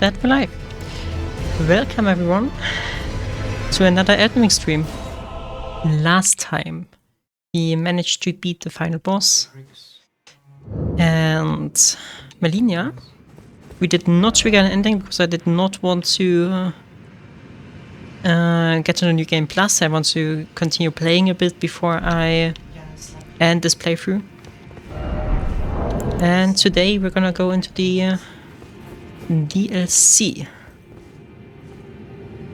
that we're live. Welcome everyone to another Elden Ring stream. Last time we managed to beat the final boss and Melinia. We did not trigger an ending because I did not want to get to the new game. Plus I want to continue playing a bit before I end this playthrough. And today we're gonna go into the DLC.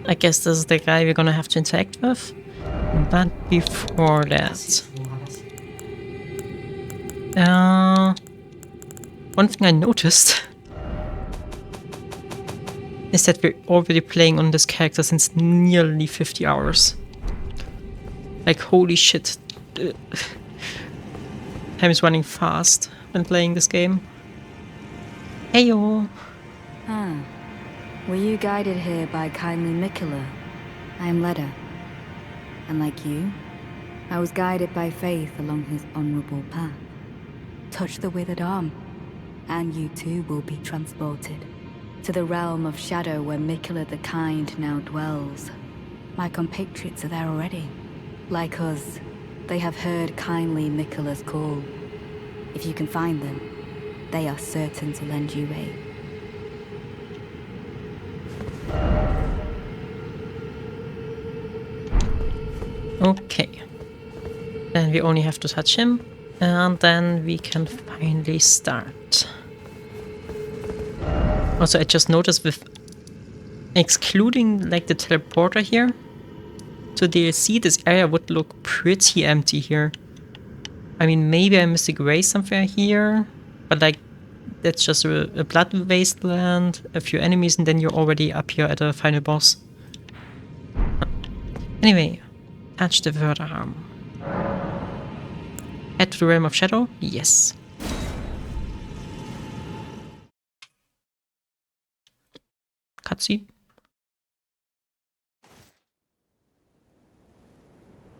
I guess this is the guy we're gonna have to interact with. But before that, one thing I noticed is that we're already playing on this character since nearly 50 hours. Like, holy shit. Time is running fast when playing this game. Heyo! Were you guided here by kindly Mikula? I am Leda. And like you, I was guided by faith along his honorable path. Touch the withered arm, and you too will be transported to the realm of shadow where Mikula the Kind now dwells. My compatriots are there already. Like us, they have heard kindly Mikula's call. If you can find them, they are certain to lend you aid. Okay. Then we only have to touch him, and then we can finally start. Also, I just noticed with excluding like the teleporter here to DLC, this area would look pretty empty here. I mean, maybe I missed a grace somewhere here, but like that's just a blood wasteland, a few enemies, and then you're already up here at the final boss. Anyway, touch the third arm. Head to the realm of shadow? Yes. Cutscene.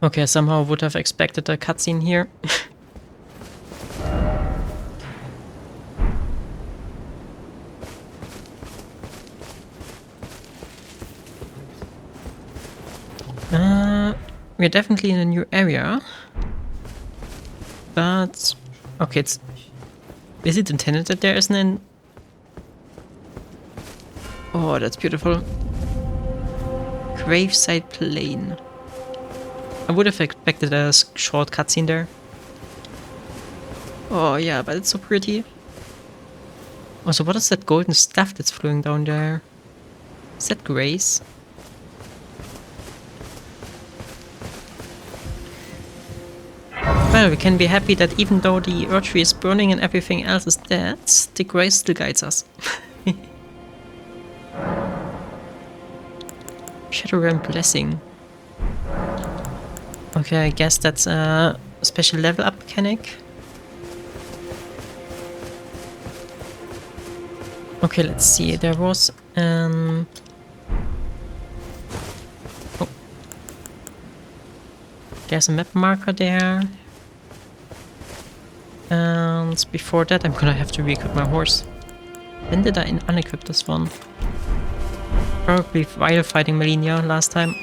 Okay, I somehow would have expected a cutscene here. We're definitely in a new area. But okay, is it intended that there isn't an... Oh, that's beautiful. Graveside Plain. I would have expected a short cutscene there. Oh yeah, but it's so pretty. Also, what is that golden stuff that's flowing down there? Is that grace? Well, we can be happy that even though the Earth Tree is burning and everything else is dead, the grace still guides us. Shadow Realm Blessing. Okay, I guess that's a special level up mechanic. Okay, let's see. There was oh. There's a map marker there. And before that I'm gonna have to re-equip my horse. When did I unequip this one? Probably while fighting Melinia last time.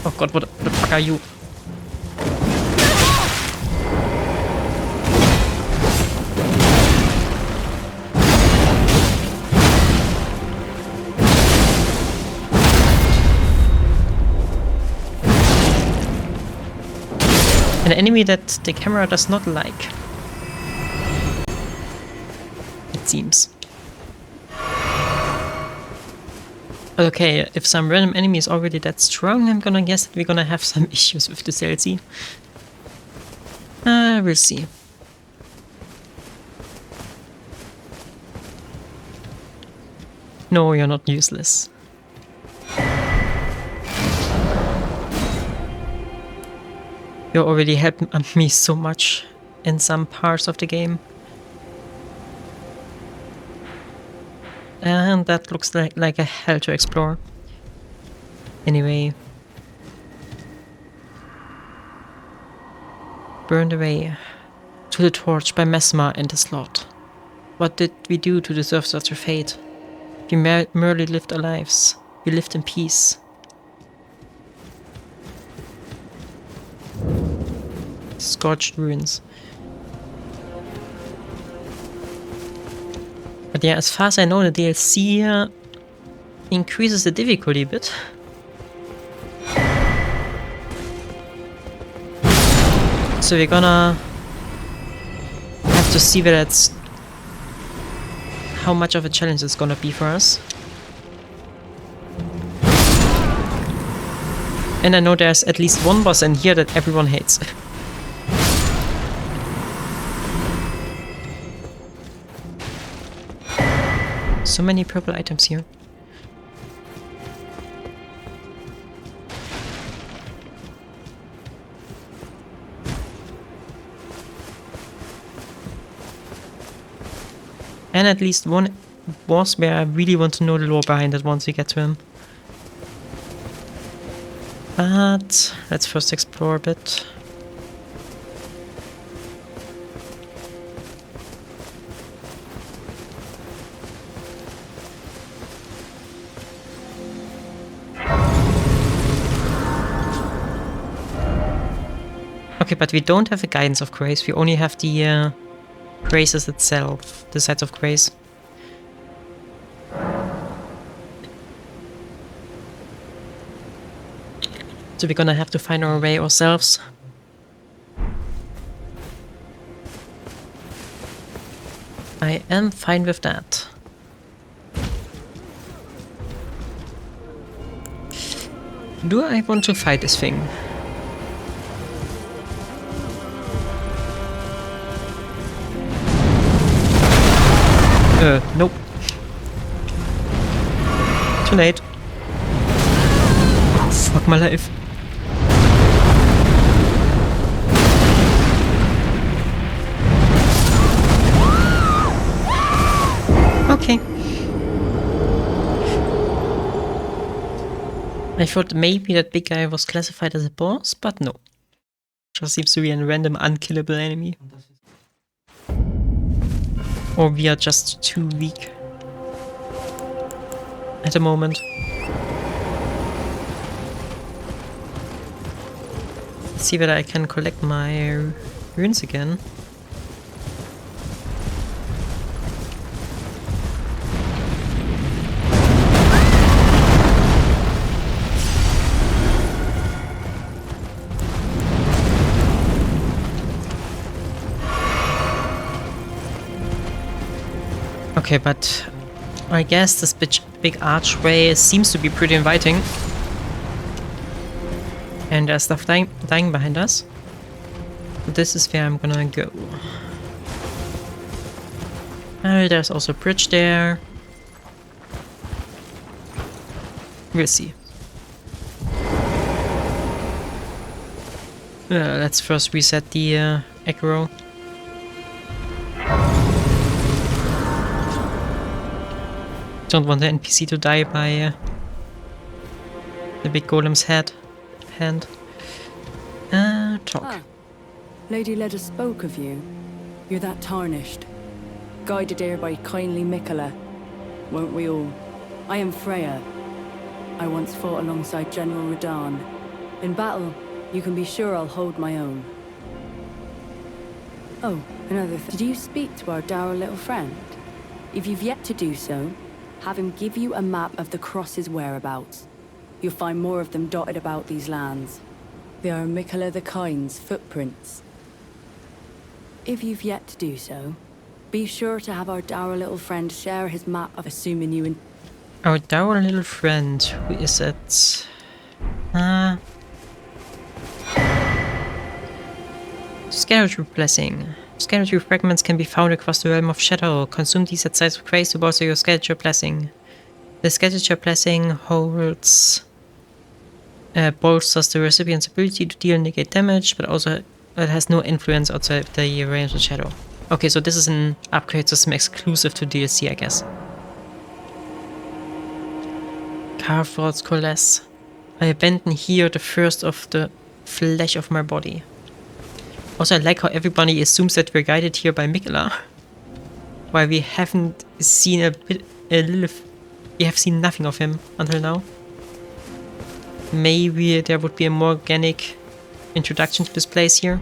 Oh god, what the fuck are you? An enemy that the camera does not like. It seems. Okay, if some random enemy is already that strong, I'm gonna guess that we're gonna have some issues with this DLC. We'll see. No, you're not useless. You already helped me so much in some parts of the game. And that looks like a hell to explore. Anyway. Burned away. To the torch by Mesmer and his lot. What did we do to deserve such a fate? We merely lived our lives. We lived in peace. Scorched ruins. But yeah, as far as I know, the DLC increases the difficulty a bit. So we're gonna have to see whether it's how much of a challenge it's gonna be for us. And I know there's at least one boss in here that everyone hates. So many purple items here. And at least one boss where I really want to know the lore behind it once we get to him. But let's first explore a bit. Okay, but we don't have a guidance of grace, we only have the graces itself, the sites of grace. So we're gonna have to find our way ourselves. I am fine with that. Do I want to fight this thing? Nope. Too late. Fuck my life. Okay. I thought maybe that big guy was classified as a boss, but no. Just seems to be a random unkillable enemy. Or we are just too weak at the moment. Let's see whether I can collect my runes again. Okay, but I guess this big archway seems to be pretty inviting. And there's stuff dying behind us. This is where I'm gonna go. There's also a bridge there. We'll see. Let's first reset the aggro. Don't want the NPC to die by the big golem's hand. Talk. Ah, Lady Leda spoke of you. You're that tarnished. Guided here by kindly Mikola. Won't we all? I am Freya. I once fought alongside General Radahn. In battle, you can be sure I'll hold my own. Oh, another thing. Did you speak to our dour little friend? If you've yet to do so, have him give you a map of the Cross's whereabouts. You'll find more of them dotted about these lands. They are Mikola the Kind's footprints. If you've yet to do so, be sure to have our dour little friend share his map of assuming you in... Our dour little friend, who is it? Skeleton Blessing. Skeleton fragments can be found across the realm of shadow. Consume these at sites of grace to bolster your Skeleton Blessing. The Skeleton Blessing holds... bolsters the recipient's ability to deal negate damage, but also it has no influence outside the range of shadow. Okay, so this is an upgrade system exclusive to DLC, I guess. Carthord's Coalesce. I abandon here the first of the flesh of my body. Also, I like how everybody assumes that we're guided here by Mikela, while we haven't seen we have seen nothing of him until now. Maybe there would be a more organic introduction to this place here.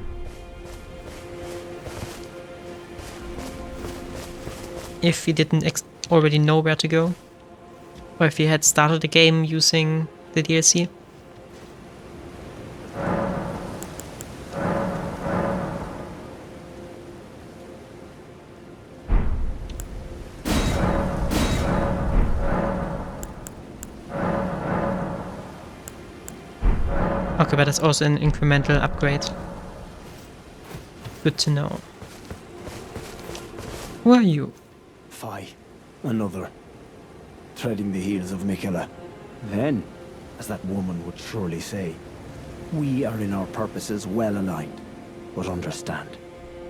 If we didn't already know where to go. Or if we had started the game using the DLC. Okay, but that's also an incremental upgrade. Good to know. Who are you? Fie, another. Treading the heels of Mikela. Then, as that woman would surely say, we are in our purposes well aligned. But understand,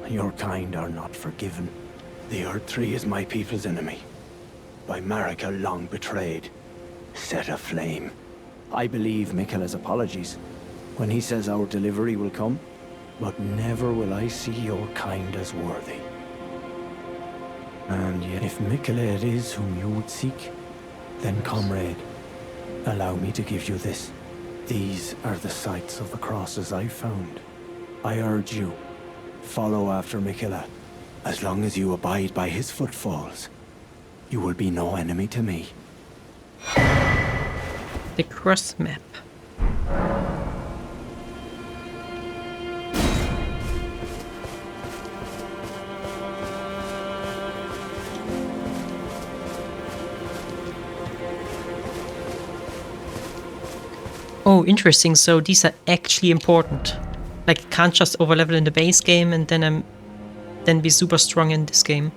your kind are not forgiven. The Earth Tree is my people's enemy. By Marika long betrayed. Set aflame. I believe Mikela's apologies when he says our delivery will come, but never will I see your kind as worthy. And yet if Mikela it is whom you would seek, then comrade, allow me to give you this. These are the sites of the crosses I found. I urge you, follow after Mikela. As long as you abide by his footfalls, you will be no enemy to me. The cross map. Oh, interesting. So these are actually important. Like, I can't just overlevel in the base game and then be super strong in this game.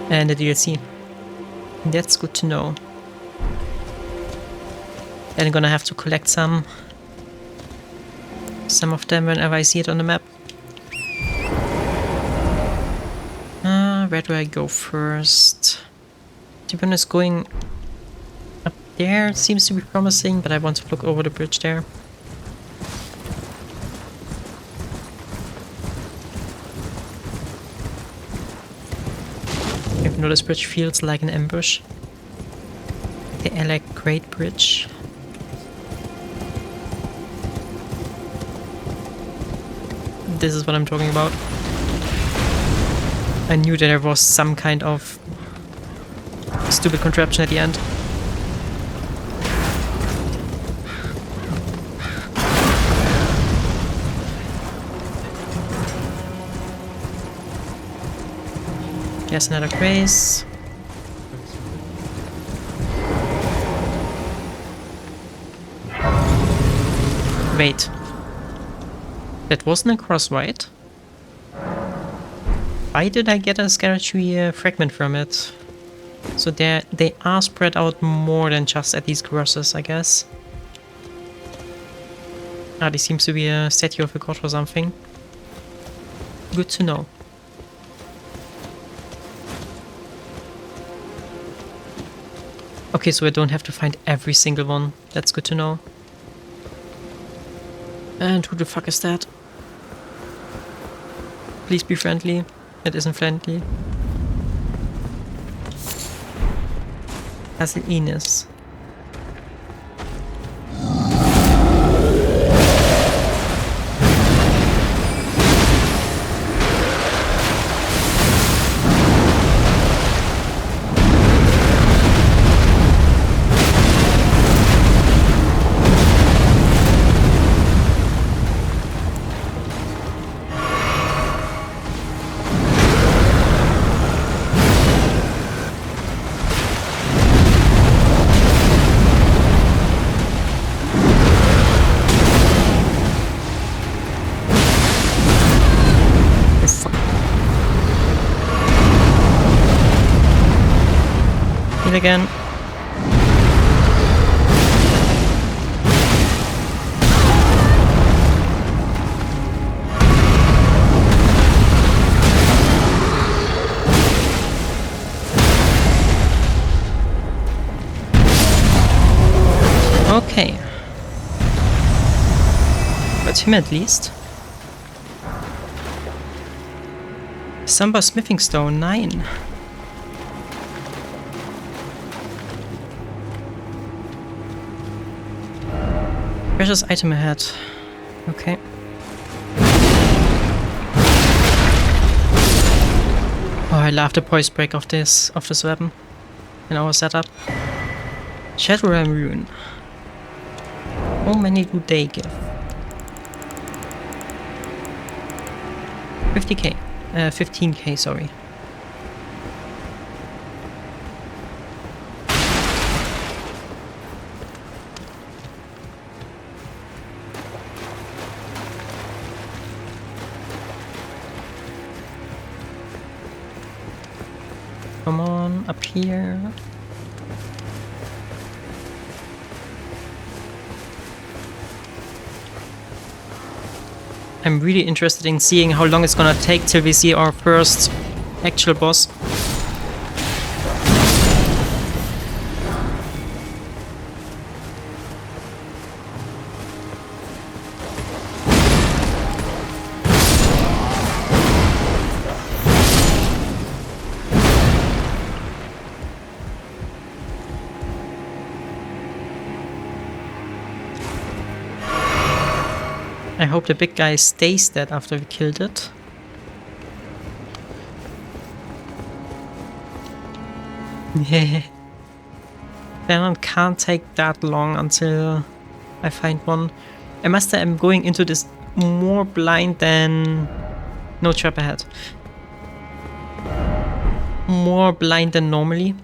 And the DLC. That's good to know. And I'm gonna have to collect some of them whenever I see it on the map. Where do I go first? To be honest, going up there seems to be promising, but I want to look over the bridge there. Even though this bridge feels like an ambush. The Alec Great Bridge. This is what I'm talking about. I knew that there was some kind of stupid contraption at the end. Yes, another grace. Wait. That wasn't a cross, right? Why did I get a Scaratry fragment from it? So they are spread out more than just at these crosses, I guess. Ah, this seems to be a statue of a god or something. Good to know. Okay, so I don't have to find every single one. That's good to know. And who the fuck is that? Please be friendly. It isn't friendly. Castle Ines. Again. Okay. But him at least. Samba smithing stone, 9. Precious item ahead. Okay. Oh, I love the poise break of this weapon in our setup. Shadowram rune. How many do they give? 50k. 15k, sorry. Come on, up here. I'm really interested in seeing how long it's gonna take till we see our first actual boss. I hope the big guy stays dead after we killed it. Then it can't take that long until I find one. I must say I'm going into this more blind than... No trap ahead. More blind than normally.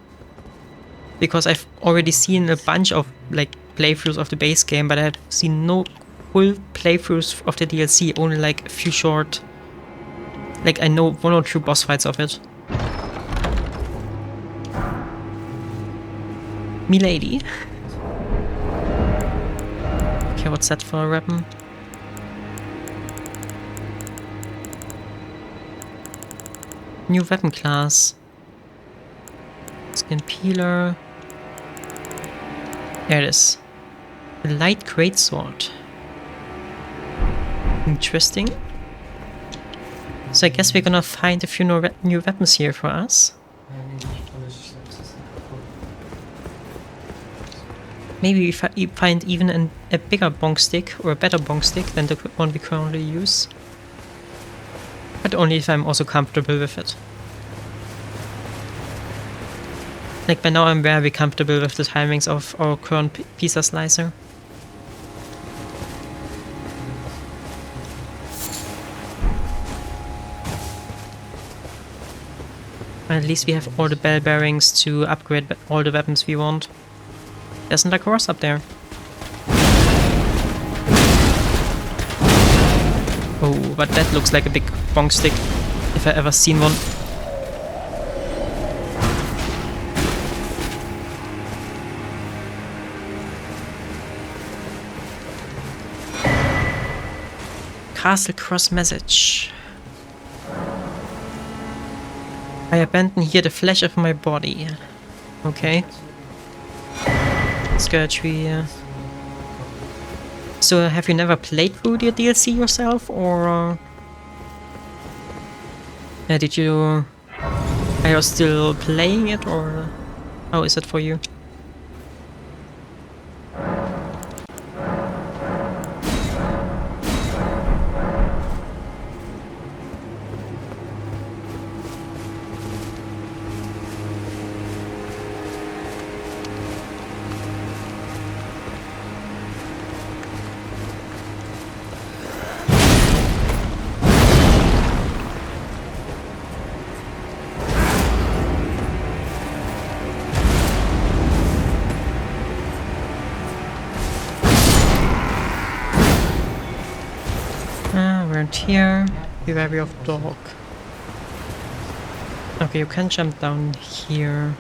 Because I've already seen a bunch of like playthroughs of the base game, but I've seen no full playthroughs of the DLC, only like a few short... Like I know 1 or 2 boss fights of it. Milady. Okay, what's that for a weapon? New weapon class. Skin peeler. There it is. A light greatsword. Interesting. So I guess we're gonna find a few new weapons here for us. Maybe we find even a bigger bonk stick or a better bonk stick than the one we currently use. But only if I'm also comfortable with it. Like by now I'm very comfortable with the timings of our current pizza slicer. At least we have all the bell bearings to upgrade all the weapons we want. There's another cross up there. Oh, but that looks like a big bonk stick, if I ever seen one. Castle Cross message. I abandon here the flesh of my body. Okay. Skirtree. So have you never played through the DLC yourself, or did you... Are you still playing it, or how is it for you? Here, be wary of dog. Okay, you can jump down here.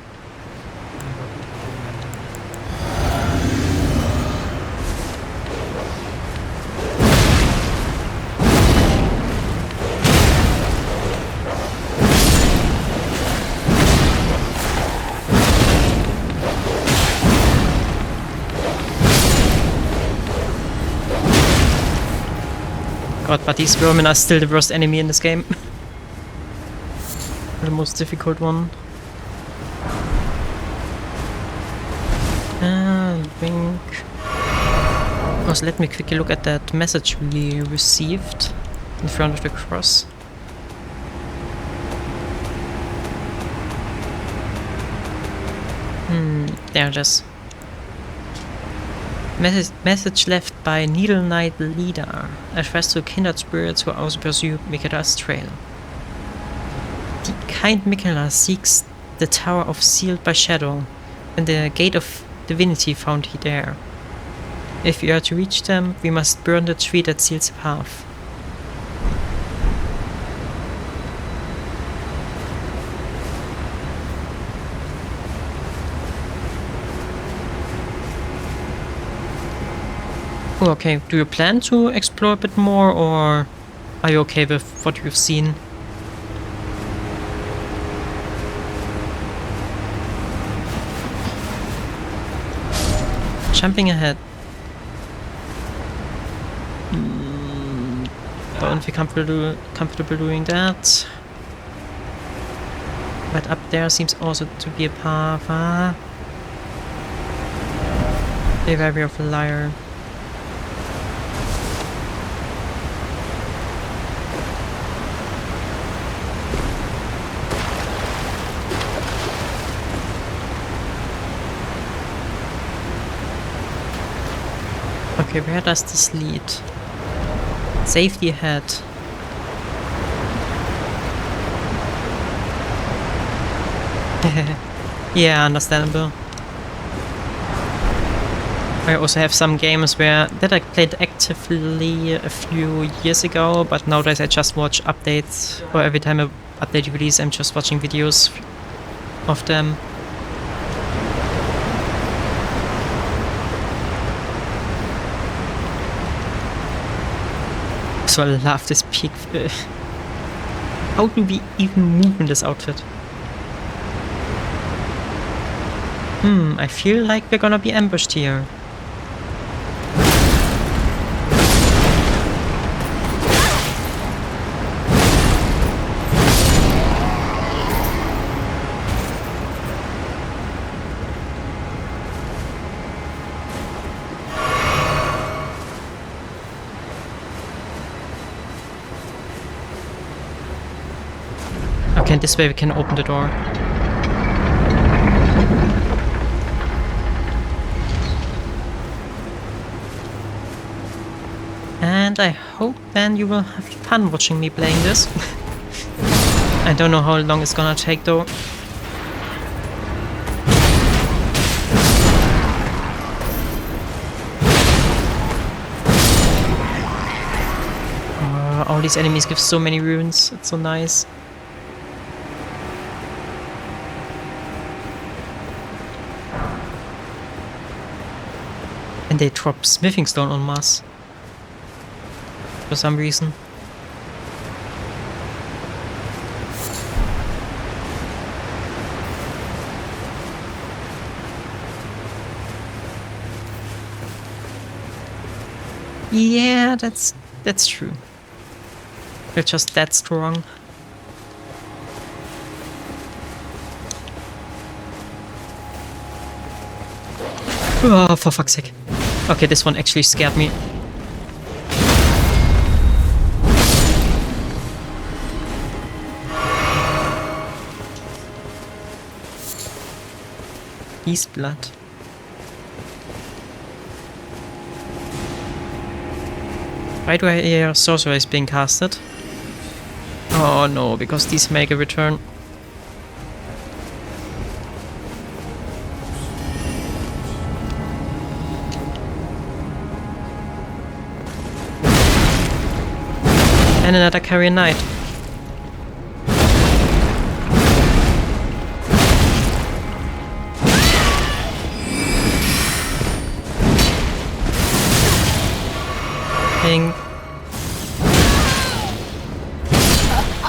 God, but these vermin are still the worst enemy in this game. The most difficult one. Wink. Also, let me quickly look at that message we received in front of the cross. There it is. Message left by Needle Knight Leader, addressed to kindred spirits who also pursue Miquella's trail. The kind Miquella seeks the tower of sealed by shadow, and the gate of divinity found there. If we are to reach them, we must burn the tree that seals the path. Oh, okay, do you plan to explore a bit more, or are you okay with what you've seen? Jumping ahead. Don't feel comfortable doing that. But up there seems also to be a path. Be wary of a liar. Okay, where does this lead? Safety ahead. Yeah, understandable. I also have some games that I played actively a few years ago, but nowadays I just watch updates, or every time an update release I'm just watching videos of them. So I love this peak. How do we even move in this outfit? I feel like we're gonna be ambushed here. Okay, this way we can open the door. And I hope then you will have fun watching me playing this. I don't know how long it's gonna take though. All these enemies give so many runes, it's so nice. And they drop smithing stone on mass. For some reason. Yeah, that's true. They're just that strong. Oh, for fuck's sake. Okay, this one actually scared me. Beast blood. Why do I hear sorcerer is being casted? Oh no, because these make a return. And another carrier knight.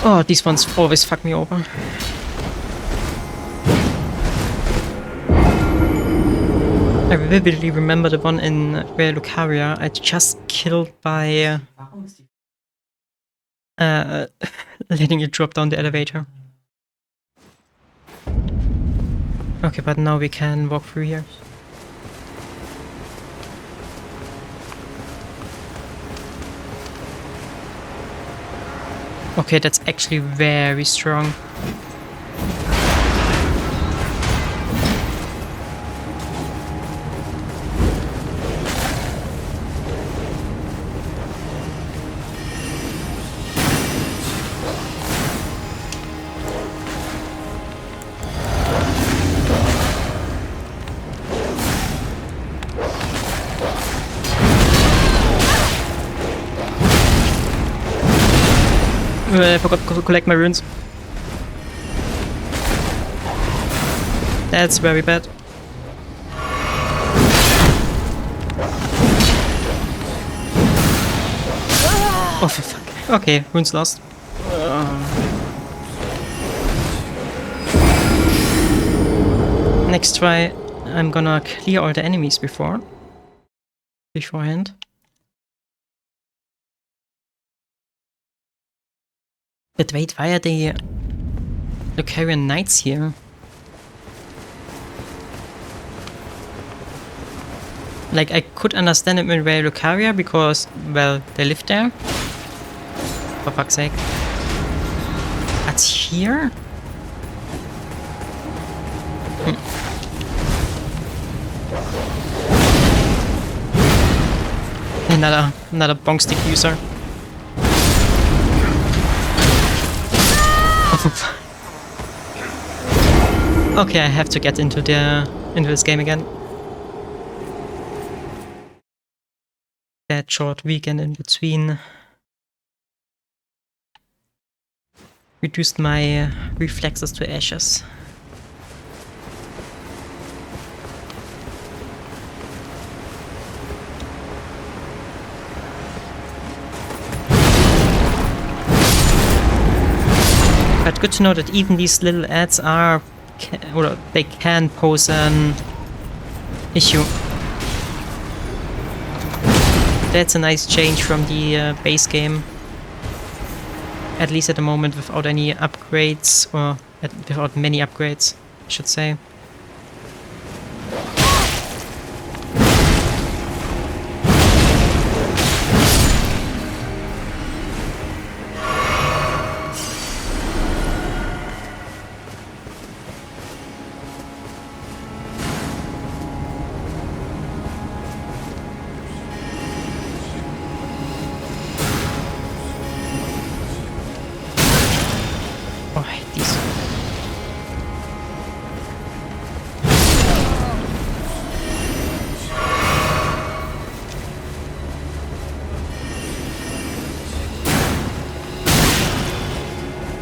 Oh, these ones always fuck me over. I vividly remember the one in Lucaria I just killed by letting it drop down the elevator. Okay, but now we can walk through here. Okay, that's actually very strong. I forgot to collect my runes. That's very bad. Oh, for fuck. Okay, runes lost. Next try, I'm gonna clear all the enemies beforehand. But wait, why are the Lucarian Knights here? Like, I could understand it in Lucaria because, well, they live there. For fuck's sake. But here? Another bonk stick user. Okay, I have to get into this game again. That short weekend in between reduced my reflexes to ashes. But good to know that even these little ads they can pose an issue. That's a nice change from the base game. At least at the moment, without any upgrades, or without many upgrades, I should say.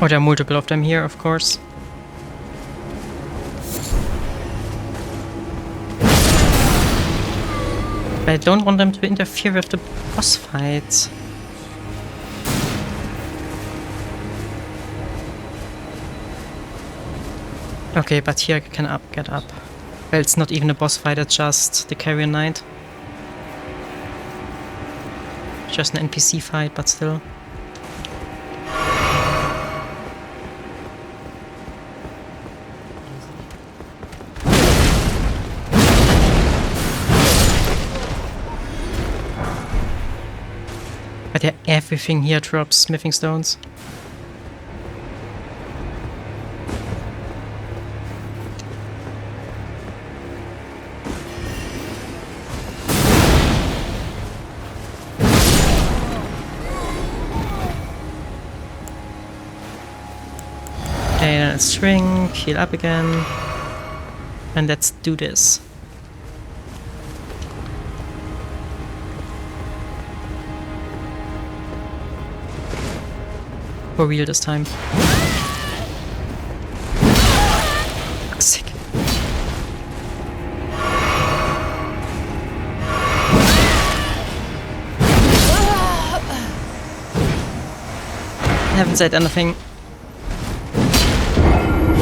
Oh, there are multiple of them here, of course. But I don't want them to interfere with the boss fights. Okay, but here I can get up. Well, it's not even a boss fight, it's just the Carrion Knight. Just an NPC fight, but still. But yeah, everything here drops smithing stones. Okay, let's shrink, heal up again. And let's do this. For real this time. Sick. I haven't said anything.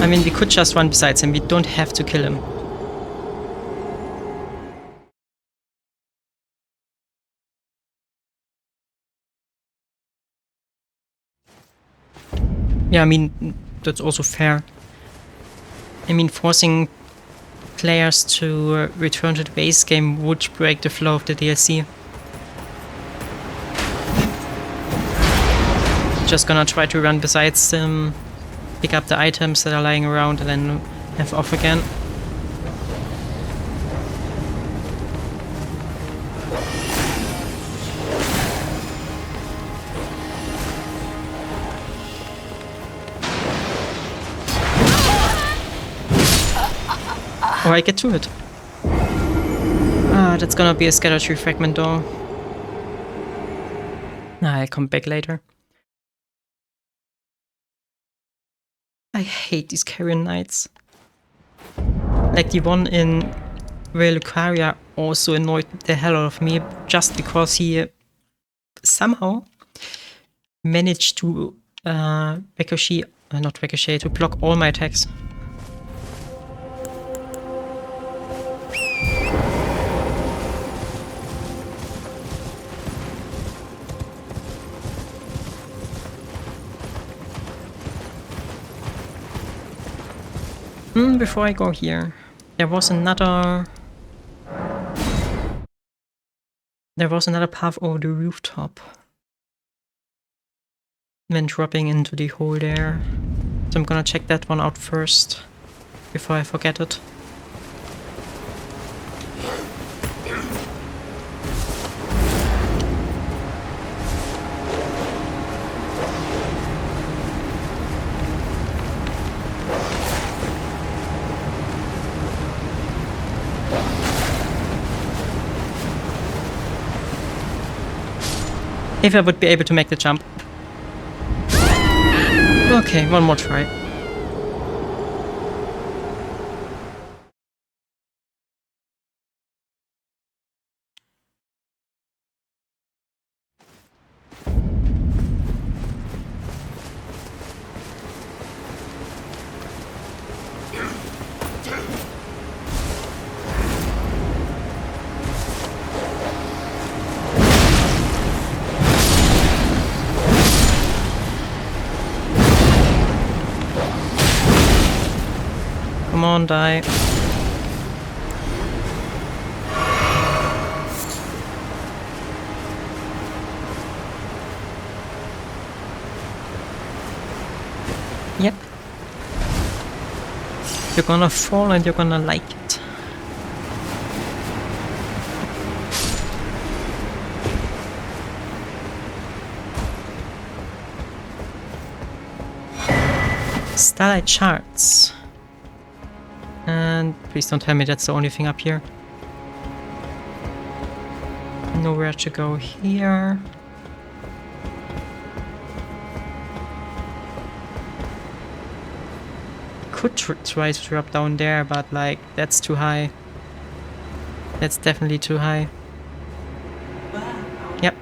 I mean, we could just run besides him, we don't have to kill him. Yeah, I mean, that's also fair. I mean, forcing players to return to the base game would break the flow of the DLC. Just gonna try to run besides them, pick up the items that are lying around, and then have off again. Or I get to it. Ah, that's gonna be a scatter tree fragment though. I'll come back later. I hate these Carrion Knights. Like the one in Lucaria also annoyed the hell out of me just because he somehow managed to to block all my attacks. Before I go here, there was another path over the rooftop. Then dropping into the hole there. So I'm gonna check that one out first, before I forget it. If I would be able to make the jump. Okay, one more try. Come on, die. Yep. You're gonna fall and you're gonna like it. Starlight Charts. And please don't tell me that's the only thing up here. Nowhere to go here. Could try to drop down there, but like, that's too high. That's definitely too high. Yep.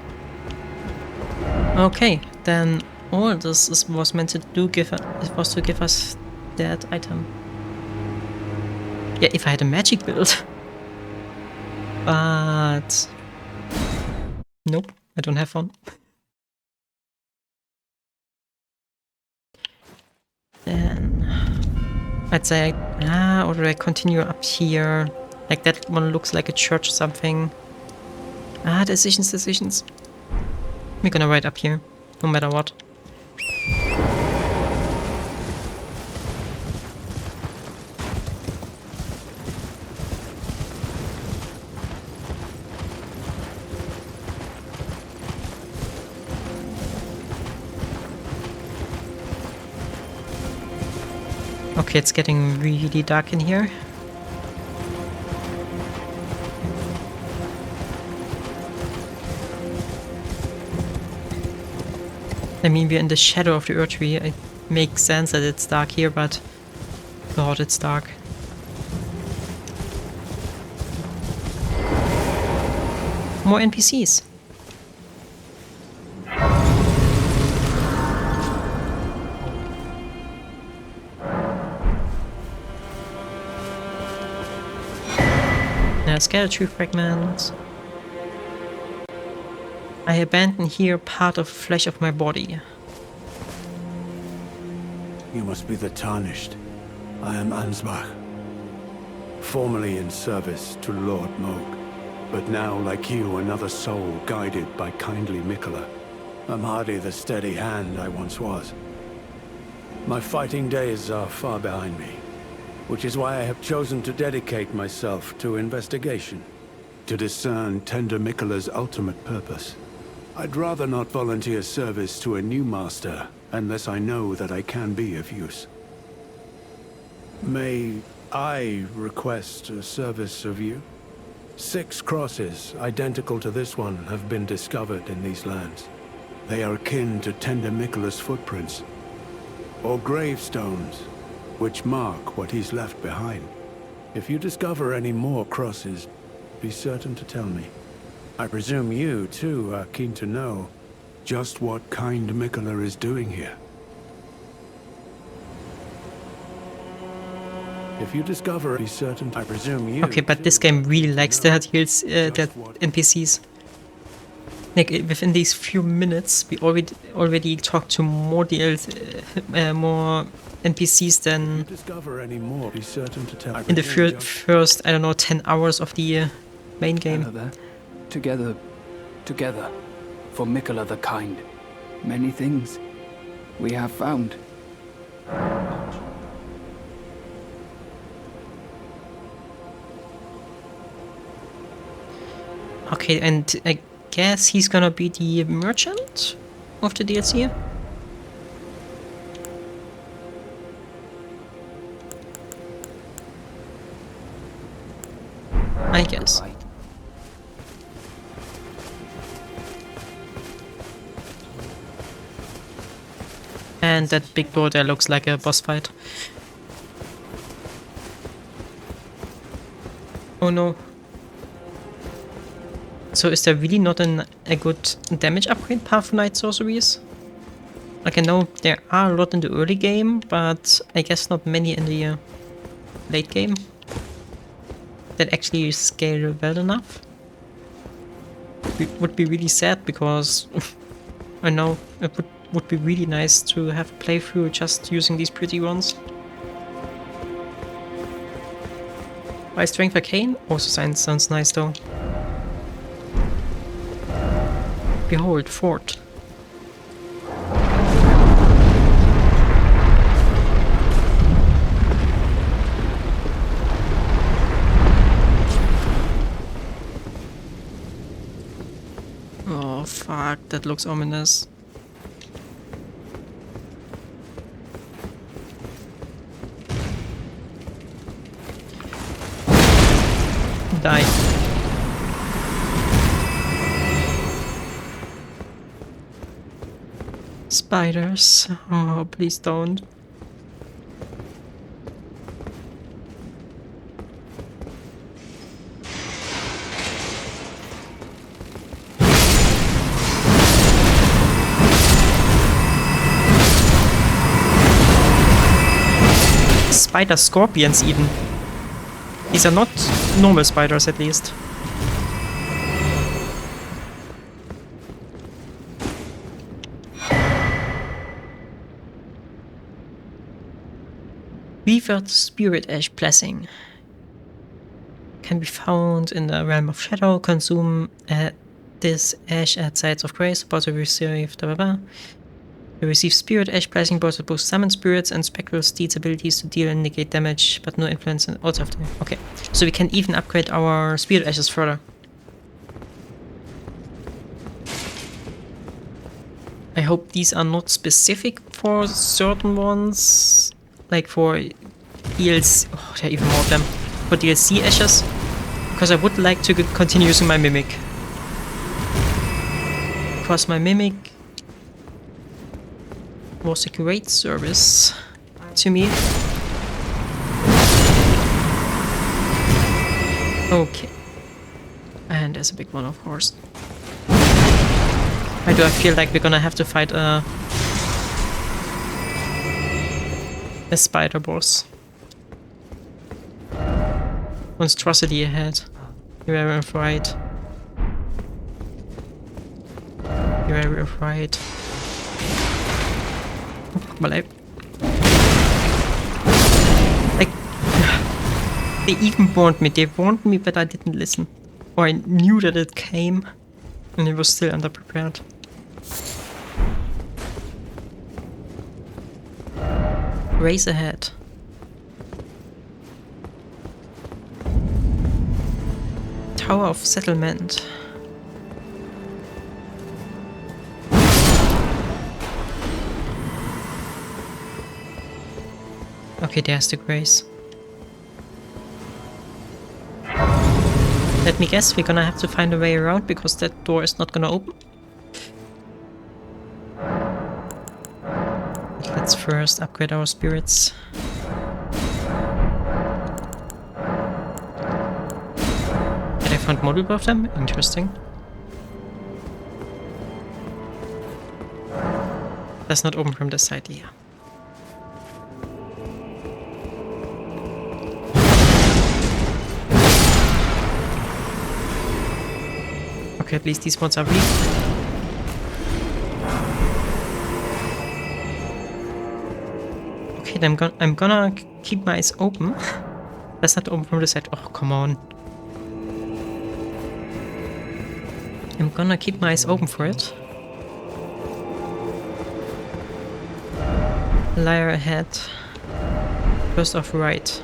Okay, then all this was meant to do was to give us that item. Yeah, if I had a magic build. But nope, I don't have one. Then I'd say, or do I continue up here? Like that one looks like a church or something. Decisions. We're gonna ride up here, no matter what. Okay, it's getting really dark in here. I mean, we're in the shadow of the Earth tree. It makes sense that it's dark here, but God, it's dark. More NPCs. Scatter tree fragments. I abandon here part of the flesh of my body. You must be the Tarnished. I am Ansbach. Formerly in service to Lord Moog, but now, like you, another soul guided by kindly Mikola. I'm hardly the steady hand I once was. My fighting days are far behind me, which is why I have chosen to dedicate myself to investigation, to discern Tender Mikola's ultimate purpose. I'd rather not volunteer service to a new master unless I know that I can be of use. May I request a service of you? 6 crosses, identical to this one, have been discovered in these lands. They are akin to Tender Mikola's footprints, or gravestones, which mark what he's left behind. If you discover any more crosses, be certain to tell me. I presume you, too, are keen to know just what kind Mikola is doing here. If you discover, be certain. I presume you. Okay, but this game really likes that heals that NPCs. Like within these few minutes, we already talked to more more NPCs than Discover any more, be certain to tell. in the first, I don't know, 10 hours of the main game. Together, together, for Mikola the Kind. Many things we have found. Okay, and I guess he's gonna be the merchant of the DLC. I guess. Right. And that big door there looks like a boss fight. Oh no. So is there really not a good damage upgrade path for Night Sorceries? Like I know there are a lot in the early game, but I guess not many in the late game that actually scale well enough. It would be really sad because I know it would be really nice to have a playthrough just using these pretty ones. By Strength Arcane also sounds nice though. Behold, fort. Oh fuck, that looks ominous. Die. Spiders. Oh, please don't. Spider scorpions even. These are not normal spiders at least. Weavered Spirit Ash Blessing can be found in the realm of shadow. Consume this ash at sites of grace. About to receive blah, blah, blah. You receive Spirit Ash Blessing, both boost summon spirits and spectral steeds' abilities to deal and negate damage, but no influence on outside of them. Okay, so we can even upgrade our Spirit Ashes further. I hope these are not specific for certain ones, like for DLC. Oh, there are even more of them. For DLC ashes, because I would like to continue using my Mimic. Because my Mimic was a great service to me. Okay. And there's a big one, of course. Why do I feel like we're gonna have to fight a spider boss? Monstrosity ahead. You are right. You are right. Mal ey. They even warned me. They warned me, but I didn't listen. Or I knew that it came, and it was still underprepared. Race ahead. Tower of Settlement. Okay, there's the grace. Let me guess, we're gonna have to find a way around because that door is not gonna open. Let's first upgrade our spirits. And I found multiple of them. Interesting. That's not open from this side, yeah. Okay, at least these ones are weak. Okay, then I'm gonna keep my eyes open. That's not open from the side. Oh, come on. I'm gonna keep my eyes open for it. Liar ahead. First off right.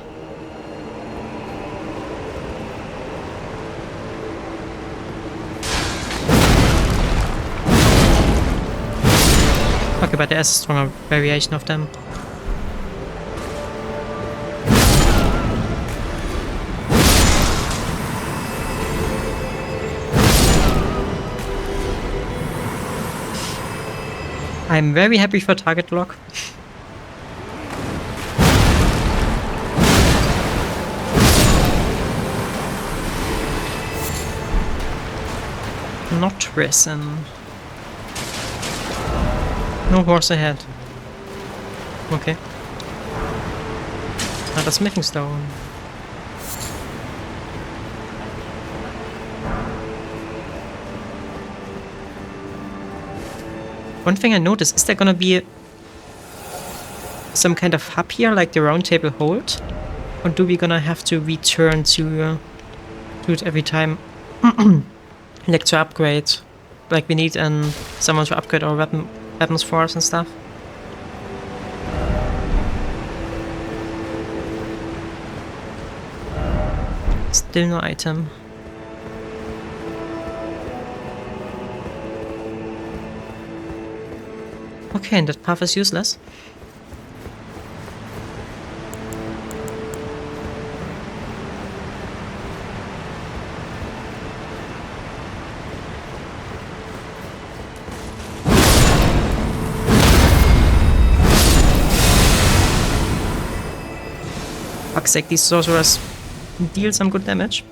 Okay, but there's a stronger variation of them. I'm very happy for target lock. Not risen. No horse ahead. Okay. Another smithing stone. One thing I noticed, is there gonna be some kind of hub here, like the round table hold? Or do we gonna have to return to it every time? Like to upgrade. Like we need someone to upgrade our weapons for us and stuff. Still no item. Okay, and that path is useless. Fuck's sake, these sorcerers deal some good damage.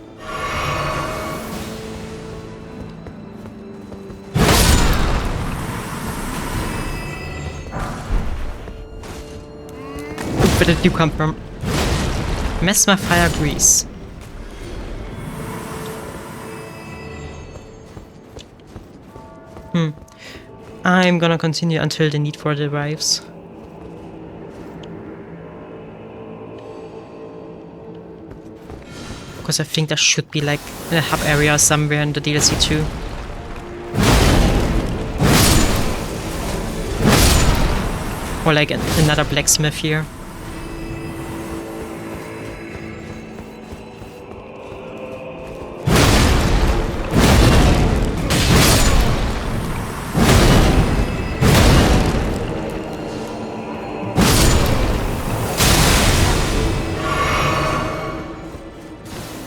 Where did you come from? Mesmer Fire Grease. I'm gonna continue until the need for it arrives. Because I think there should be like a hub area somewhere in the DLC too. Or like another blacksmith here.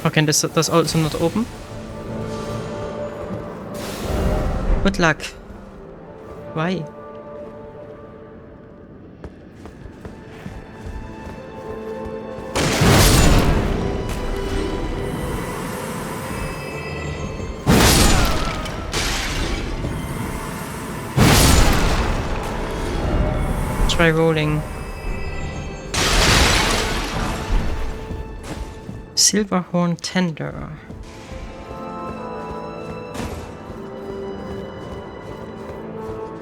Okay, and that's also not open. Good luck. Why? Try rolling. Silverhorn Tender.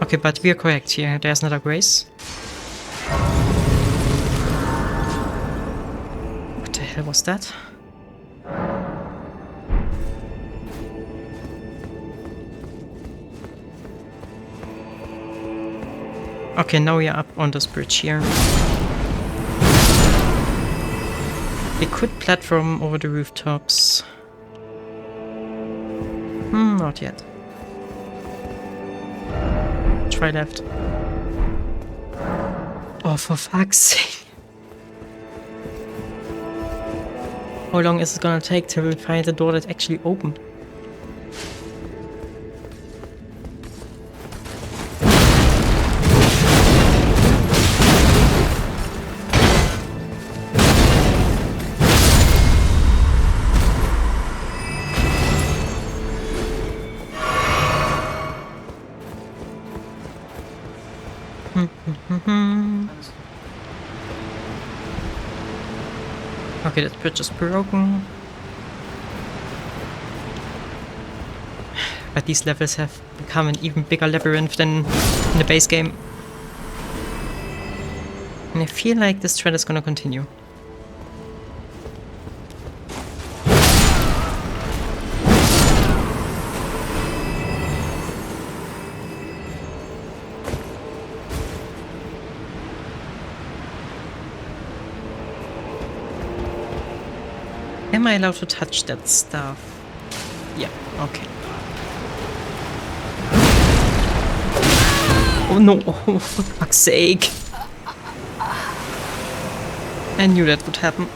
Okay, but we are correct here. There's not a grace. What the hell was that? Okay, now we are up on this bridge here. We could platform over the rooftops. Not yet. Try left. Oh, for fuck's sake. How long is it gonna take till we find the door that's actually open? Okay, that bridge is broken. But these levels have become an even bigger labyrinth than in the base game. And I feel like this trend is gonna continue. Am I allowed to touch that stuff? Yeah, okay. Oh no, oh, for fuck's sake. I knew that would happen.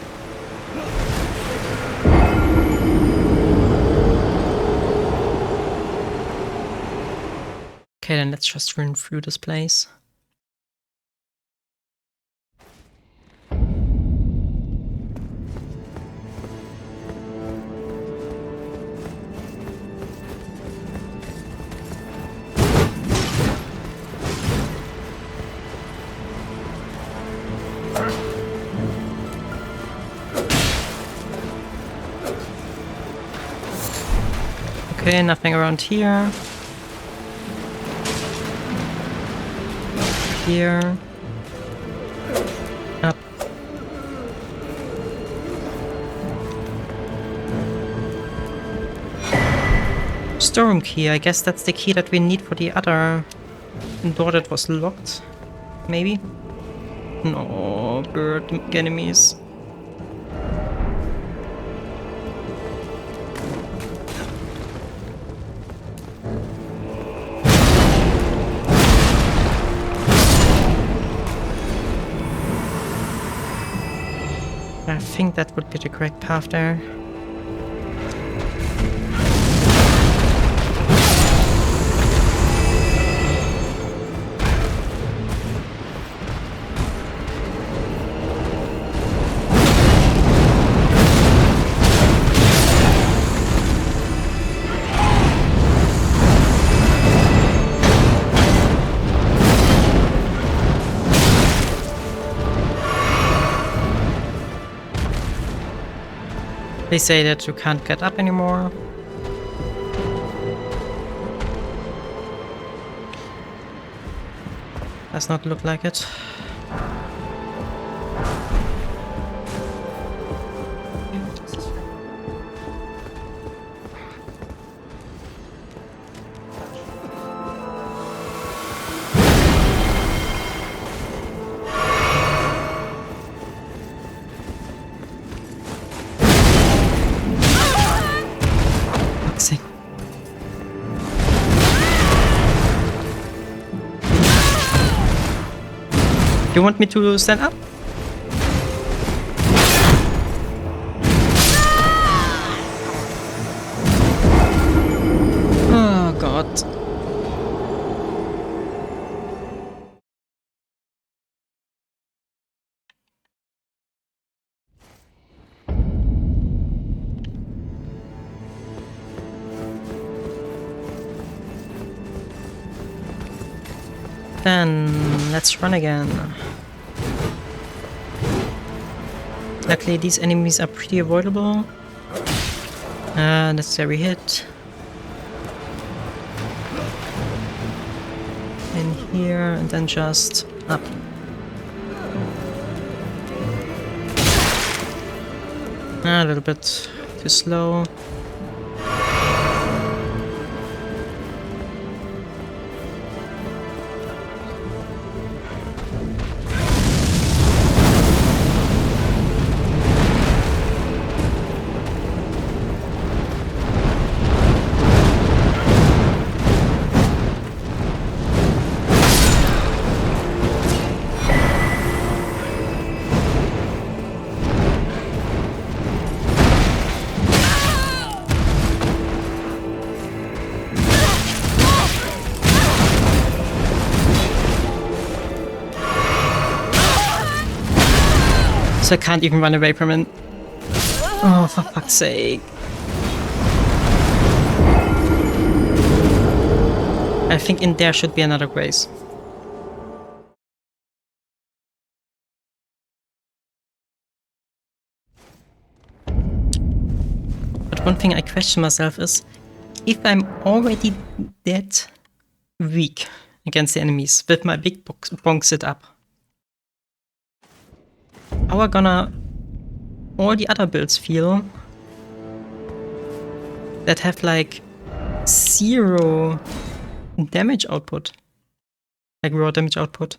Okay, then let's just run through this place. Okay, nothing around here. Here. Up. Storm key, I guess that's the key that we need for the other door that was locked. Maybe? No, bird enemies. I think that would be the correct path there. They say that you can't get up anymore. Does not look like it. You want me to stand up? Oh god. Then let's run again. Luckily these enemies are pretty avoidable. Necessary hit. In here and then just up. A little bit too slow. So I can't even run away from it. Oh, for fuck's sake. I think in there should be another grace. But one thing I question myself is, if I'm already that weak against the enemies with my big bonk sit up, how are gonna all the other builds feel that have like 0 damage output, like raw damage output?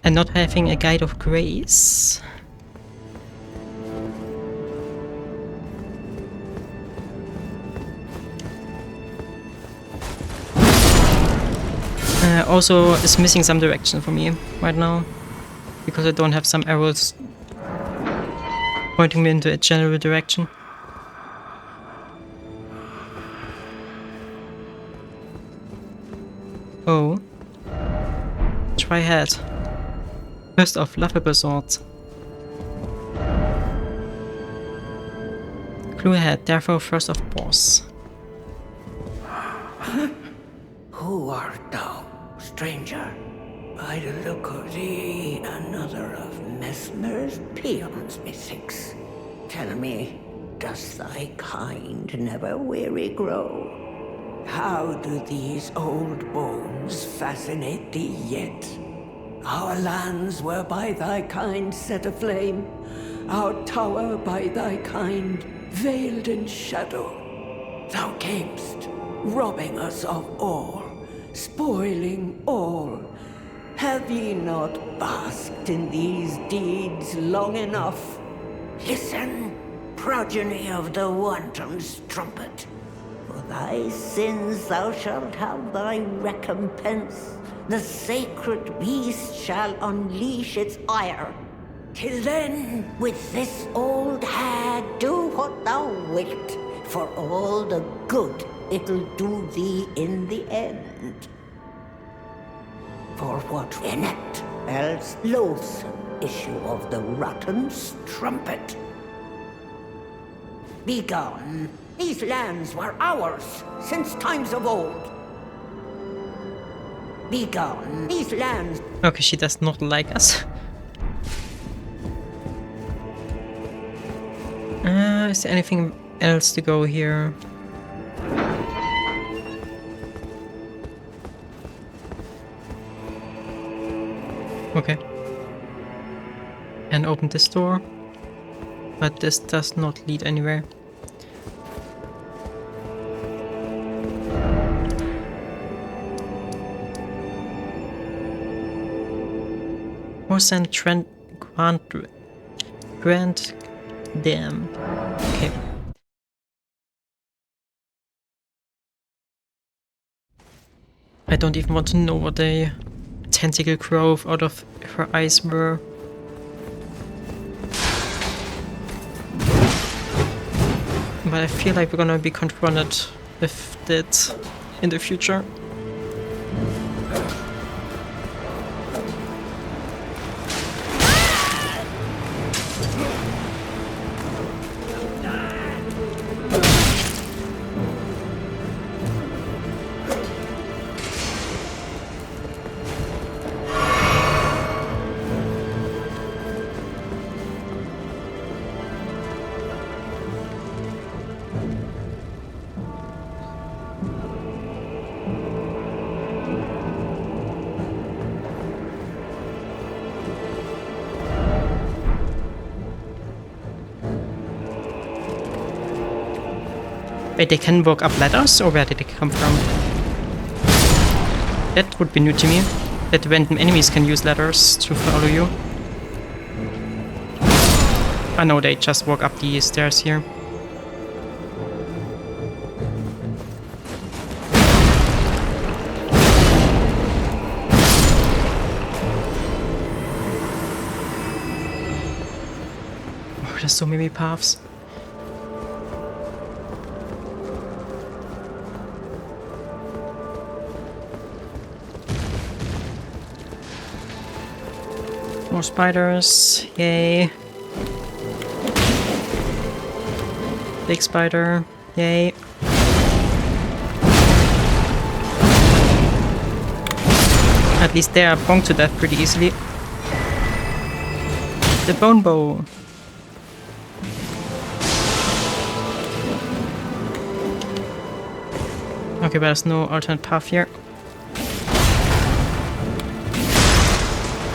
And not having a Guide of Grace. Also is missing some direction for me right now, because I don't have some arrows pointing me into a general direction. Oh. Try head. First off, laughable swords. Clue ahead, therefore first of boss. Who art thou, stranger? By the look of thee, another of Messmer's peons, methinks. Tell me, does thy kind never weary grow? How do these old bones fascinate thee yet? Our lands were by thy kind set aflame, our tower by thy kind veiled in shadow. Thou camest, robbing us of all, spoiling all. Have ye not basked in these deeds long enough? Listen, progeny of the wanton's trumpet. For thy sins thou shalt have thy recompense. The sacred beast shall unleash its ire. Till then, with this old hag, do what thou wilt, for all the good it'll do thee in the end. For what inept, else loathsome issue of the rotten strumpet? Begone. These lands were ours since times of old. Begone. These lands. Okay, she does not like us. Is there anything else to go here? Okay. And open this door. But this does not lead anywhere. Horse Trent Grand Dam. Okay. I don't even want to know what the tentacle growth out of her eyes were. But I feel like we're gonna be confronted with that in the future. Wait, they can walk up ladders, or where did they come from? That would be new to me. That random enemies can use ladders to follow you. I know they just walk up the stairs here. Oh, there's so many paths. More spiders, yay. Big spider, yay. At least they are bonked to death pretty easily. The bone bow. Okay, but there's no alternate path here.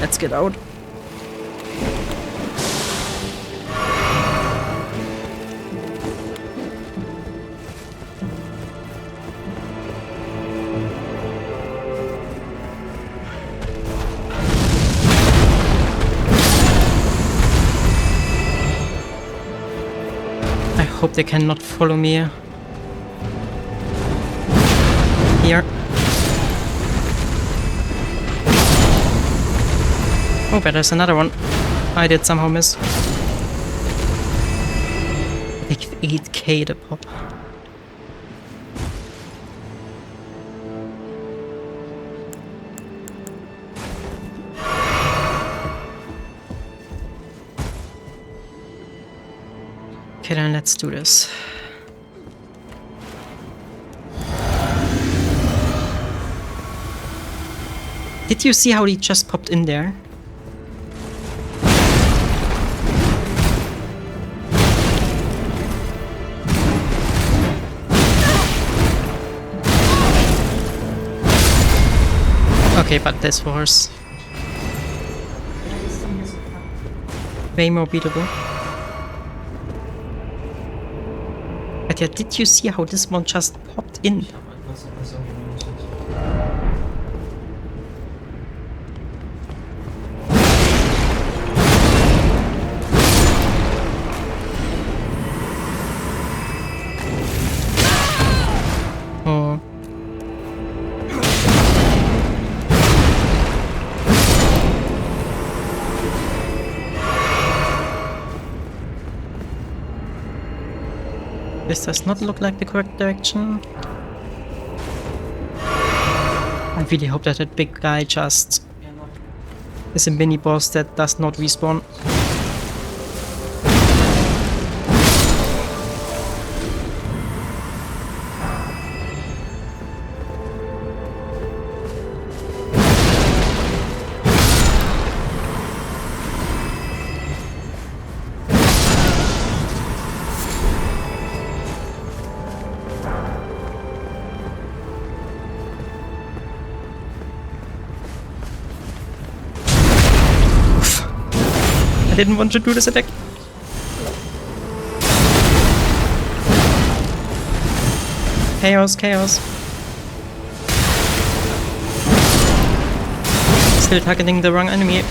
Let's get out. I hope they cannot follow me here. Oh, but there's another one. I did somehow miss. Like 8k to pop. Okay, then let's do this. Did you see how he just popped in there? Okay, but this was way more beatable. But yeah, did you see how this one just popped in? Oh. This does not look like the correct direction. I really hope that that big guy just is a mini boss that does not respawn. I didn't want to do this attack. Chaos, chaos. Still targeting the wrong enemy.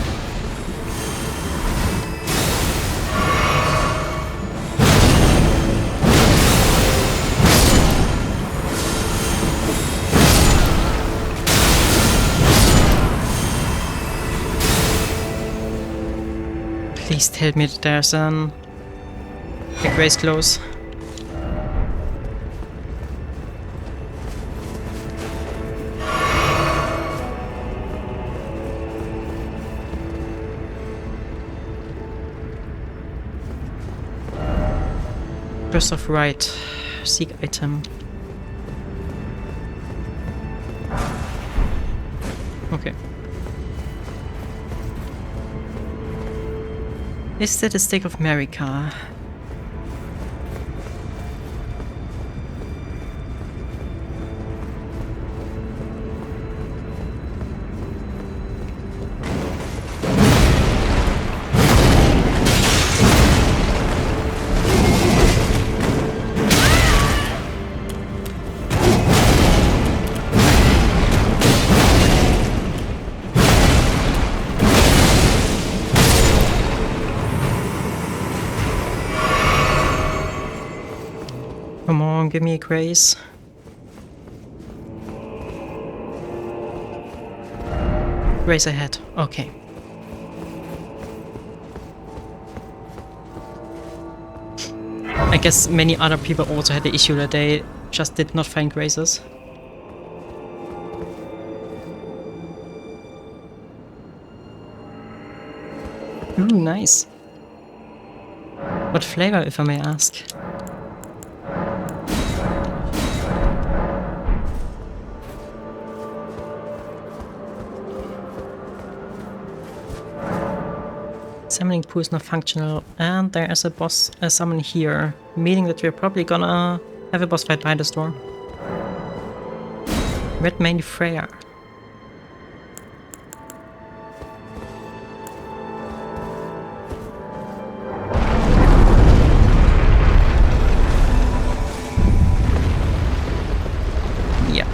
Please tell me that there's a grace close. Burst of right. Seek item. Okay. Is that a stake of America? give me a grace. Grace ahead. Okay. I guess many other people also had the issue that they just did not find graces. Ooh, nice. What flavor, if I may ask? Summoning pool is not functional, and there is a summon here, meaning that we're probably gonna have a boss fight by this door. Red Mane Freya. Yeah.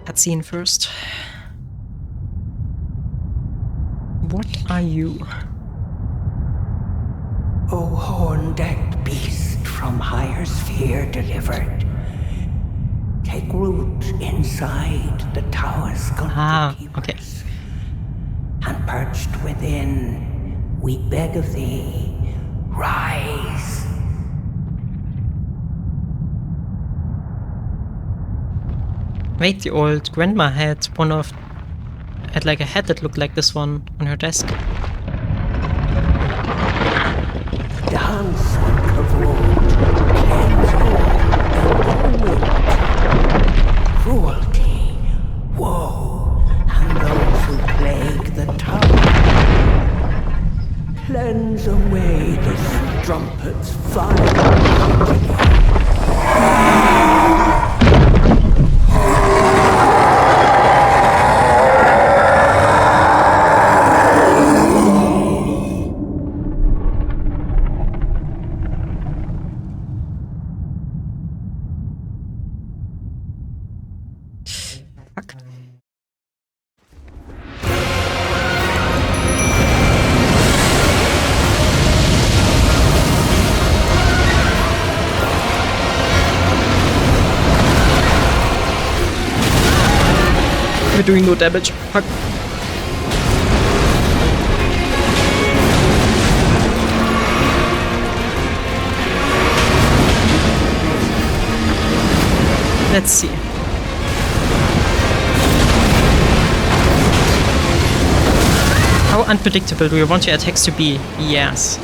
Cutscene first. What are you? O horn-decked beast from higher sphere delivered, take root inside the tower's sculpted keepers. Okay. And perched within, we beg of thee, rise. Wait, the old grandma had like a hat that looked like this one on her desk. Dance on Kavod, cleanse all, cruelty, woe, and those who plague the tower. Cleanse away the strumpet's fire. We're doing no damage. Fuck. Let's see. How unpredictable do you want your attacks to be? Yes.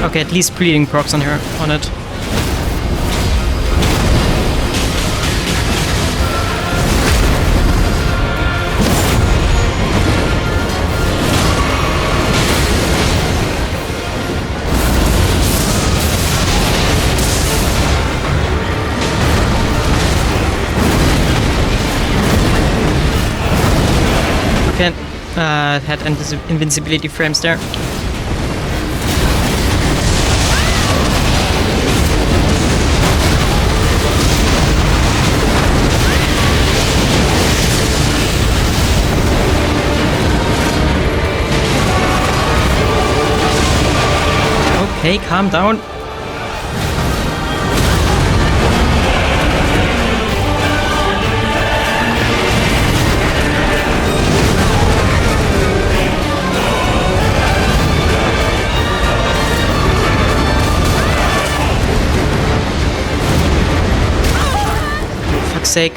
Okay, at least bleeding procs on it. Okay, had invincibility frames there. Okay, calm down. Fuck's sake.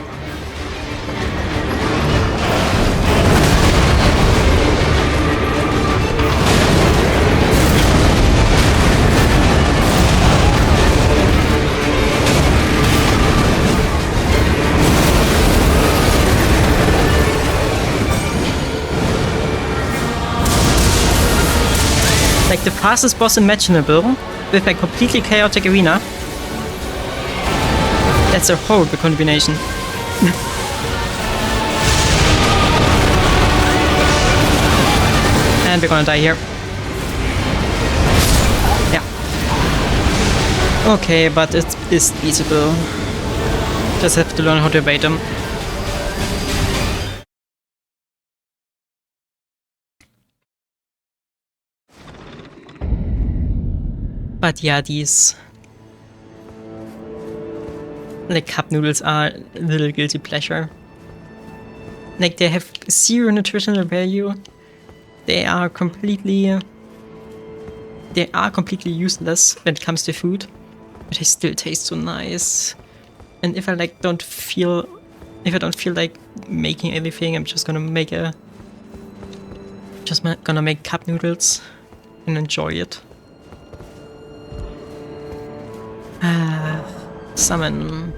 Like the fastest boss imaginable with a completely chaotic arena. That's a horrible combination. And we're gonna die here. Yeah. Okay, but it is beatable. Just have to learn how to evade them. But yeah, these like cup noodles are a little guilty pleasure. Like they have zero nutritional value. They are completely useless when it comes to food, but they still taste so nice. And if I like don't feel like making anything, I'm just gonna make cup noodles and enjoy it. Summon.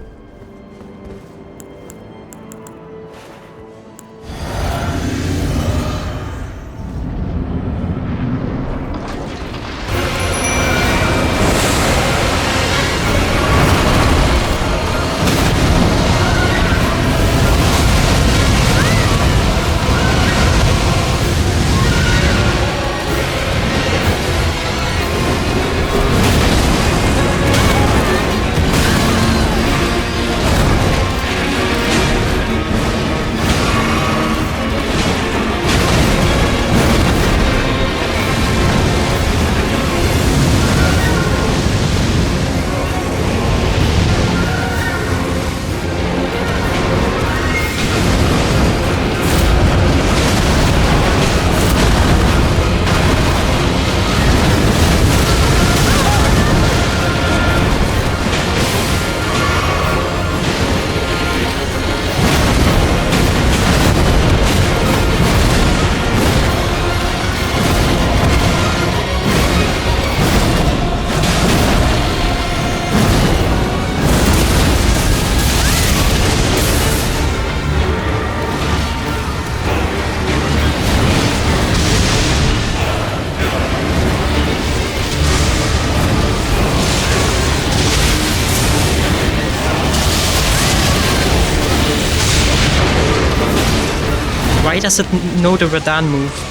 Why does it know the Radan move?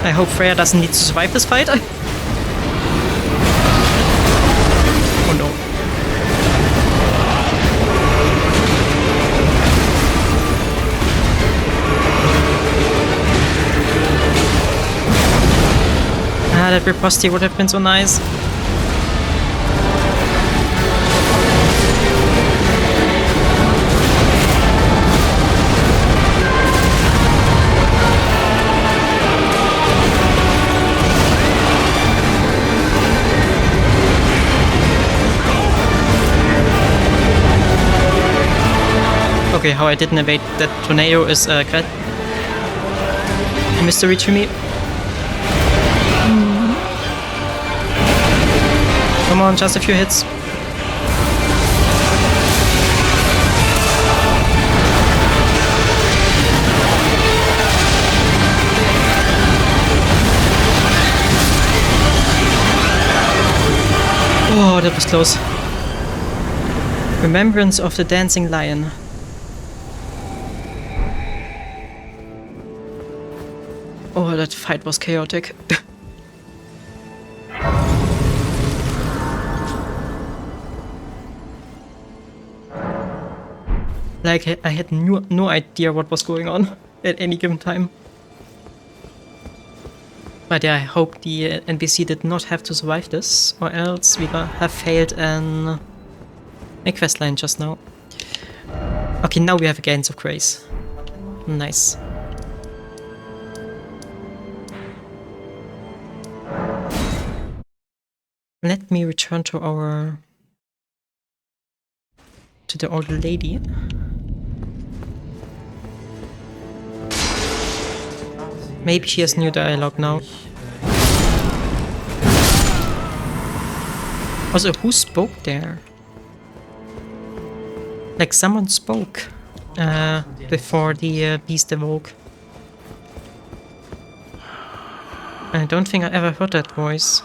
I hope Freya doesn't need to survive this fight. Oh no. Ah, that riposte would have been so nice. Okay, how I didn't evade that tornado is a mystery to me. Come on, just a few hits. Oh, that was close. Remembrance of the Dancing Lion. Oh, that fight was chaotic. Like, I had no idea what was going on at any given time. But yeah, I hope the NPC did not have to survive this, or else we have failed a questline just now. Okay, now we have a Gains of Grace. Nice. Let me return to the old lady. Maybe she has new dialogue now. Also, who spoke there? Like someone spoke before the beast awoke. I don't think I ever heard that voice.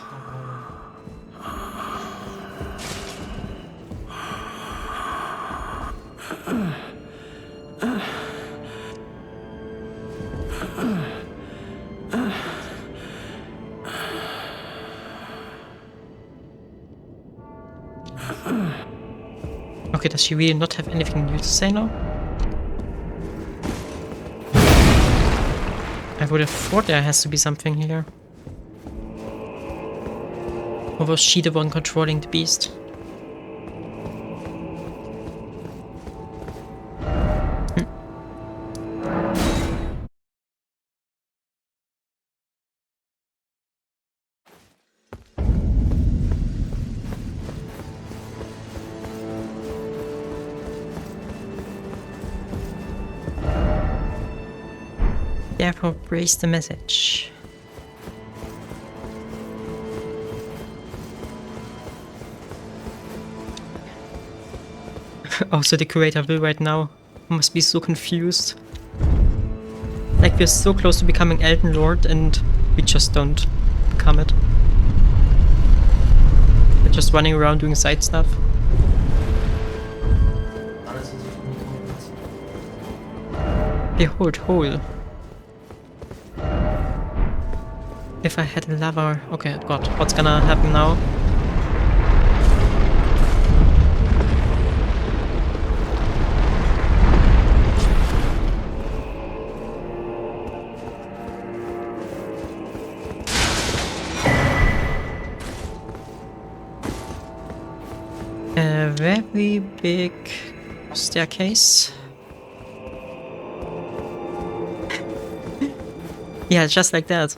Okay, does she really not have anything new to say now? I would have thought there has to be something here. Or was she the one controlling the beast? Therefore, brace the message. Also, the curator will right now must be so confused. Like, we're so close to becoming Elden Lord and we just don't become it. We're just running around doing side stuff. Behold, hole. If I had a lover... Okay, God, what's gonna happen now? A very big staircase. Yeah, just like that.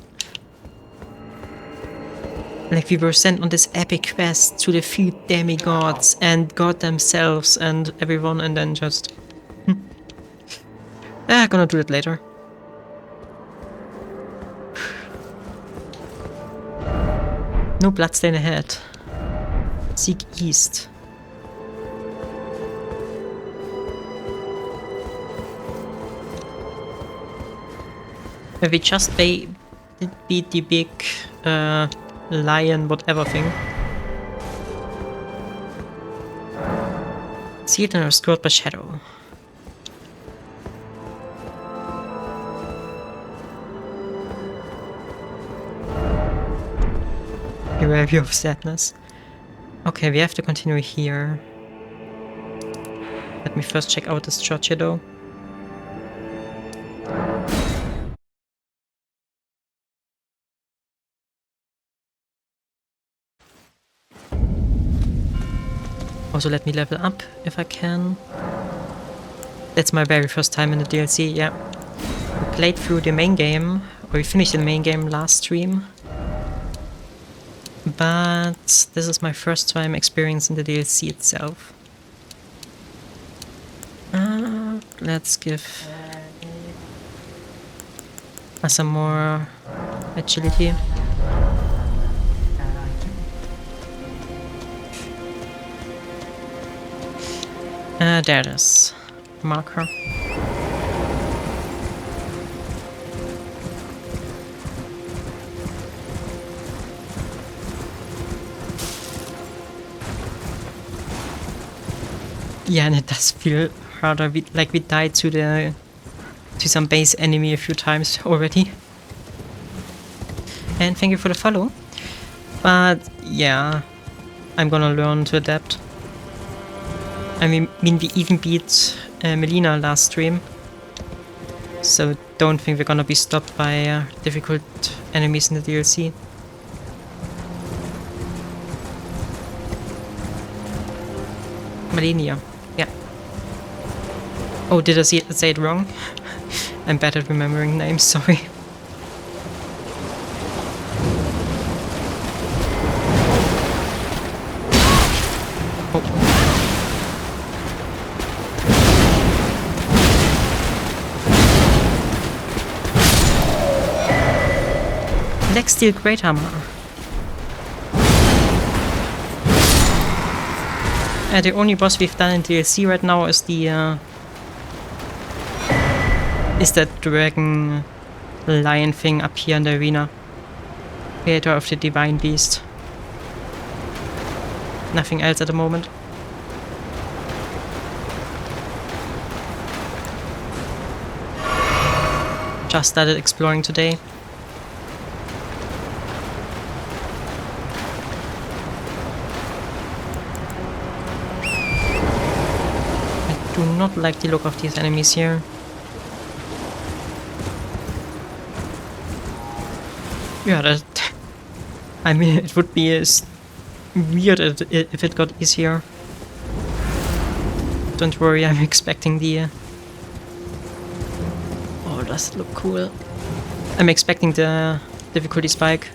Like we were sent on this epic quest to defeat demigods and God themselves and everyone, and then just... gonna do it later. No bloodstain ahead. Seek east. We just beat the big lion whatever thing. Sealed and obscured by shadow. The review of sadness. Okay, we have to continue here. Let me first check out this church here though. Also, let me level up if I can. That's my very first time in the DLC, yeah. We played through the main game, or we finished the main game last stream. But this is my first time experiencing the DLC itself. Let's give us some more agility. There it is. Marker. Yeah, and it does feel harder. Like we died to some base enemy a few times already. And thank you for the follow. But yeah, I'm gonna learn to adapt. I mean we even beat Melina last stream. So don't think we're gonna be stopped by difficult enemies in the DLC. Melina, yeah. Oh, did I say it wrong? I'm bad at remembering names, sorry. Leg Steel Great Hammer. The only boss we've done in DLC right now is that dragon lion thing up here in the arena. Creator of the Divine Beast. Nothing else at the moment. Just started exploring today. do not like the look of these enemies here. Yeah, that... I mean, it would be weird if it got easier. Don't worry, I'm expecting the... Oh, does it look cool? I'm expecting the difficulty spike.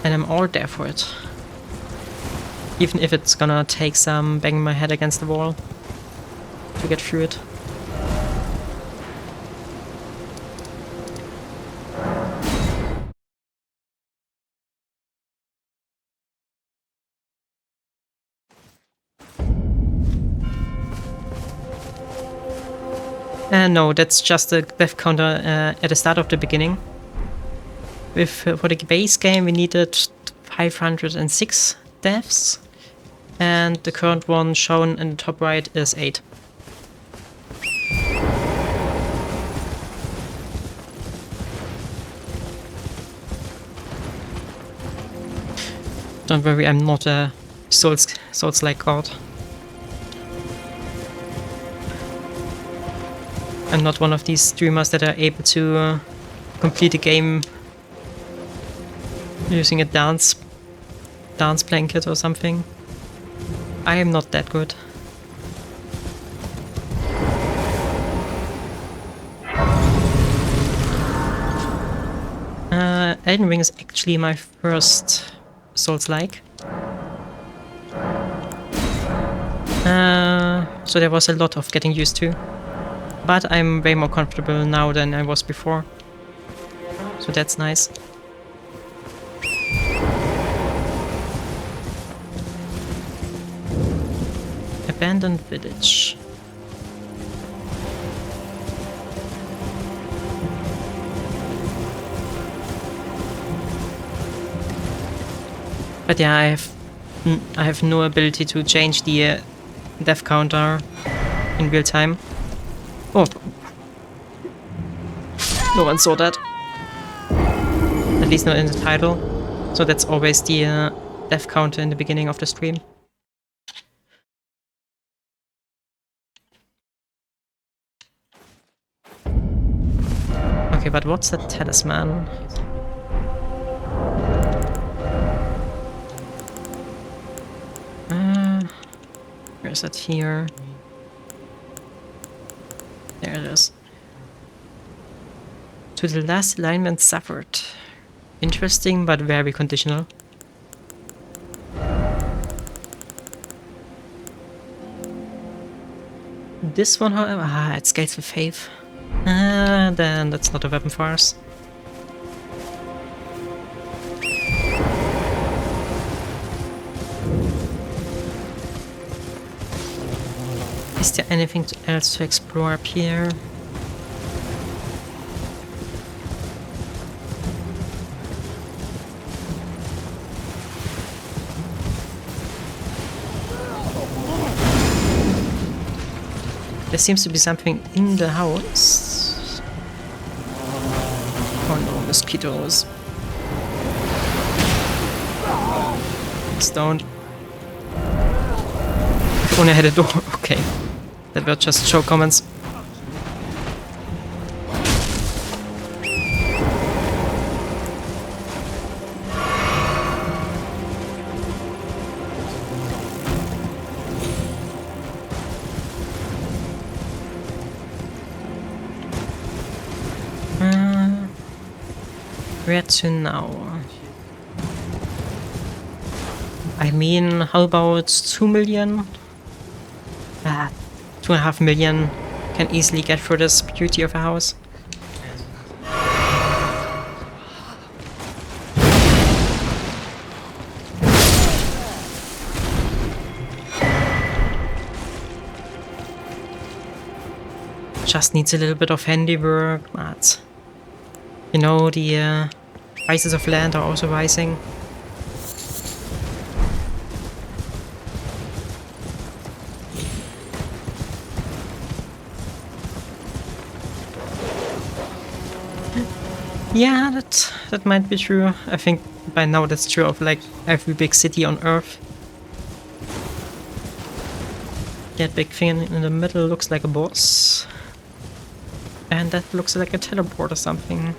And I'm all there for it. Even if it's gonna take some banging my head against the wall to get through it. No, that's just a death counter at the start of the beginning. For the base game we needed 506 deaths, and the current one shown in the top right is 8. Don't worry, I'm not a Souls-like god. I'm not one of these streamers that are able to complete a game using a dance blanket or something. I am not that good. Elden Ring is actually my first Souls-like. So there was a lot of getting used to. But I'm way more comfortable now than I was before. So that's nice. Abandoned village. But yeah, I have no ability to change the death counter in real time. Oh. No one saw that. At least not in the title. So that's always the death counter in the beginning of the stream. Okay, but what's that talisman? Where is that here? There it is. To the last alignment suffered. Interesting, but very conditional. This one, however, it scales with faith. Then that's not a weapon for us. Is there anything else to explore up here? There seems to be something in the house. Oh no, mosquitoes. Stoned. If only I had a door. Okay. That were just show comments. Where to now? I mean, how about 2 million? 2.5 million can easily get through this beauty of a house. Just needs a little bit of handiwork, but you know, the prices of land are also rising. Yeah, that might be true. I think by now that's true of like every big city on Earth. That big thing in the middle looks like a boss. And that looks like a teleport or something.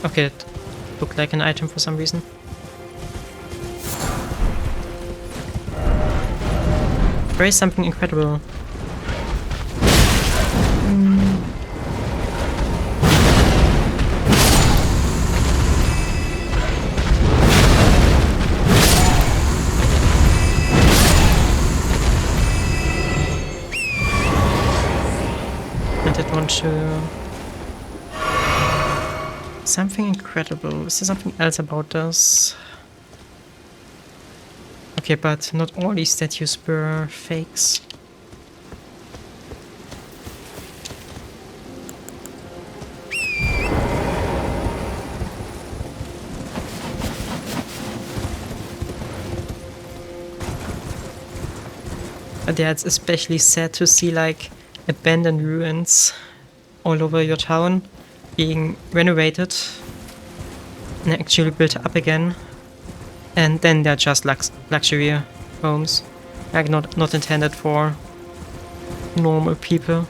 Okay, it looked like an item for some reason. There is something incredible. I did want to... Something incredible. Is there something else about this? Okay, but not all these statues were fakes. But yeah, it's especially sad to see like abandoned ruins all over your town being renovated and actually built up again. And then they're just luxury homes, like not intended for normal people.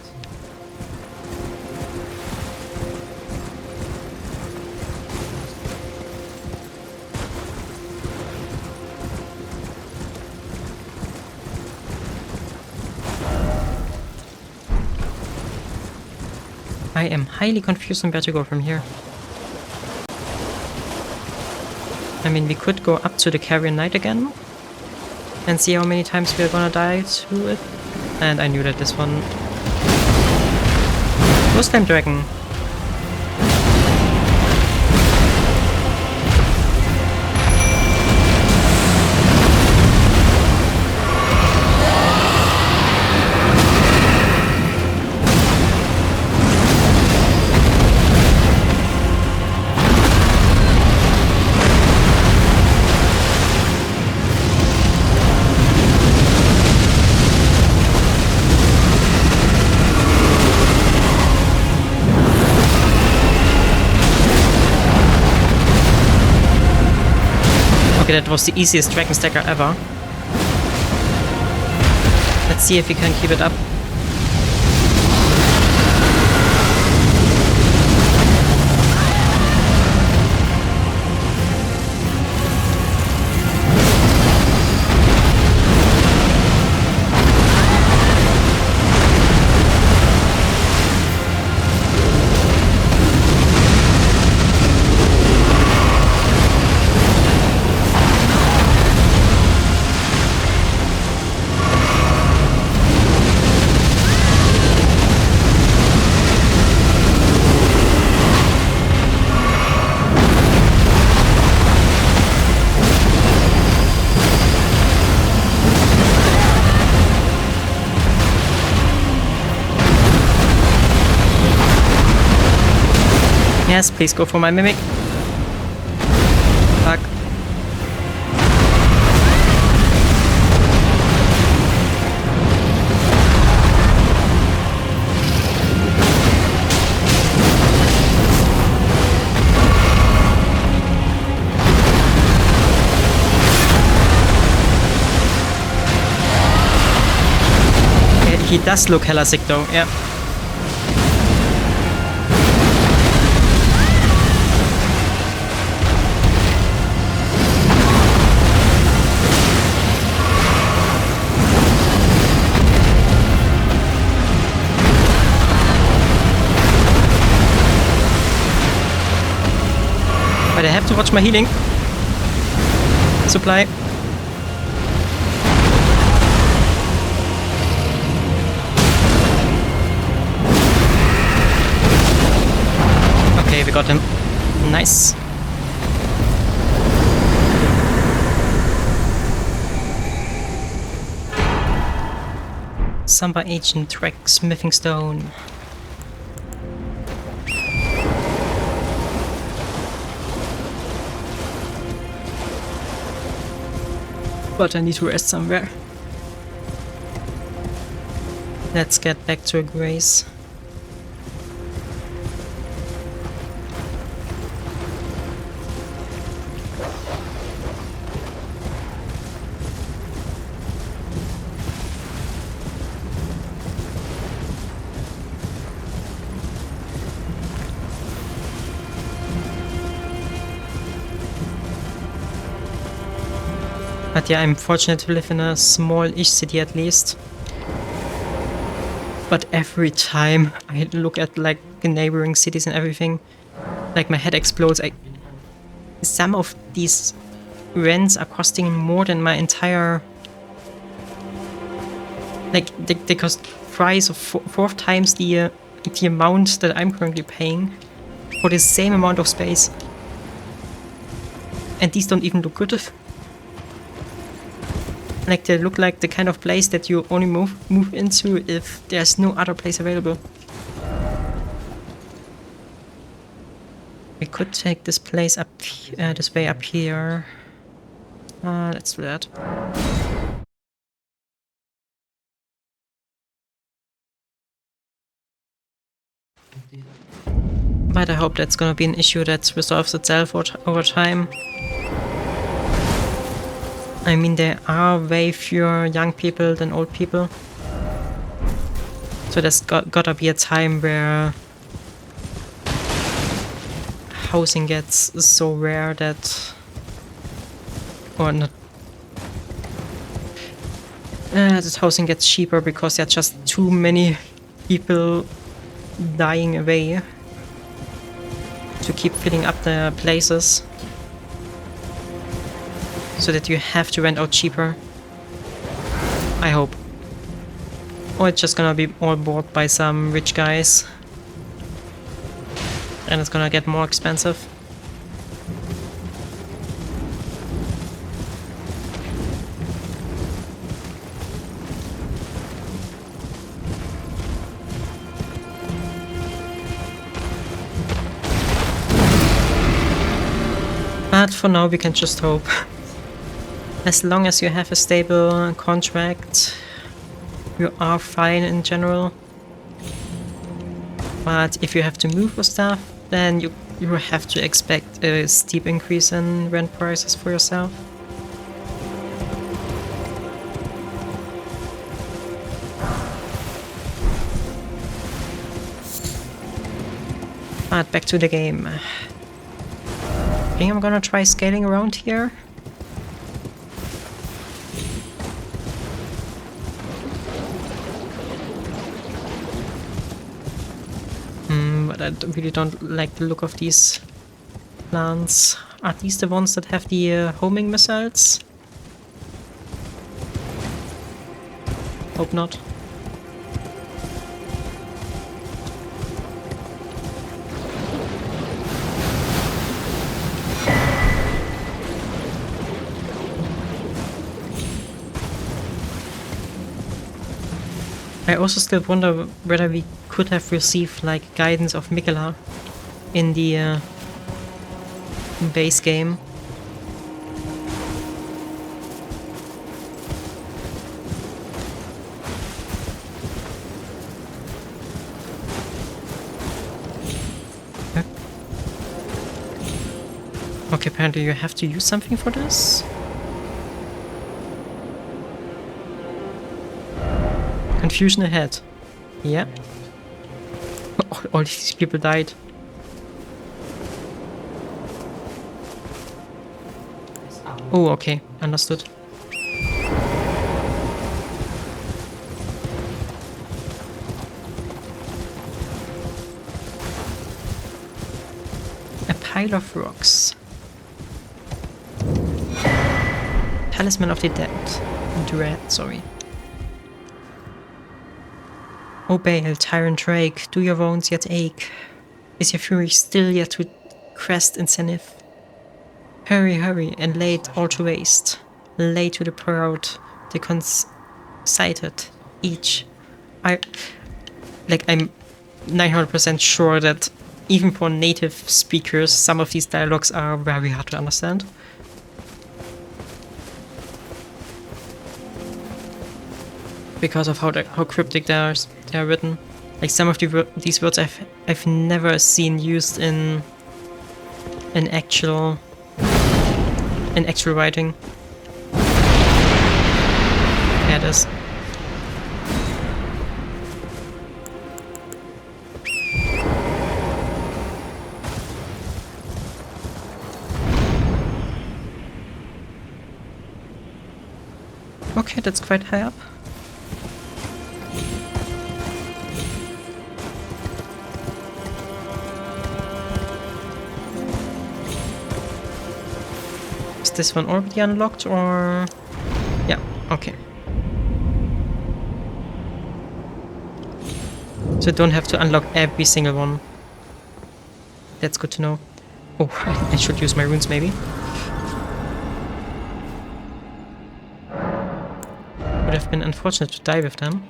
I am highly confused on where to go from here. I mean, we could go up to the Carrion Knight again and see how many times we're gonna die to it. And I knew that this one... Ghost Flame Dragon. Okay, that was the easiest Dragon Stacker ever. Let's see if we can keep it up. Yes, please go for my mimic. Fuck. He does look hella sick though, yeah. But I have to watch my healing supply. Okay, we got him. Nice. Samba Agent Track Smithing Stone. But I need to rest somewhere. Let's get back to Grace. But yeah, I'm fortunate to live in a small-ish city at least. But every time I look at like neighboring cities and everything, like my head explodes. Some of these rents are costing more than my entire... Like, they cost price of 4 times the amount that I'm currently paying for the same amount of space. And these don't even look good. Like, they look like the kind of place that you only move into if there's no other place available. We could take this place up, this way up here. Let's do that. But I hope that's gonna be an issue that resolves itself over time. I mean, there are way fewer young people than old people. So there's gotta be a time where housing gets so rare that... Or not... that housing gets cheaper because there are just too many people dying away to keep filling up the places. So that you have to rent out cheaper. I hope. Or it's just gonna be all bought by some rich guys. And it's gonna get more expensive. But for now we can just hope. As long as you have a stable contract, you are fine in general. But if you have to move with stuff, then you have to expect a steep increase in rent prices for yourself. But back to the game. I think I'm gonna try scaling around here. But I really don't like the look of these plants. Are these the ones that have the homing missiles? Hope not. I also still wonder whether we could have received like guidance of Miquella in the base game. Huh? Okay, apparently you have to use something for this. Confusion ahead. Yeah. All these people died. Oh, okay. Understood. A pile of rocks. Talisman of the Dread, sorry. O Baal, tyrant Drake, do your wounds yet ache? Is your fury still yet to crest in Zenith? Hurry, hurry, and lay it all to waste. Lay to the proud, the conceited, each. I'm 900% sure that even for native speakers, some of these dialogues are very hard to understand. Because of how cryptic they are written. Like some of these words I've never seen used in actual writing. Yeah, it is. Okay, that's quite high up. Is this one already unlocked or... Yeah, okay. So I don't have to unlock every single one. That's good to know. Oh, I should use my runes maybe. Would have been unfortunate to die with them.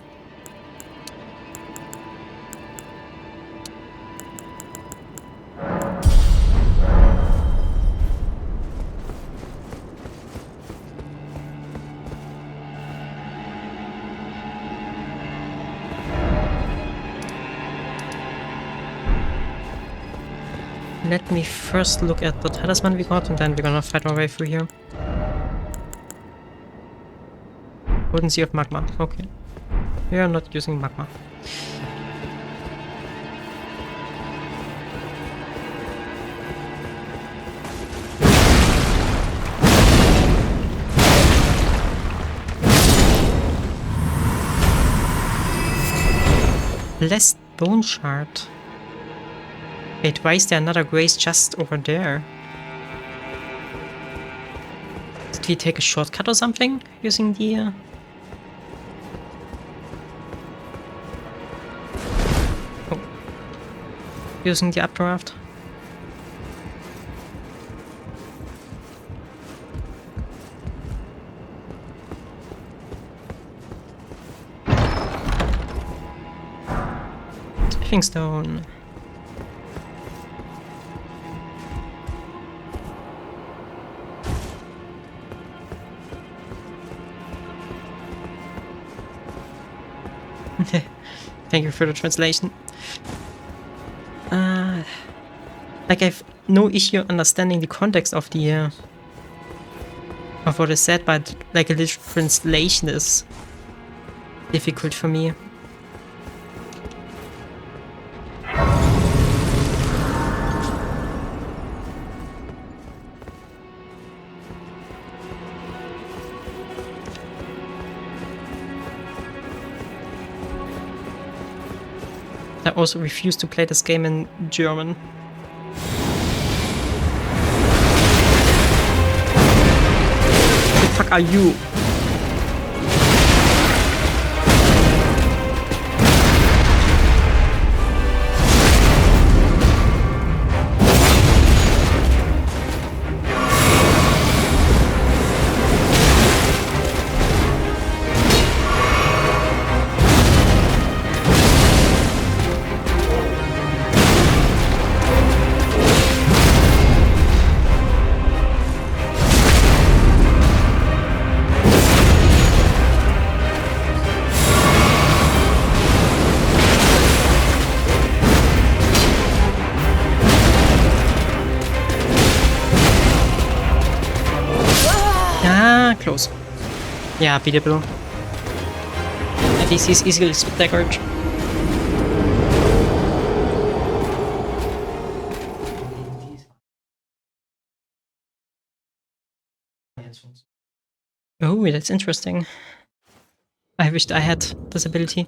Let me first look at the talisman we got, and then we're gonna fight our way through here. Potency of magma. Okay. We are not using magma. Blessed bone shard. Wait, why is there another grace just over there? Did we take a shortcut or something using the... Oh. Using the updraft? Stepping stone. Thank you for the translation. Like I've no issue understanding the context of the of what is said, but like a literal translation is difficult for me. I also refuse to play this game in German. Who the fuck are you? Close. Yeah, beatable. At least he's easily staggered. Oh, that's interesting. I wished I had this ability.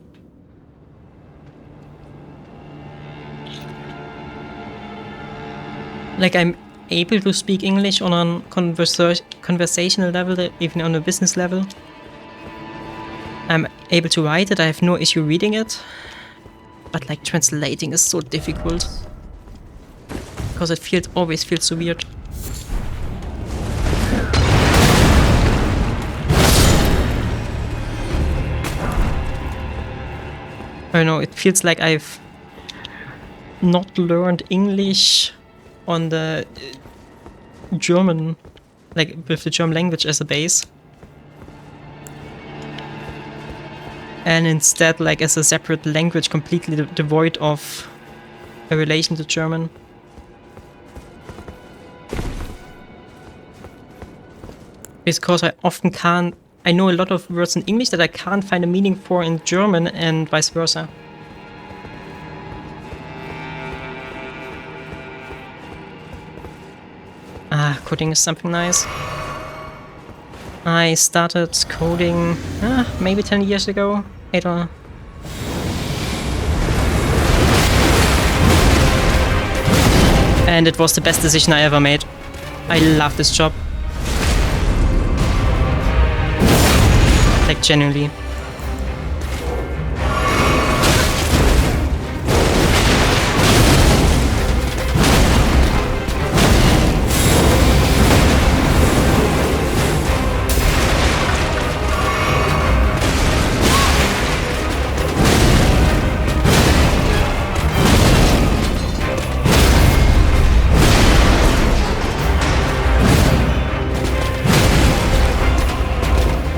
Like, I'm able to speak English on a conversational level, even on a business level. I'm able to write it, I have no issue reading it. But like translating is so difficult. Because it always feels so weird. I don't know, it feels like I've not learned English on the German, like with the German language as a base. And instead, like as a separate language completely devoid of a relation to German. Because I often can't, I know a lot of words in English that I can't find a meaning for in German and vice versa. Coding is something nice. I started coding maybe 10 years ago. I don't know. And it was the best decision I ever made. I love this job. Like, genuinely.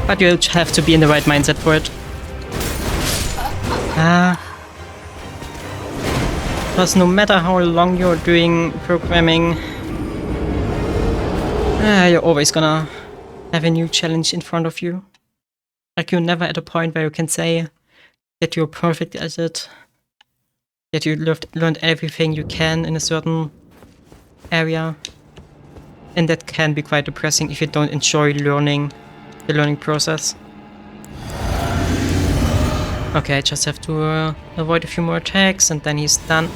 But you have to be in the right mindset for it. Because no matter how long you're doing programming, you're always gonna have a new challenge in front of you. Like, you're never at a point where you can say that you're perfect at it, that you learned everything you can in a certain area. And that can be quite depressing if you don't enjoy learning the learning process. Okay, I just have to avoid a few more attacks and then he's done.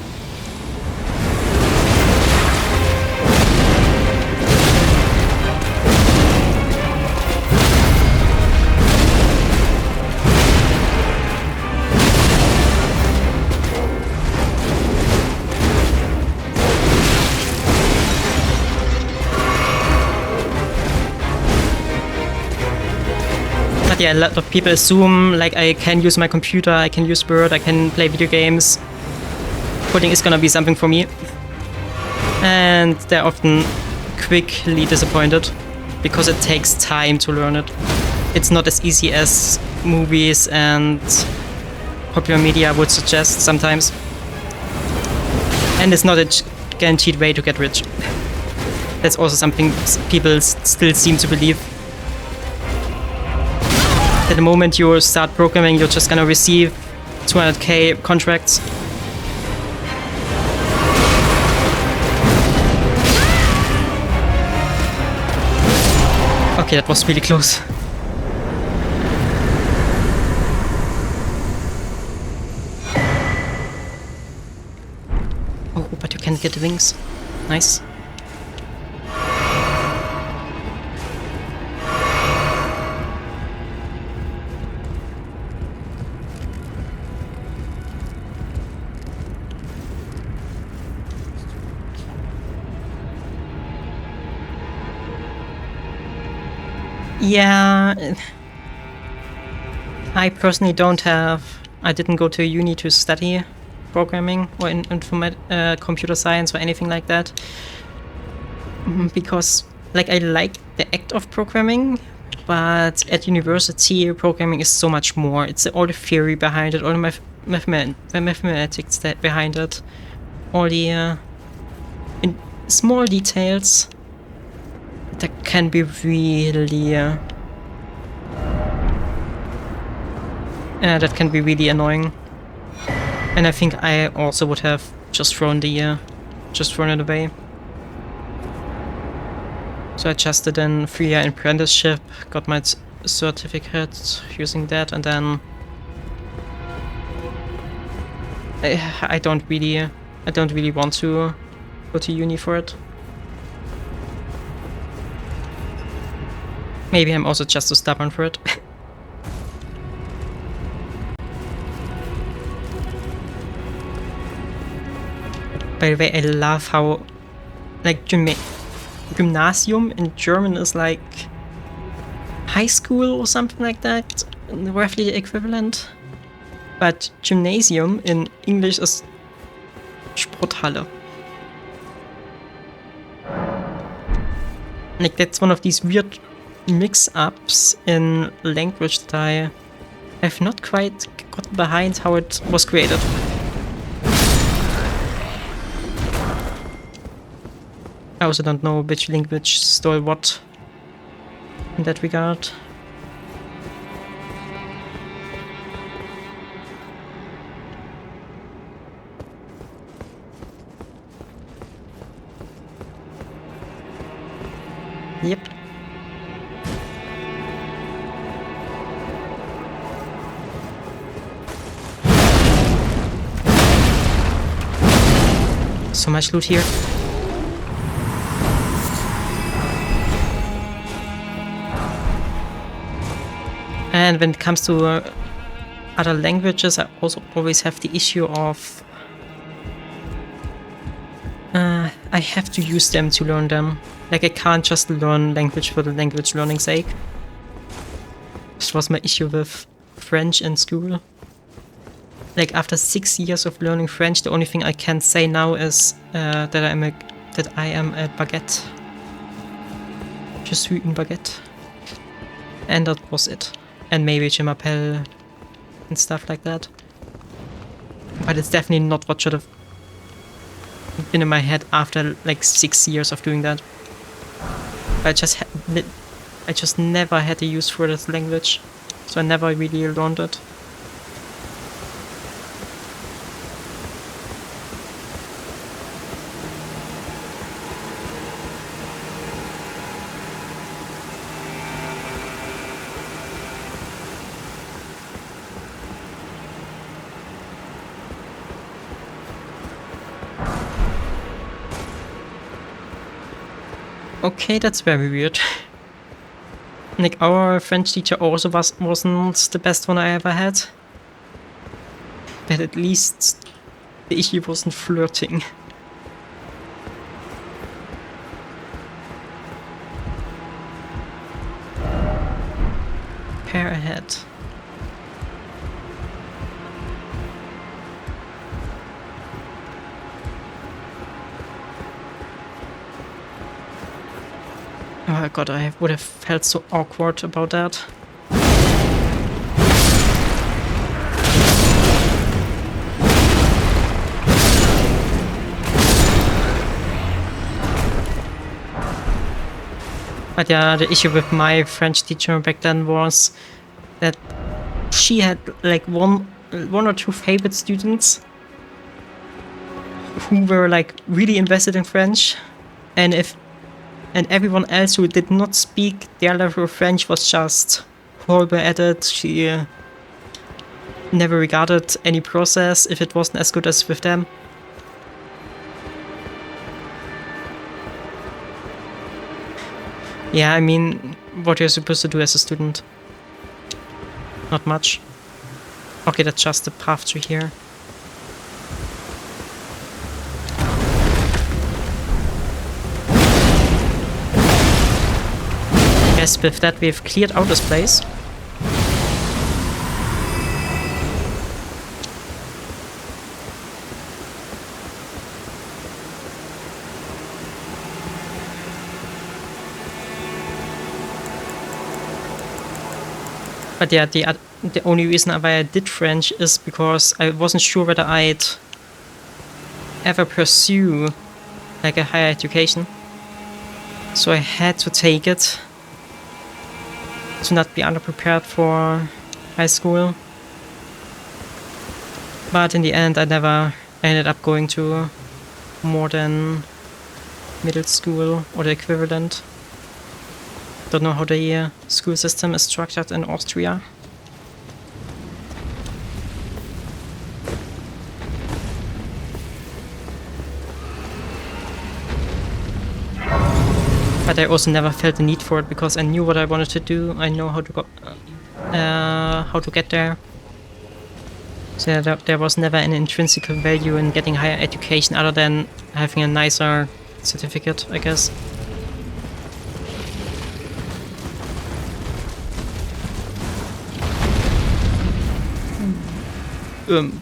But yeah, a lot of people assume like I can use my computer, I can use Word, I can play video games. Coding is gonna be something for me. And they're often quickly disappointed because it takes time to learn it. It's not as easy as movies and popular media would suggest sometimes. And it's not a guaranteed way to get rich. That's also something people still seem to believe. At the moment you start programming, you're just gonna receive 200k contracts. Okay, that was really close. Oh, but you can get the wings. Nice. Yeah, I personally I didn't go to uni to study programming or computer science or anything like that. Because, like, I like the act of programming, but at university, programming is so much more. It's all the theory behind it, all the mathematics behind it, all the small details that can be really annoying. And I think I also would have just thrown it away. So I just did a 3-year apprenticeship, got my certificate using that, and then I don't really want to go to uni for it. Maybe I'm also just too stubborn for it. By the way, I love how, like, Gymnasium in German is like high school or something like that, roughly the equivalent. But Gymnasium in English is Sporthalle. Like, that's one of these weird mix-ups in language that I have not quite gotten behind how it was created. I also don't know which language stole what in that regard. Yep. so much loot here. And when it comes to other languages, I also always have the issue of I have to use them to learn them. Like, I can't just learn language for the language learning's sake. This was my issue with French in school. Like, after 6 years of learning French, the only thing I can say now is that I am a baguette. Je suis une baguette. And that was it. And maybe je m'appelle and stuff like that. But it's definitely not what should have been in my head after like 6 years of doing that. I just never had a use for this language, so I never really learned it. Okay, that's very weird. Like, our French teacher also wasn't the best one I ever had. But at least the issue wasn't flirting. Pair ahead. Oh my god, I would have felt so awkward about that. But yeah, the issue with my French teacher back then was that she had like one or two favorite students who were like really invested in French, and everyone else who did not speak their level of French was just horrible at it. She never regarded any process if it wasn't as good as with them. Yeah, I mean, what you're supposed to do as a student? Not much. Okay, that's just the path to here. Yes, with that we've cleared out this place. But yeah, the only reason why I did French is because I wasn't sure whether I'd ever pursue like a higher education. So I had to take it to not be underprepared for high school. But in the end, I ended up going to more than middle school or the equivalent. Don't know how the school system is structured in Austria. But I also never felt the need for it because I knew what I wanted to do. I know how to go, how to get there. So there was never an intrinsic value in getting higher education other than having a nicer certificate, I guess.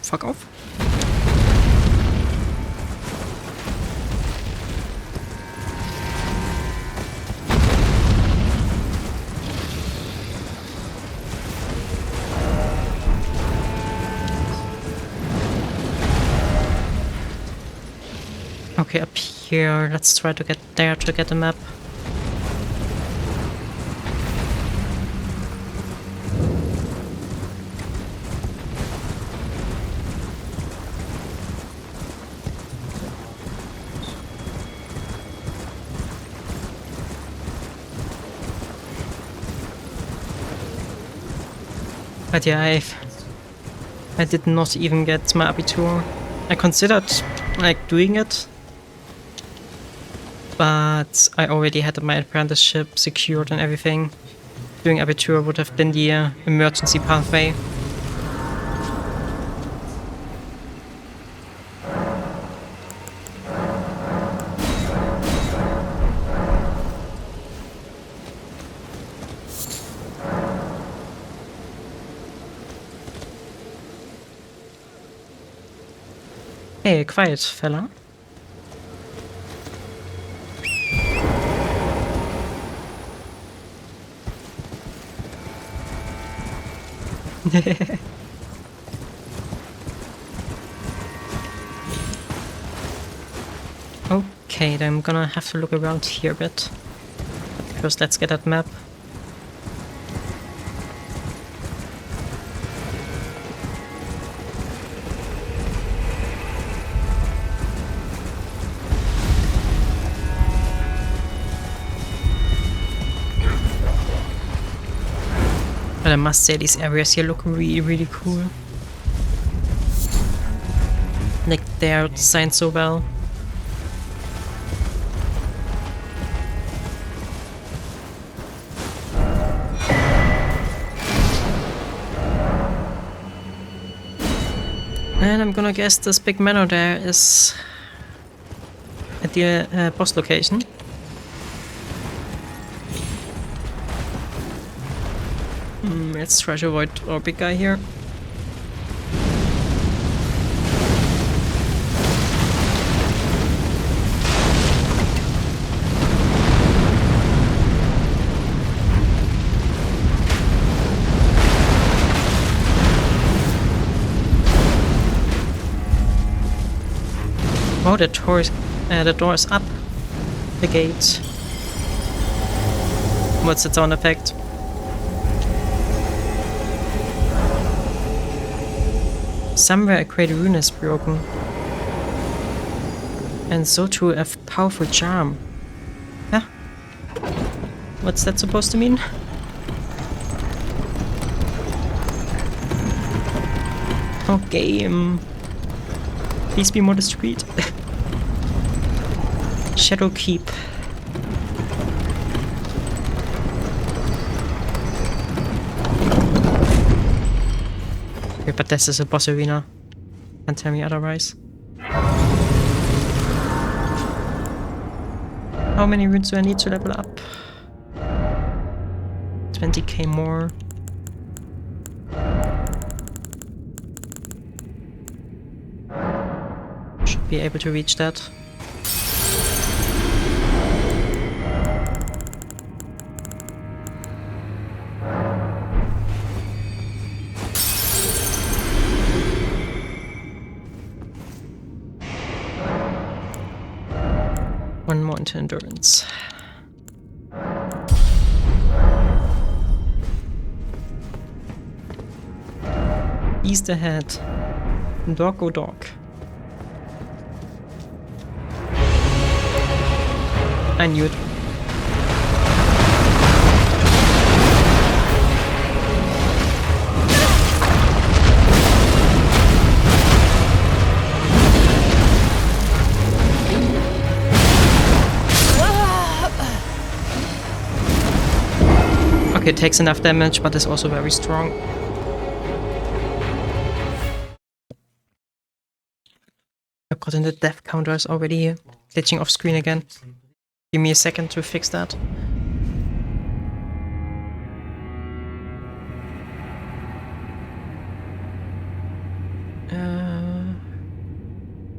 Fuck off. Okay, up here, let's try to get there to get the map. But yeah, I did not even get my Abitur. I considered like doing it but I already had my apprenticeship secured and everything. Doing Abitur would have been the emergency pathway. Hey, quiet, fella. Okay, then I'm gonna have to look around here a bit. First, let's get that map. But I must say, these areas here look really, really cool. Like, they're designed so well. And I'm gonna guess this big manor there is at the boss location. Let's try to avoid our big guy here. Oh, the door is up. The gate. What's its own effect? Somewhere a great rune is broken. And so too a powerful charm. Huh? What's that supposed to mean? Oh, game. Please be more discreet. Shadow Keep. Okay, but this is a boss arena. Can't tell me otherwise. How many runes do I need to level up? 20k more. Should be able to reach that. One more into endurance. East ahead. Dog go dog. I knew it. Okay, it takes enough damage, but is also very strong. I've gotten the death counters already glitching off screen again. Give me a second to fix that.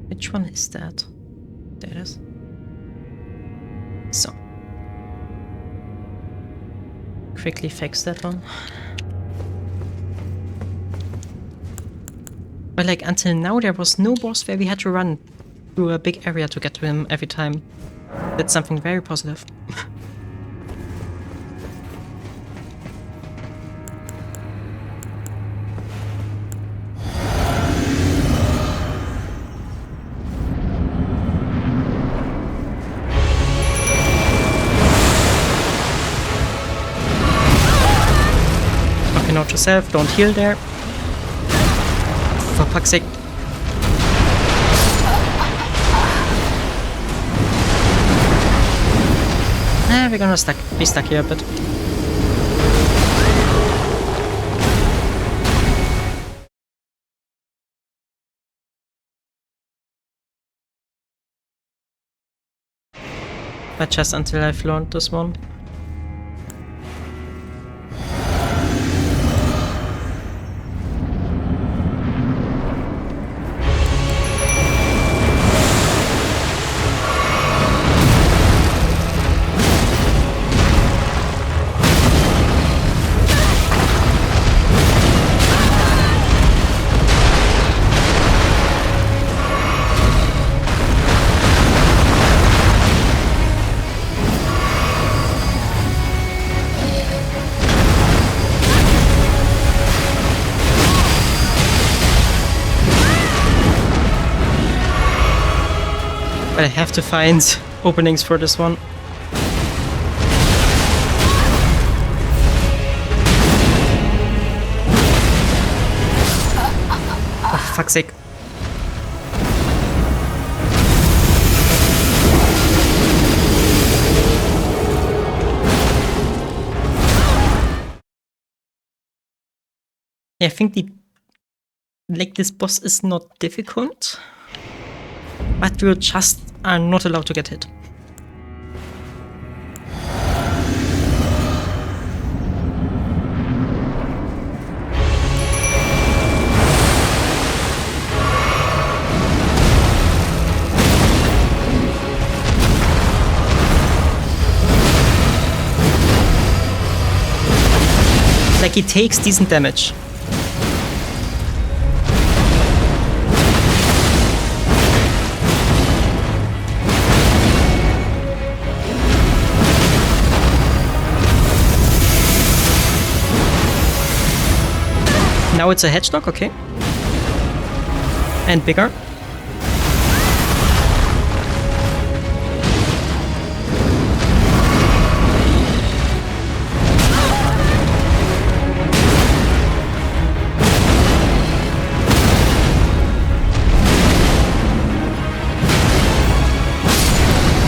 Which one is that? There it is. So. Quickly fix that one. But like until now there was no boss where we had to run through a big area to get to him every time. That's something very positive. Okay, note yourself, don't heal there. For fuck's sake. We're gonna be stuck here a bit. But just until I've learned this one. But I have to find openings for this one. Oh, for fuck's sake. Yeah, I think this boss is not difficult. But we just are not allowed to get hit. Like, he takes decent damage. Now it's a hedgehog, okay. And bigger.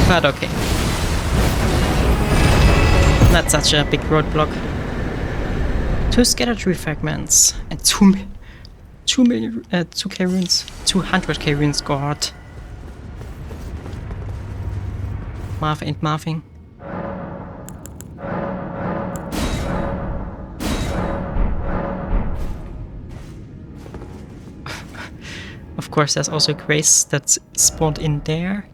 But okay. Not such a big roadblock. 2 scattered tree fragments and 2k runes, 200k runes. God. Marv ain't Marving. Of course, there's also Grace that's spawned in there.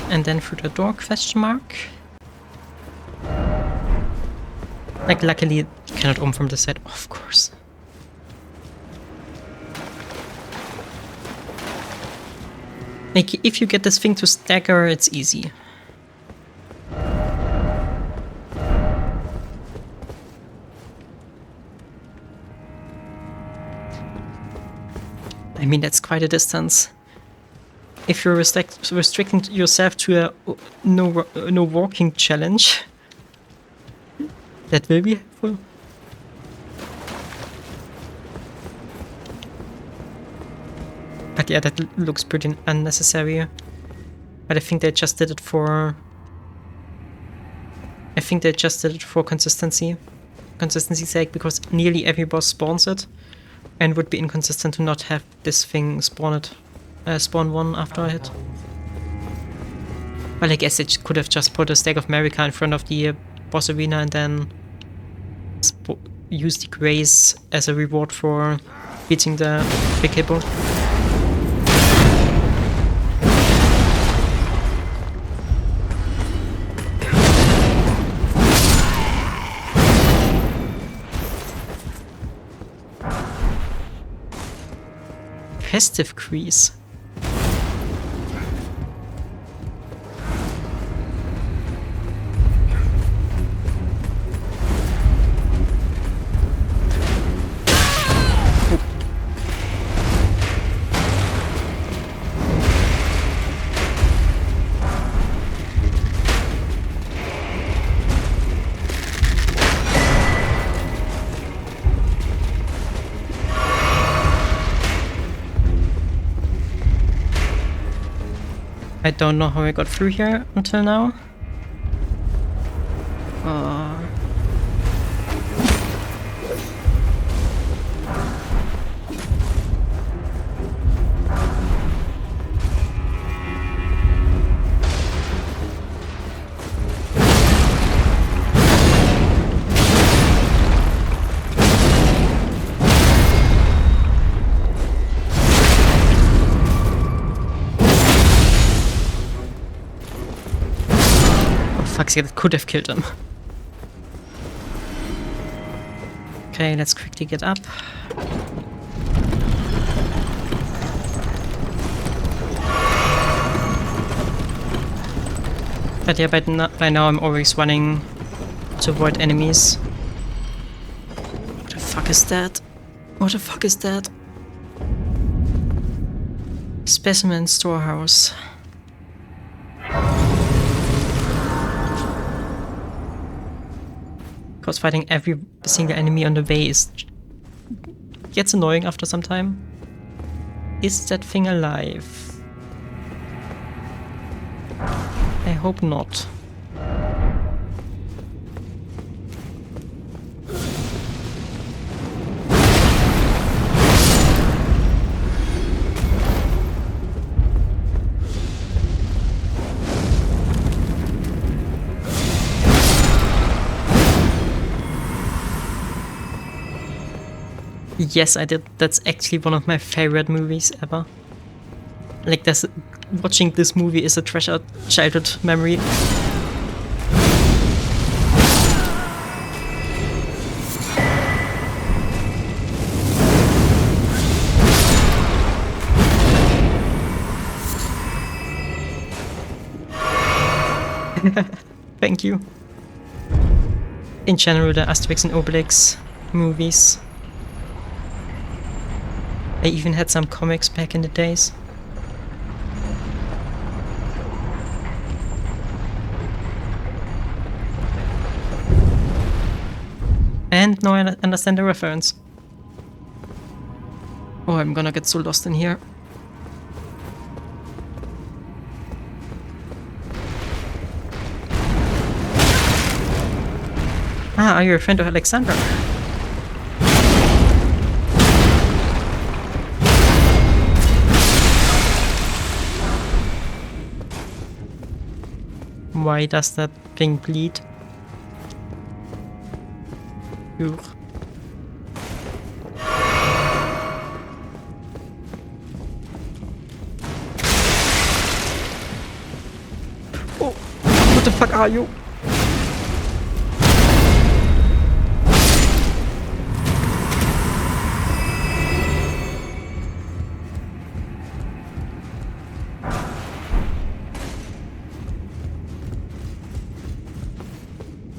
And then through the door, question mark. Like, luckily you cannot open from the side, of course. Like, if you get this thing to stagger, it's easy. I mean, that's quite a distance. If you're restricting yourself to a no walking challenge, that will be helpful. But yeah, that looks pretty unnecessary. But I think they just did it for... consistency's sake, because nearly every boss spawns it, and would be inconsistent to not have this thing spawn one after a hit. Well, I guess it could have just put a stack of Marika in front of the boss arena and then use the Grace as a reward for beating the big hippo. Festive crease. I don't know how I got through here until now. Fuck's sake, that could have killed him. Okay, let's quickly get up. But yeah, by now I'm always running to avoid enemies. What the fuck is that? What the fuck is that? Specimen storehouse. Because fighting every single enemy on the way gets annoying after some time. Is that thing alive? I hope not. Yes, I did. That's actually one of my favorite movies ever. Like, watching this movie is a treasured childhood memory. Thank you. In general, the Asterix and Obelix movies. I even had some comics back in the days. And now I understand the reference. Oh, I'm gonna get so lost in here. Ah, are you a friend of Alexander? Why does that thing bleed? Ugh. Oh, what the fuck are you?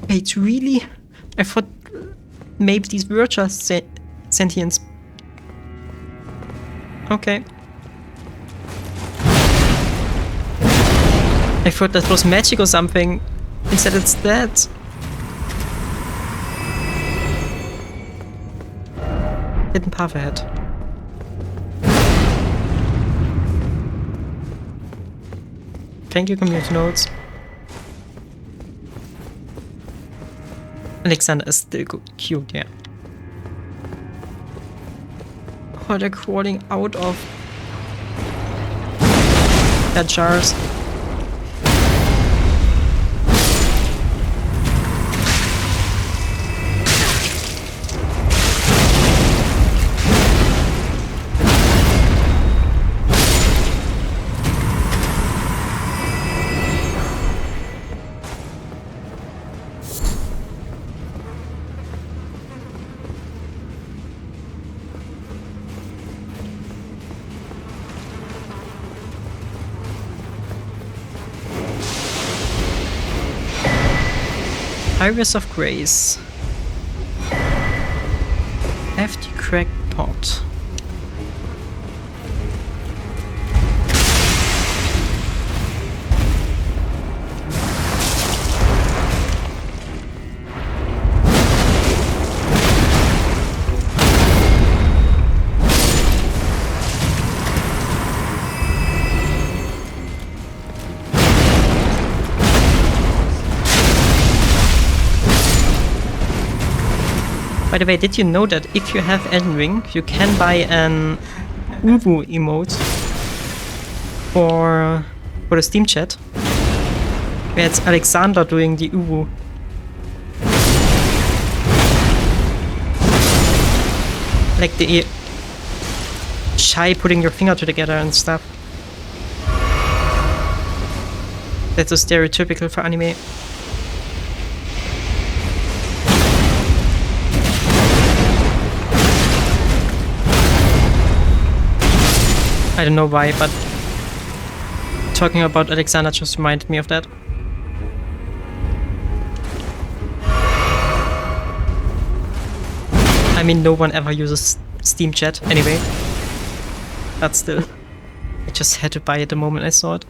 Wait, really? I thought maybe these were just sentients. Okay. I thought that was magic or something. Instead it's that. Hidden path ahead. Thank you, community notes. Alexander is still cute, yeah. Oh, they're crawling out of that jars. Iris of Grace. Hefty cracked pot. By the way, did you know that if you have Elden Ring, you can buy an Uwu emote for the Steam chat? Where it's Alexander doing the Uwu. Like the shy putting your finger together and stuff. That's so stereotypical for anime. I don't know why, but talking about Alexander just reminded me of that. I mean, no one ever uses Steam chat anyway. But still, I just had to buy it the moment I saw it.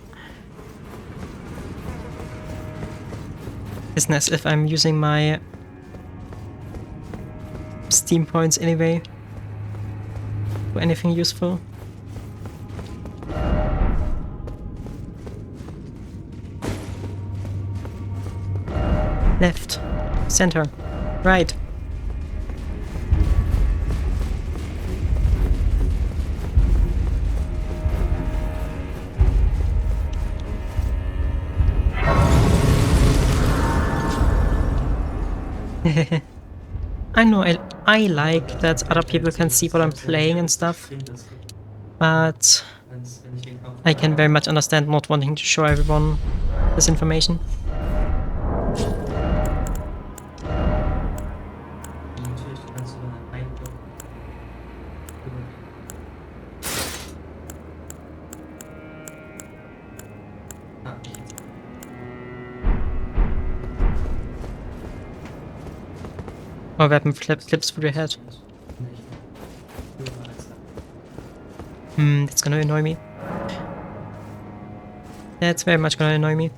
Isn't as if I'm using my Steam points anyway for anything useful. Left, center, right. I know I like that other people can see what I'm playing and stuff, but I can very much understand not wanting to show everyone this information. Or weapon flips through your head. That's gonna annoy me. That's very much gonna annoy me.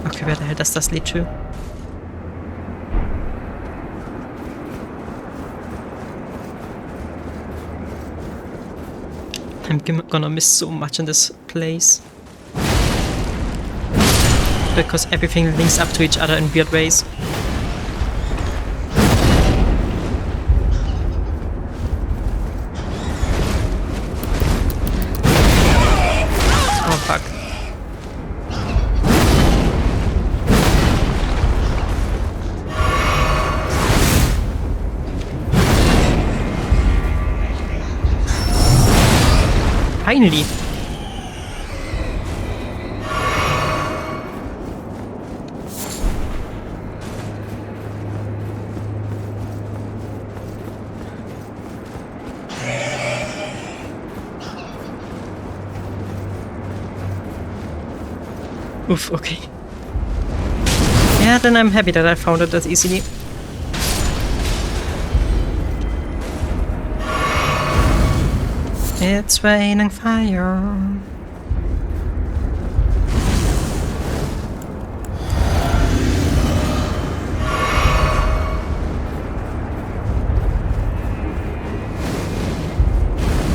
Okay, where the hell does this lead to? I'm gonna miss so much in this place. Because everything links up to each other in weird ways. Oh fuck. Finally! Oof, okay. Yeah, then I'm happy that I found it that easily. It's raining fire.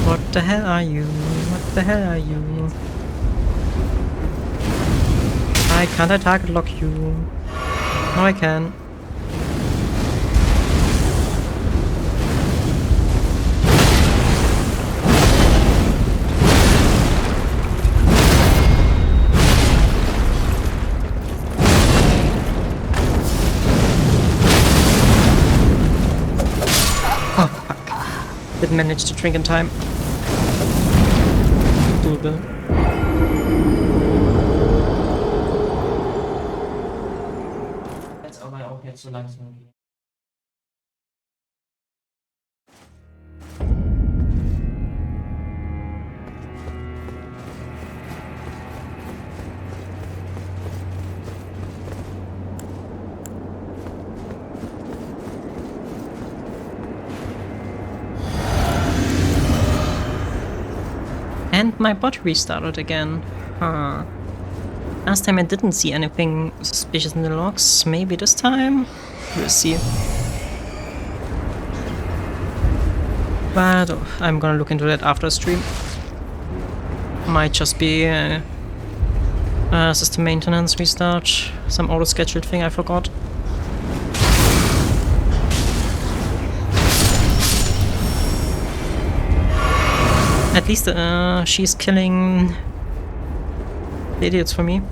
What the hell are you? What the hell are you? Why can't I target lock you? No, I can. Didn't manage to drink in time. Doable. Jetzt aber auch jetzt so langsam. And my bot restarted again. Huh. Last time I didn't see anything suspicious in the logs. Maybe this time? We'll see. But I'm gonna look into that after stream. Might just be system maintenance restart, some auto-scheduled thing I forgot. At least she's killing the idiots for me.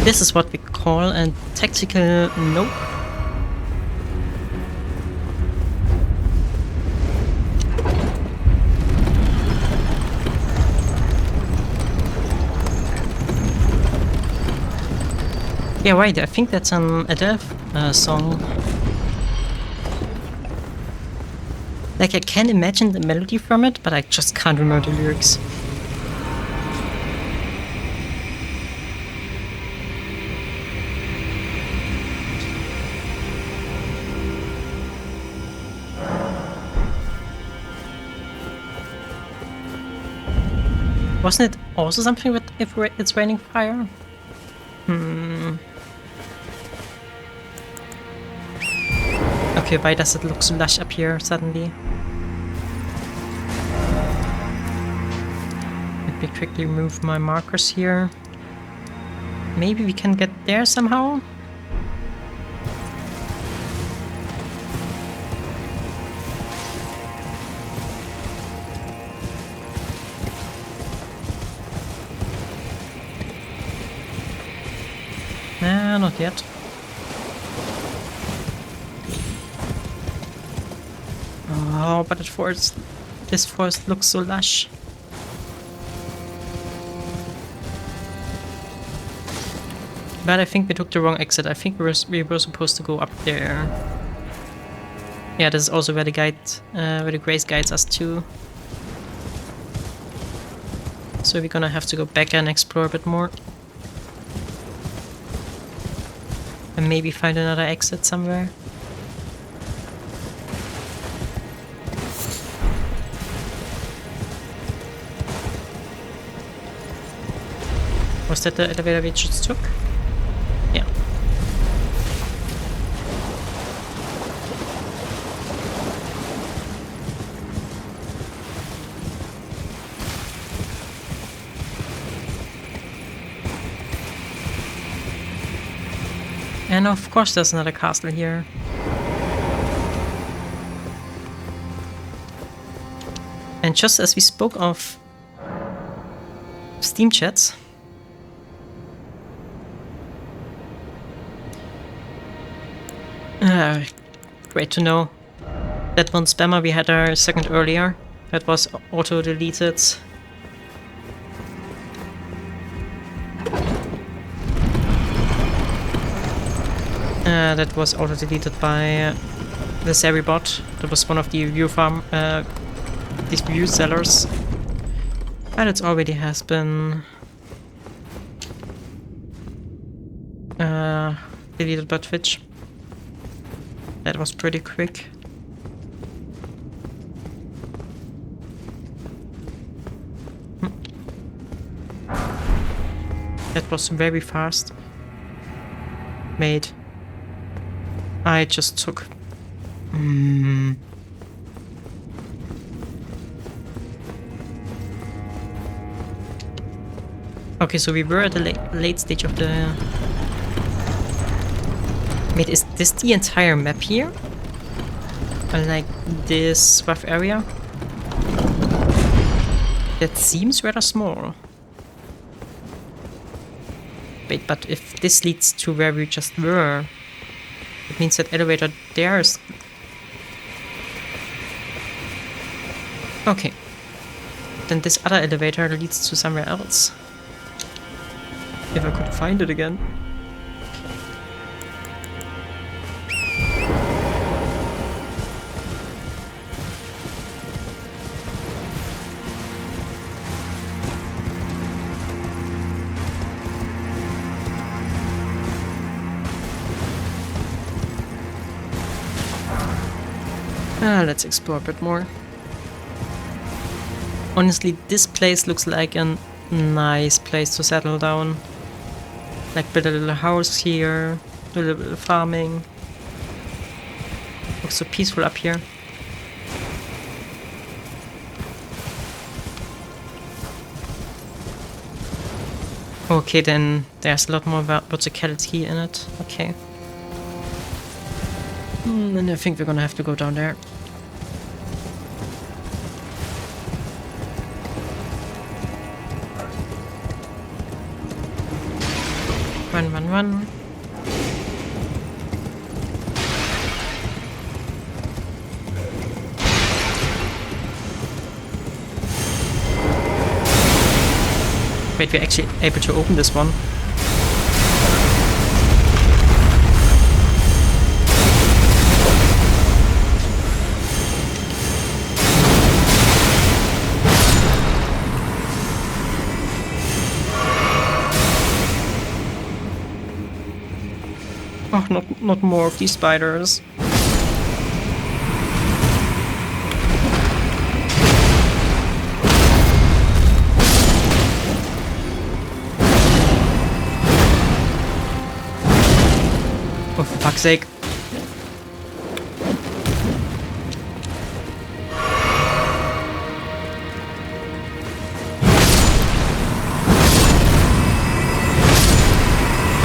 This is what we call a tactical nope. Yeah, right, I think that's an Adele song. Like, I can imagine the melody from it, but I just can't remember the lyrics. Wasn't it also something with if it's raining fire? Okay, why does it look so lush up here suddenly? Let me quickly move my markers here. Maybe we can get there somehow? Nah, not yet. Oh, but this forest looks so lush. But I think we took the wrong exit. I think we were supposed to go up there. Yeah, this is also where the Grace guides us to. So we're gonna have to go back and explore a bit more. And maybe find another exit somewhere. Was that the elevator we just took? Yeah. And of course there's another castle here. And just as we spoke of Steam chats, great to know. That one spammer we had a second earlier, that was auto-deleted. That was auto-deleted by the Sari bot. That was one of the review farm, these review sellers. But it already has been deleted by Twitch. That was pretty quick. That was very fast. Mate. I just took... Okay, so we were at the late stage of the... Wait, is this the entire map here? I like this rough area. That seems rather small. Wait, but if this leads to where we just were, it means that elevator there is... Okay. Then this other elevator leads to somewhere else. If I could find it again. Let's explore a bit more. Honestly, this place looks like a nice place to settle down. Like build a little house here, do a little bit of farming. Looks so peaceful up here. Okay, then there's a lot more verticality in it. Okay. And I think we're gonna have to go down there. Run, run, run. Wait, we're actually able to open this one. Oh, not more of these spiders. Oh, for fuck's sake.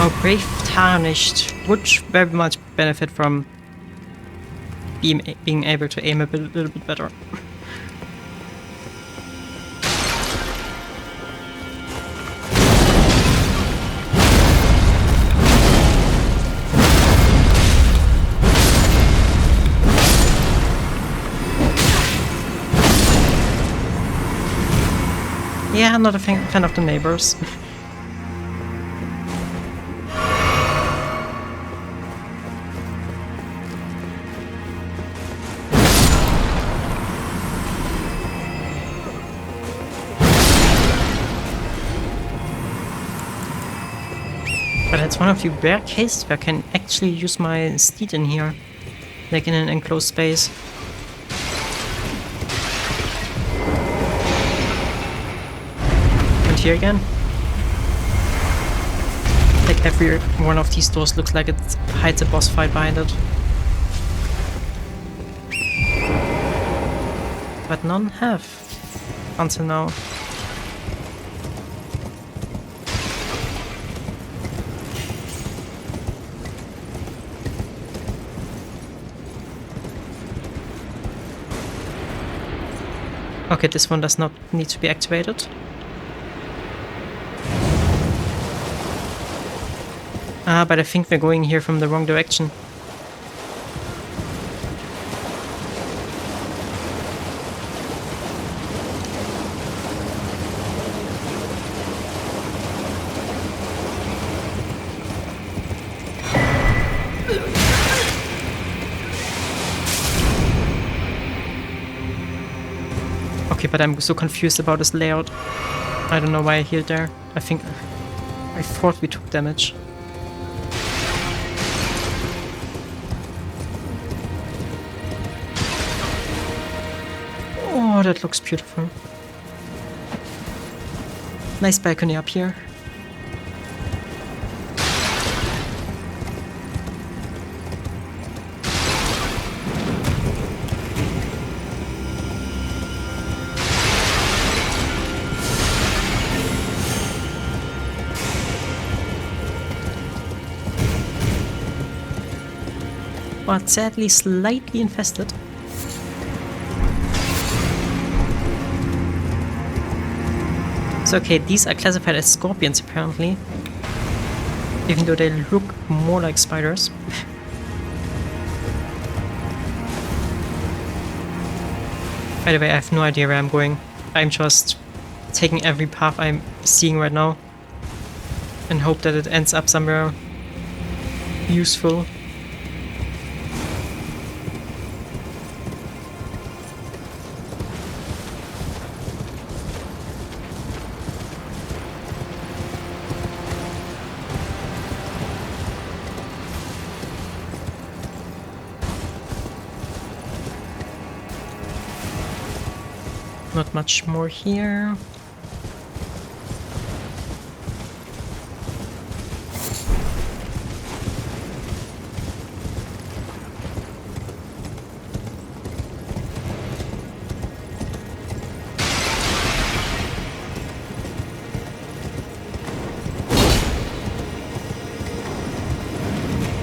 Our brave tarnished would very much benefit from being able to aim a little bit better. Yeah, I'm not a fan of the neighbors. But it's one of the rare cases where I can actually use my steed in here, like in an enclosed space. And here again. Like every one of these doors looks like it hides a boss fight behind it. But none have, until now. Okay, this one does not need to be activated. Ah, but I think we're going here from the wrong direction. Okay, but I'm so confused about this layout. I don't know why I healed there. I thought we took damage. Oh, that looks beautiful. Nice balcony up here. But sadly slightly infested. So okay, these are classified as scorpions apparently. Even though they look more like spiders. By the way, I have no idea where I'm going. I'm just taking every path I'm seeing right now. And hope that it ends up somewhere useful. Not much more here.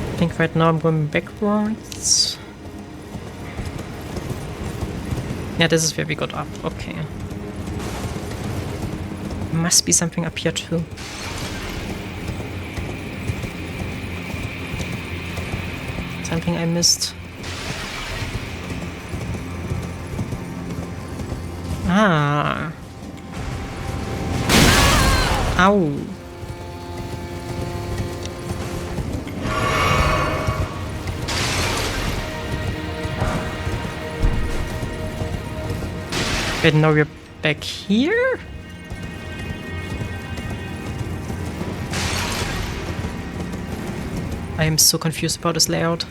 I think right now I'm going backwards. Yeah, this is where we got up. Okay. Must be something up here too. Something I missed. Ah. Ow. Wait, now we're back here? I am so confused about this layout.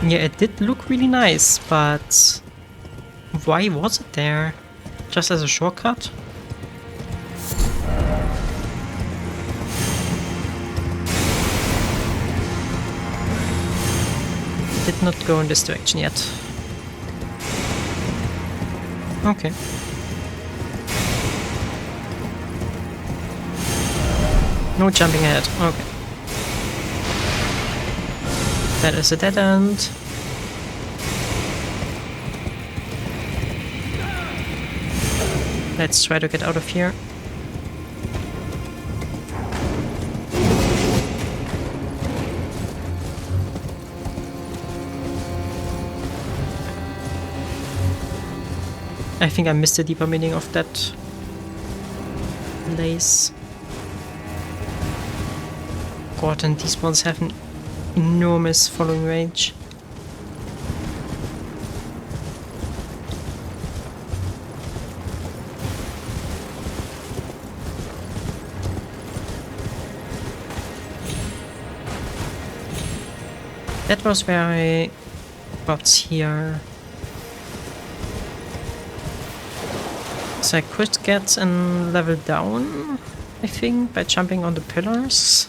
Yeah, it did look really nice, but why was it there? Just as a shortcut? Did not go in this direction yet. Okay. No jumping ahead. Okay. That is a dead end. Let's try to get out of here. I think I missed the deeper meaning of that place. God, and these ones have an enormous following range. That was where I got here. So I could get a level down, I think, by jumping on the pillars.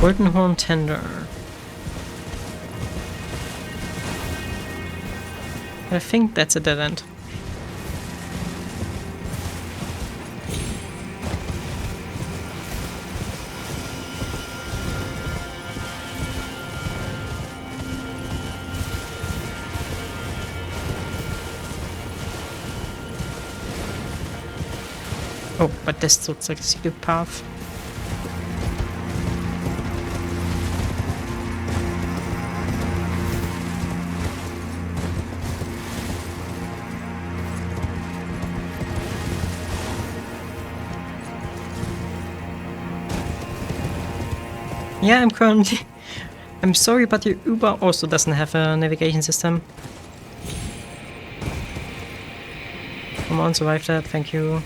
Golden Horn Tender. I think that's a dead end. Oh, but this looks like a secret path. Yeah, I'm currently... I'm sorry, but your Uber also doesn't have a navigation system. Come on, survive that, thank you.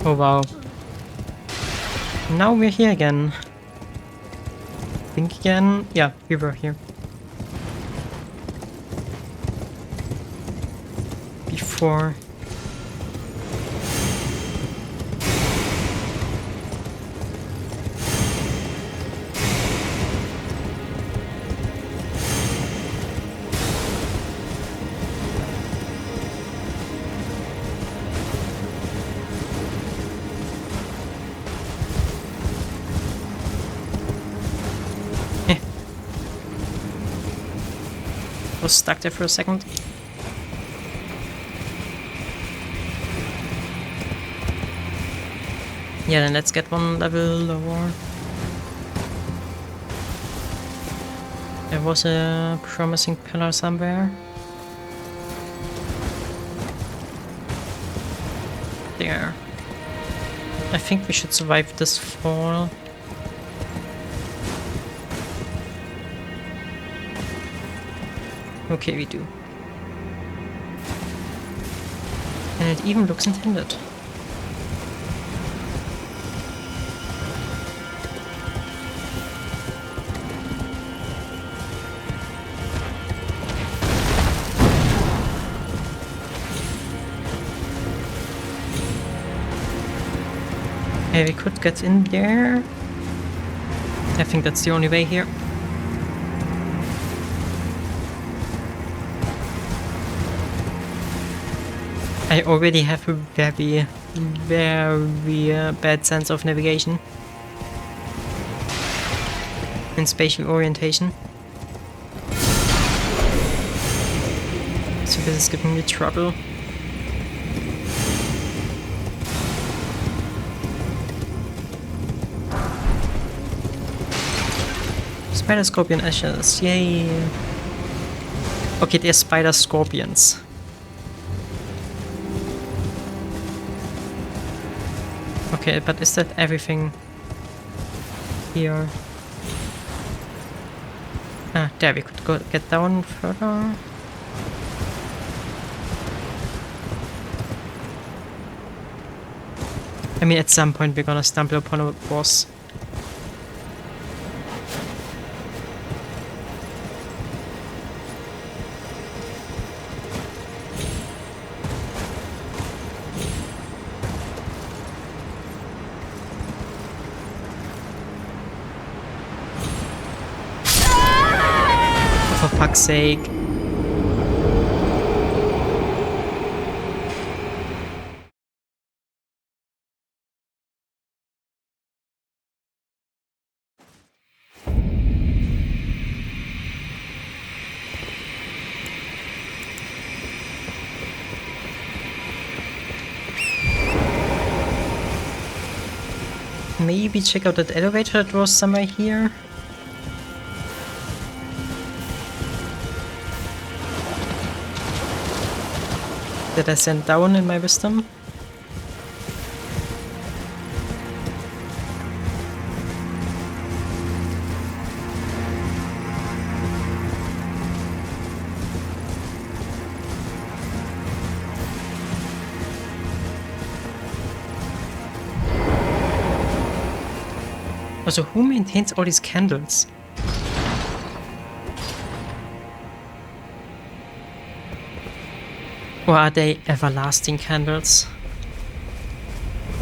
Oh wow. Now we're here again. Think again. Yeah, we were here. Before. Was stuck there for a second. Yeah, then let's get one level lower. There was a promising pillar somewhere. There. I think we should survive this fall. Okay, we do. And it even looks intended. Okay, we could get in there. I think that's the only way here. I already have a very bad sense of navigation and spatial orientation. So this is giving me trouble. Spider scorpion ashes, yay! Okay, they're spider scorpions. Okay, but is that everything here? Ah, there we could go get down further. I mean, at some point we're gonna stumble upon a boss. For fuck's sake. Maybe check out that elevator that was somewhere here. That I sent down in my wisdom. Also, who maintains all these candles? Or are they everlasting candles?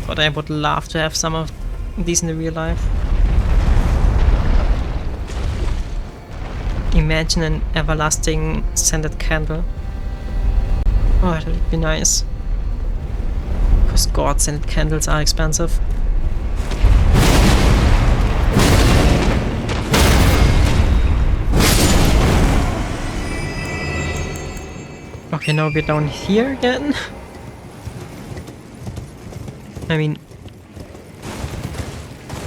But I would love to have some of these in the real life. Imagine an everlasting scented candle. Oh, that would be nice. Because God-scented candles are expensive. Okay, now we're down here again. I mean...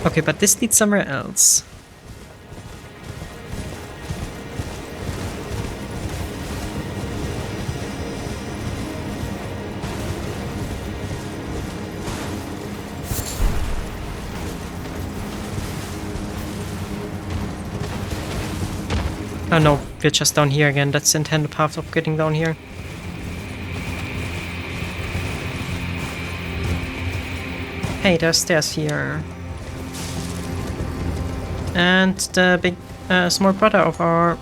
Okay, but this leads somewhere else. Oh no, we're just down here again. That's the intended path of getting down here. Hey, there's stairs here. And the big small brother of our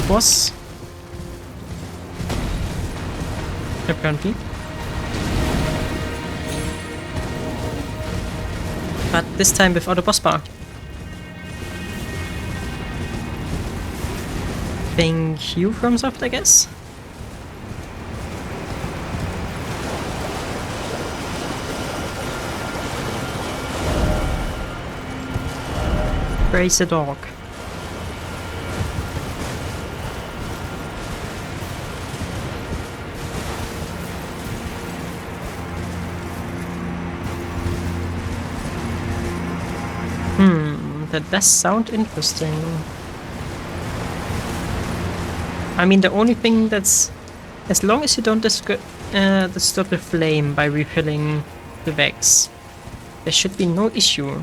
boss. Apparently. But this time without a boss bar. Thank you, FromSoft, I guess. Praise the dog. That does sound interesting. I mean, the only thing that's... As long as you don't disturb the flame by refilling the Vex, there should be no issue.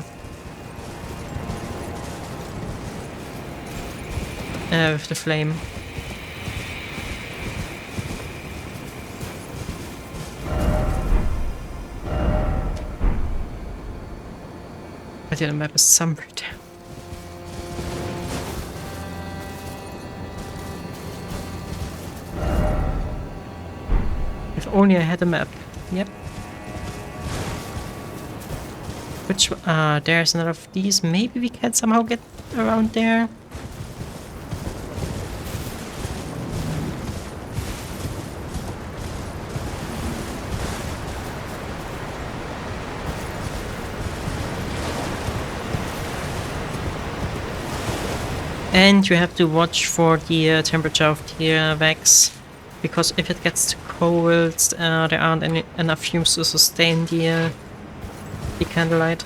With the flame. But yeah, the map is somewhere there. If only I had a map. Yep. Which there's another of these. Maybe we can somehow get around there. And you have to watch for the temperature of the Vex, because if it gets too cold, there aren't enough fumes to sustain the candlelight.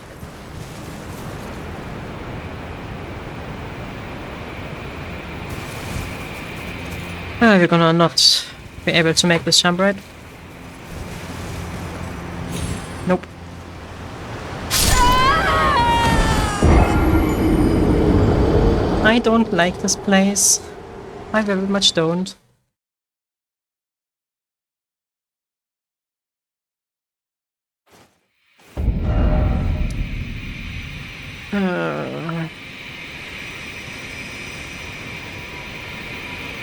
We're gonna not be able to make this jump, right? Nope. I don't like this place. I very much don't.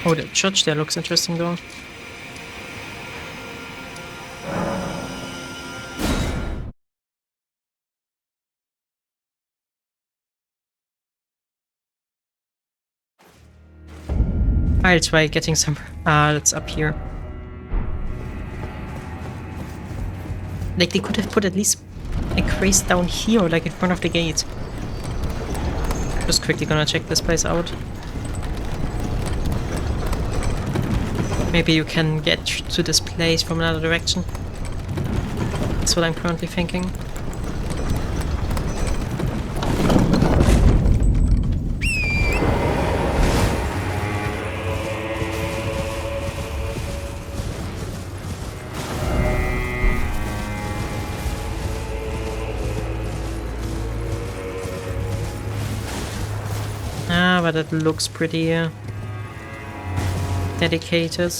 Oh, the church there looks interesting though. I'll try getting some... that's up here. Like, they could have put at least a crate down here, like in front of the gate. Just quickly gonna check this place out. Maybe you can get to this place from another direction. That's what I'm currently thinking. But it looks pretty dedicated.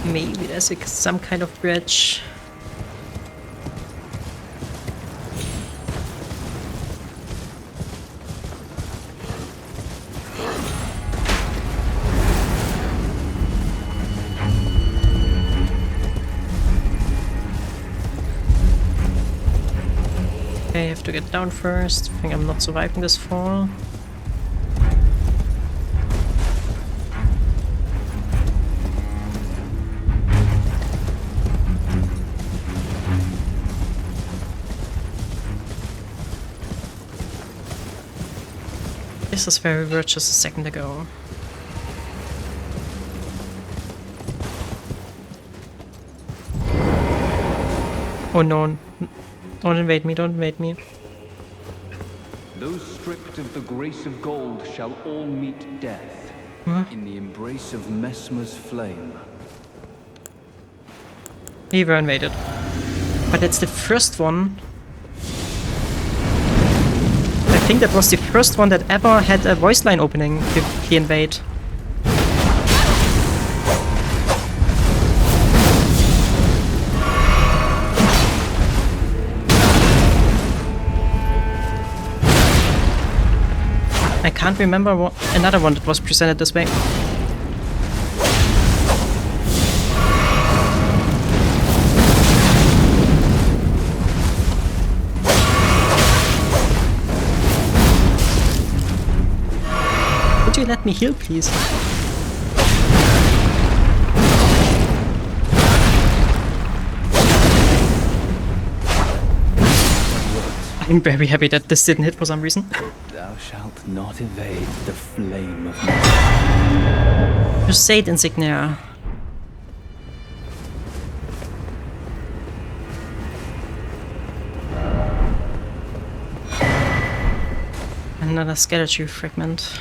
Maybe there's some kind of bridge. I have to get down first. I think I'm not surviving this fall. This is where we were just a second ago. Oh no. Don't invade me, don't invade me. Those stripped of the grace of gold shall all meet death in the embrace of Messmer's flame. We were invaded. But it's the first one. I think that was the first one that ever had a voice line opening if he invade. I can't remember another one that was presented this way. Would you let me heal, please? I'm very happy that this didn't hit for some reason. Thou shalt not evade the flame of my... Crusade insignia. Another skeleton fragment.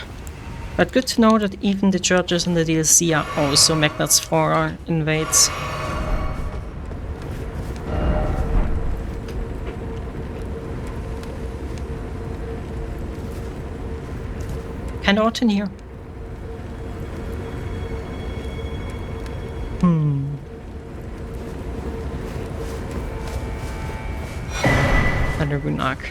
But good to know that even the churches in the DLC are also magnets for invades. Kinda odd in here. Another rune arc.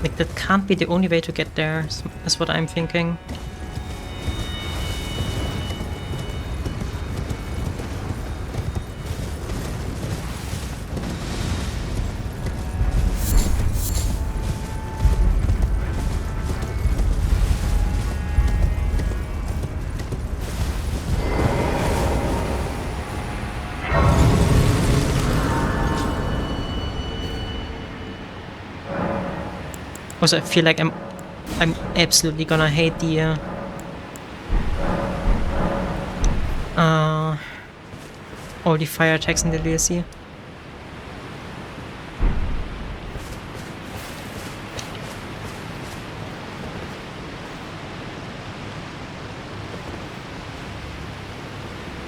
Like, that can't be the only way to get there, is what I'm thinking. Also, I feel like I'm absolutely gonna hate the all the fire attacks in the DLC.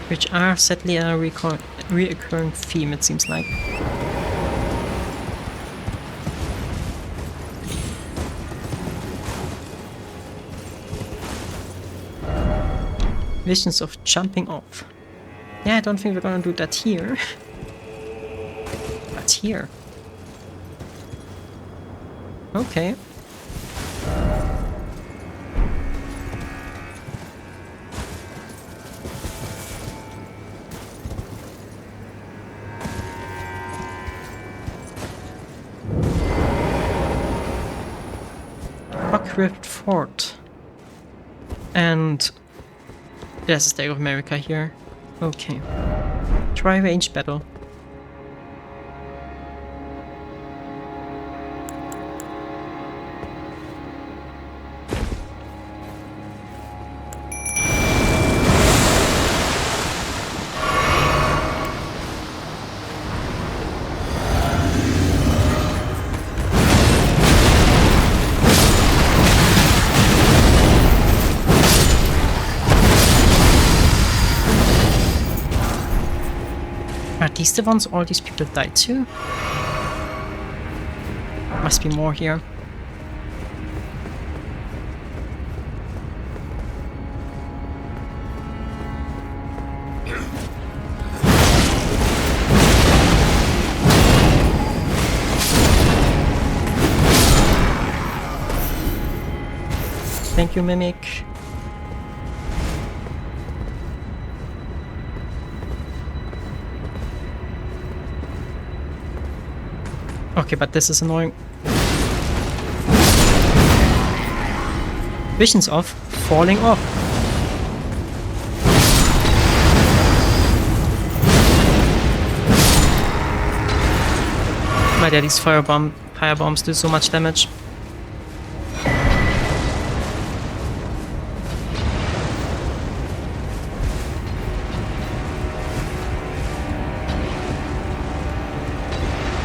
Which are sadly a recurring theme, it seems like. Visions of jumping off. Yeah, I don't think we're gonna do that here. But here. Okay. Rock-ribbed fort. And there's a State of America here. Okay. Try range battle. Are these the ones all these people died to? Must be more here. Thank you, Mimic. Okay, but this is annoying. Visions of falling off. Why do these firebombs do so much damage?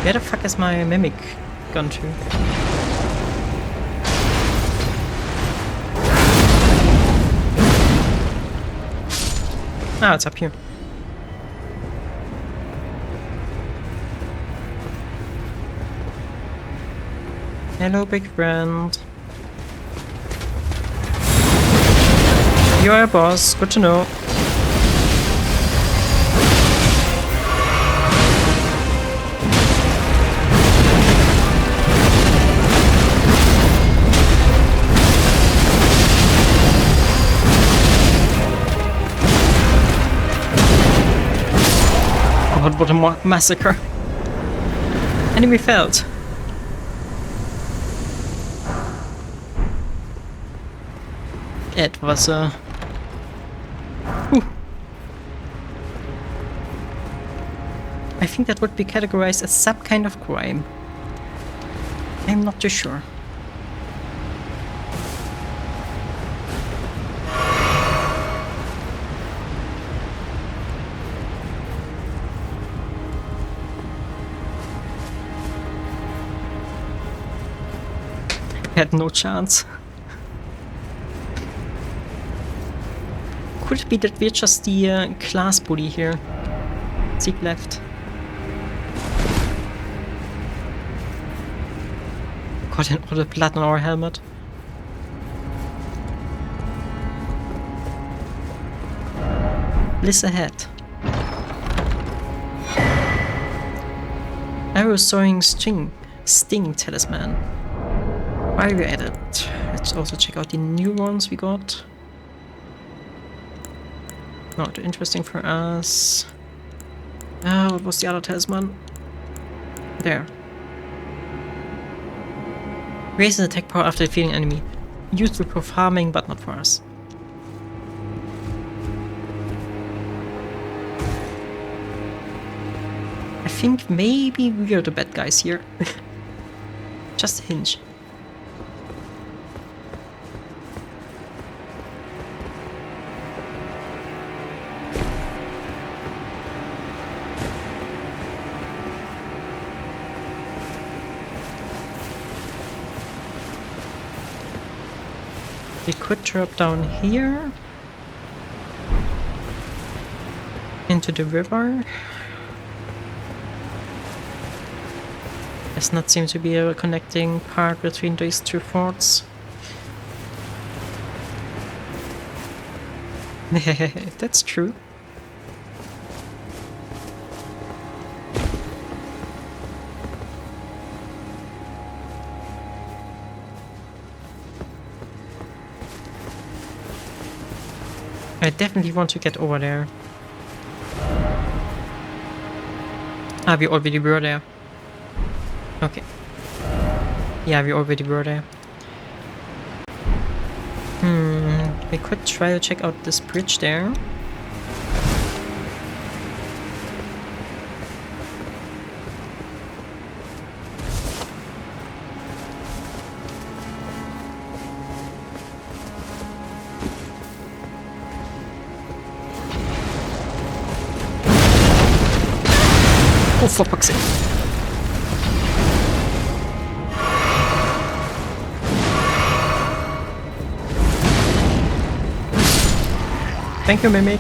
Where the fuck is my Mimic gone to? Ah, it's up here. Hello, big friend. You're a boss. Good to know. God, what a massacre. Enemy felled. It was a... I think that would be categorized as some kind of crime. I'm not too sure. Had no chance. Could it be that we're just the class bully here? Zeke left. Got all the blood on our helmet. Bliss ahead. Arrow soaring sting talisman. While we're at it, let's also check out the new ones we got. Not interesting for us. What was the other talisman? There. Raises attack power after defeating enemy. Useful for farming, but not for us. I think maybe we are the bad guys here. Just a hinge. We could drop down here into the river. Does not seem to be a connecting part between these two forts. That's true. I definitely want to get over there. Ah, we already were there. Okay. Yeah, we already were there. We could try to check out this bridge there. Oh, for fuck's sake. Thank you, Mimic.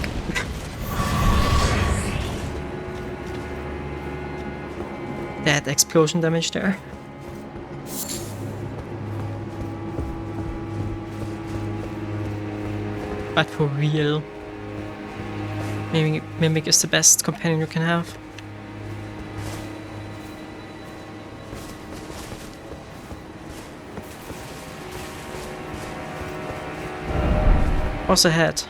That explosion damage there. But for real. Mimic is the best companion you can have. What's ahead?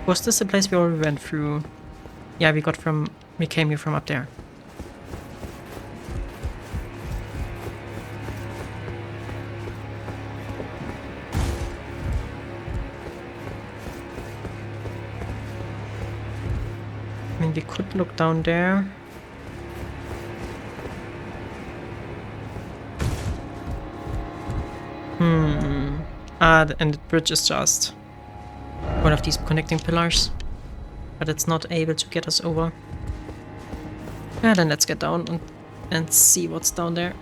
Was this the place we already went through? Yeah, we came here from up there. I mean, we could look down there. And the bridge is just one of these connecting pillars, but it's not able to get us over. Yeah, then let's get down and see what's down there.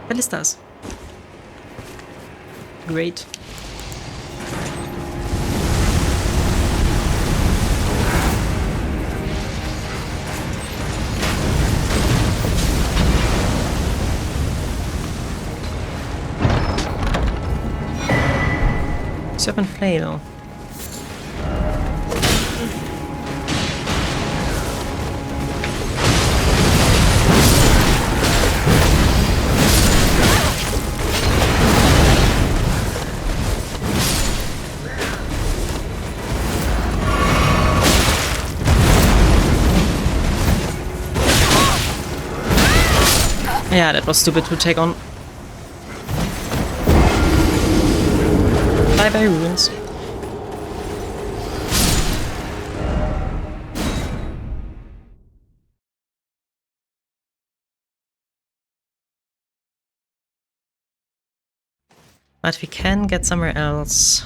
Ballistas. Great. Serpent flail. Yeah, that was stupid to take on. Bye bye ruins. But we can get somewhere else.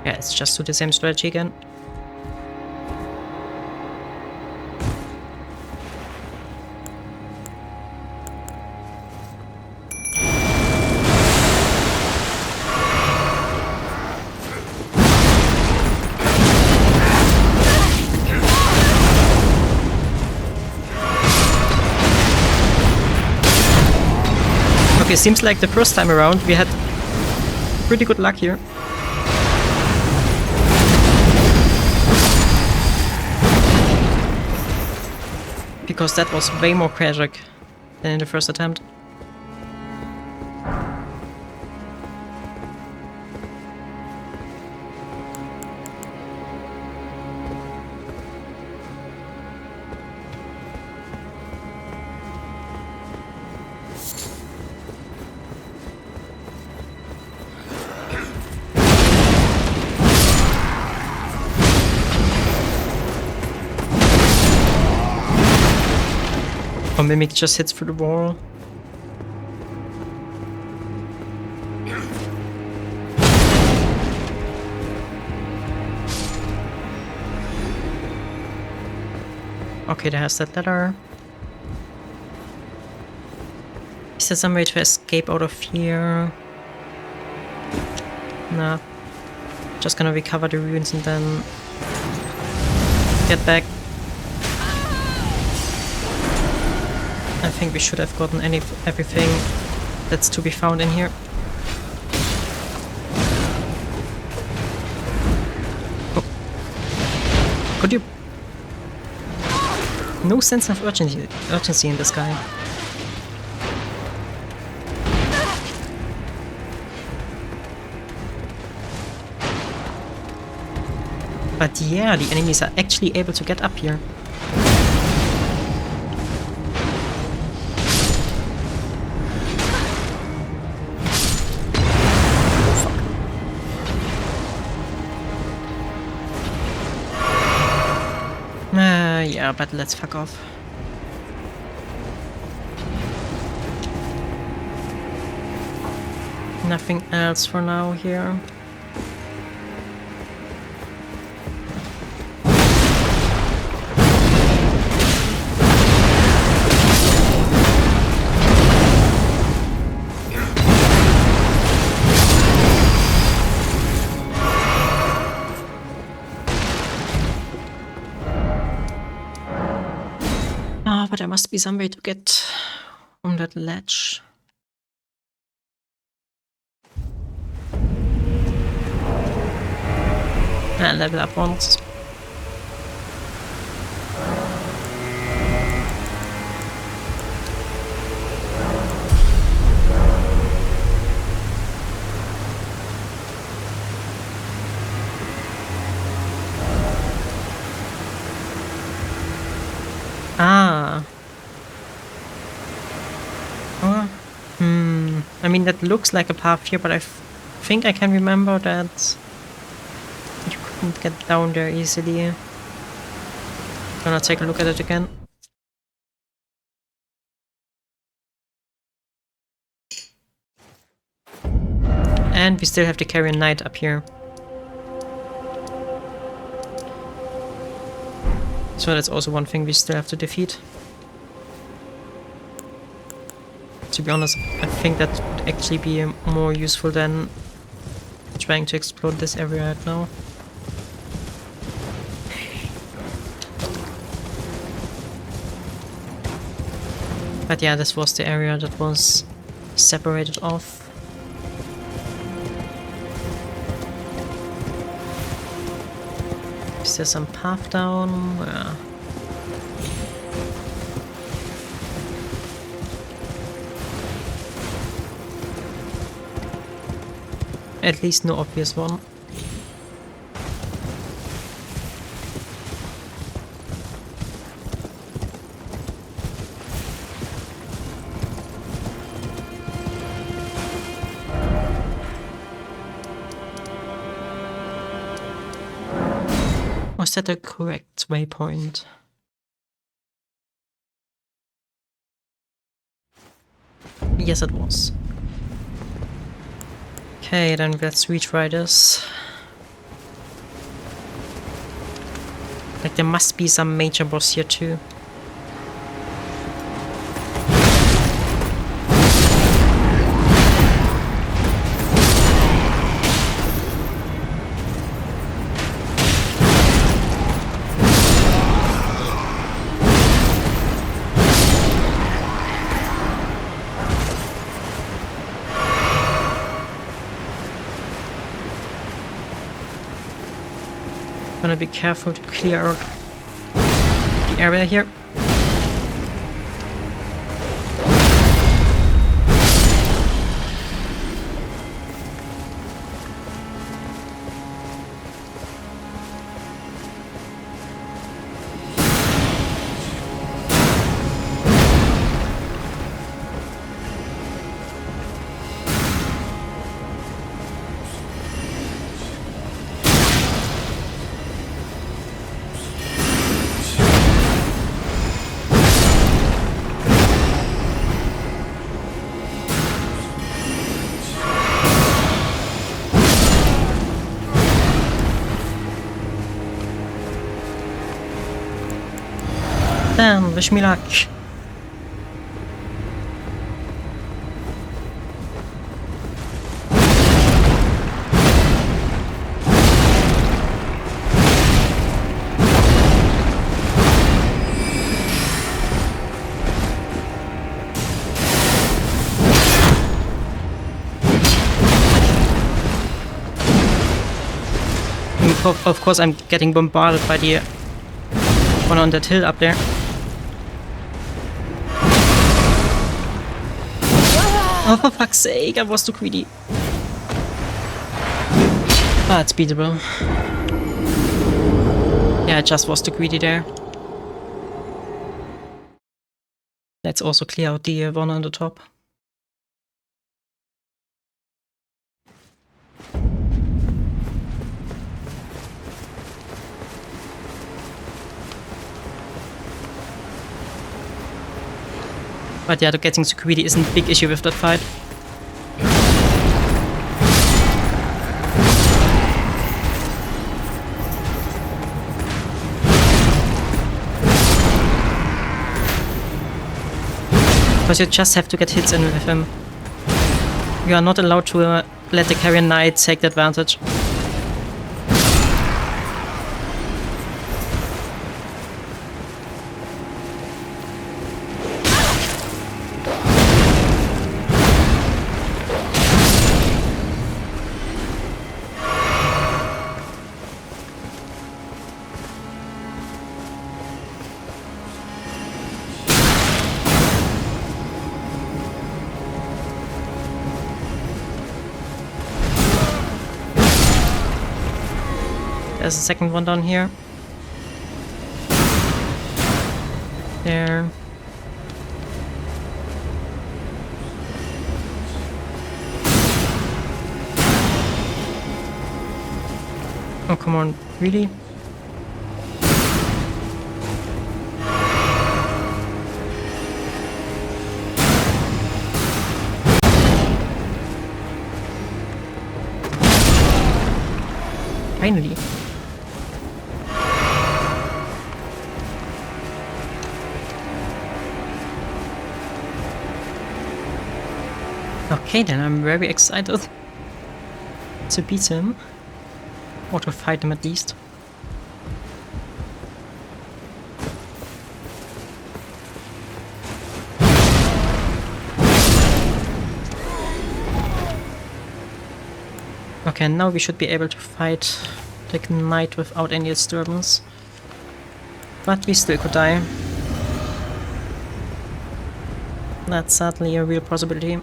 Yeah, it's just do the same strategy again. Okay, seems like the first time around we had pretty good luck here. Because that was way more tragic than in the first attempt. Or Mimic just hits through the wall. Okay, there's that ladder. Is there some way to escape out of here? Nah. Just gonna recover the ruins and then get back. I think we should have gotten everything that's to be found in here. Oh. Could you... No sense of urgency in this guy. But yeah, the enemies are actually able to get up here. Yeah, but let's fuck off. Nothing else for now here. But there must be some way to get on that ledge. And level up once. Ah. Oh. I mean, that looks like a path here, but I think I can remember that you couldn't get down there easily. Gonna take a look at it again. And we still have to carry a knight up here. So that's also one thing we still have to defeat. To be honest, I think that would actually be more useful than trying to explode this area right now. But yeah, this was the area that was separated off. Is there some path down? Yeah. At least no obvious one. Was that the correct waypoint? Yes, it was. Okay, then let's retry this. Like, there must be some major boss here too. Gonna be careful to clear out the area here. Damn, wish me luck. Of course, I'm getting bombarded by the one on that hill up there. Oh, for fuck's sake, I was too greedy. Ah, it's beatable. Yeah, I just was too greedy there. Let's also clear out the one on the top. But yeah, getting too greedy isn't a big issue with that fight. Because you just have to get hits in with him. You are not allowed to let the Carrion Knight take the advantage. There's a second one down here. There. Oh, come on, really? Finally. Okay, then I'm very excited to beat him, or to fight him at least. Okay, now we should be able to fight the knight without any disturbance. But we still could die. That's certainly a real possibility.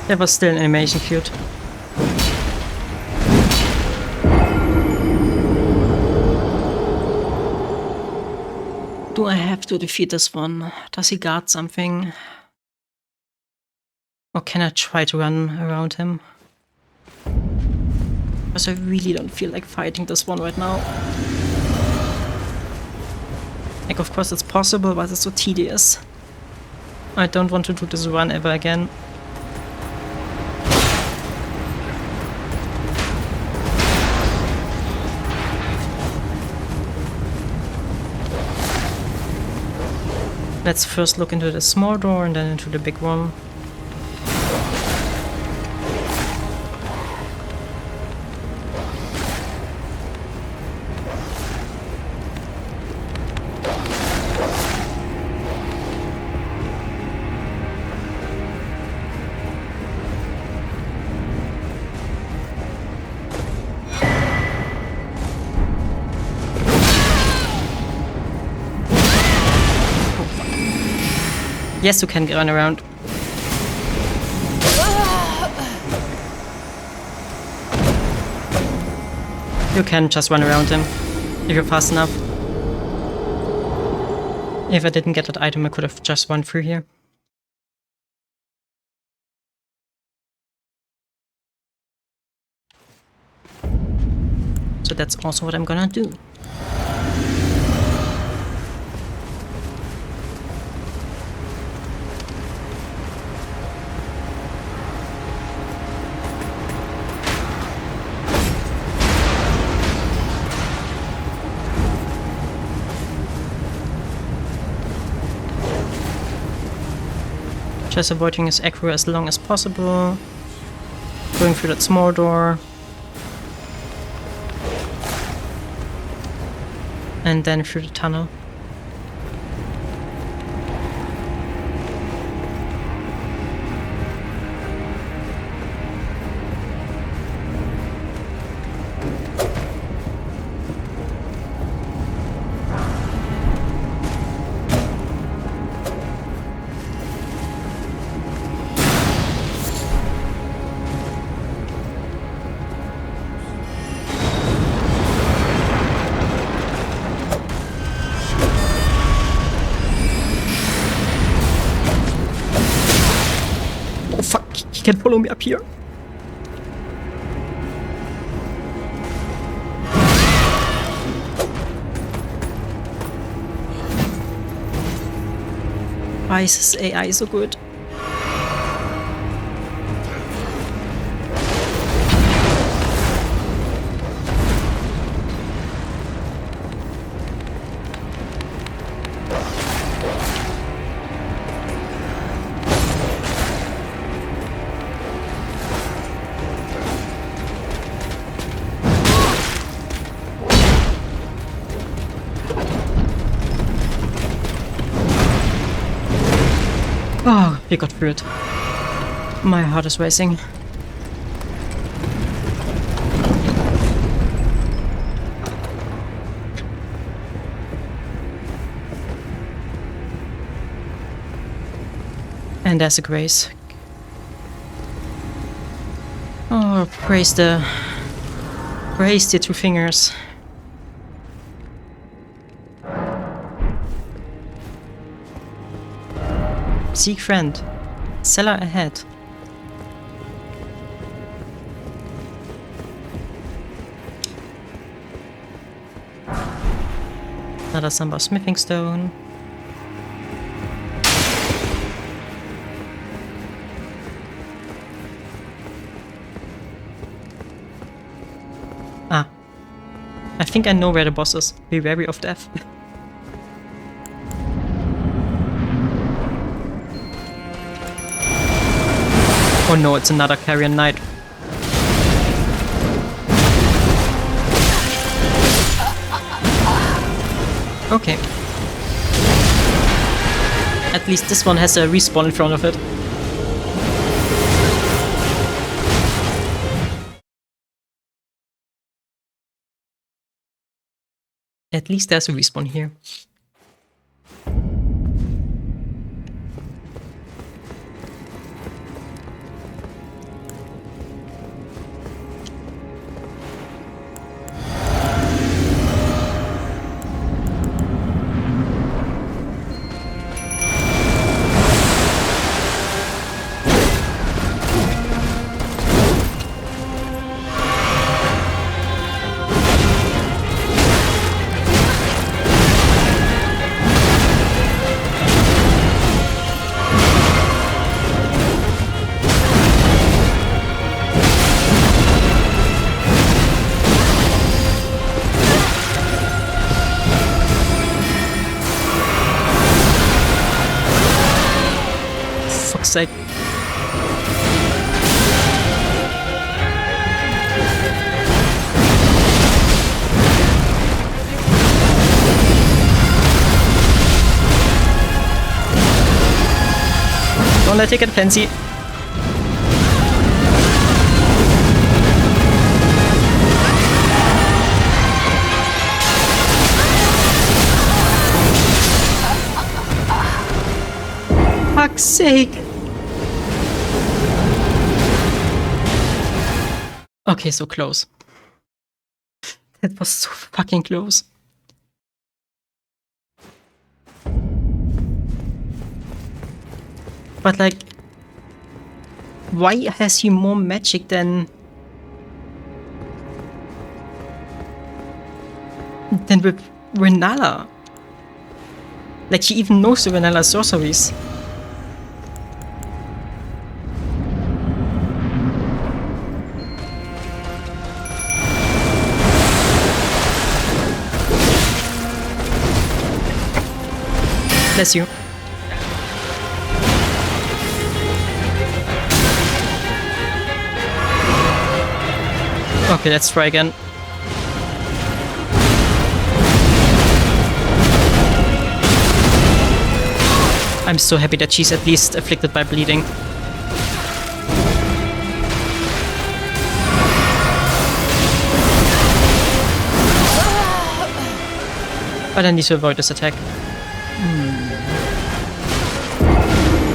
That was still an animation cute. Do I have to defeat this one? Does he guard something? Or can I try to run around him? Because I really don't feel like fighting this one right now. Like, of course it's possible, but it's so tedious. I don't want to do this run ever again. Let's first look into the small door and then into the big one. Yes, you can run around. You can just run around him if you're fast enough. If I didn't get that item, I could have just run through here. So that's also what I'm gonna do. Just avoiding his aggro as long as possible. Going through that small door. And then through the tunnel. Can follow me up here. Why is this AI so good? Oh, he got through it. My heart is racing. And there's a grace. Oh, praise the two fingers. Seek friend. Cellar ahead. Another Samba smithing stone. Ah. I think I know where the boss is. Be wary of death. Oh no, it's another Carrion Knight. Okay. At least this one has a respawn in front of it. At least there's a respawn here. Fuck's sake. Don't let it get fancy. Fuck's sake. Okay, so close. That was so fucking close. But like, why has he more magic than with Renala? Like, he even knows the Renala sorceries. Bless you. Okay, let's try again. I'm so happy that she's at least afflicted by bleeding. But I need to avoid this attack.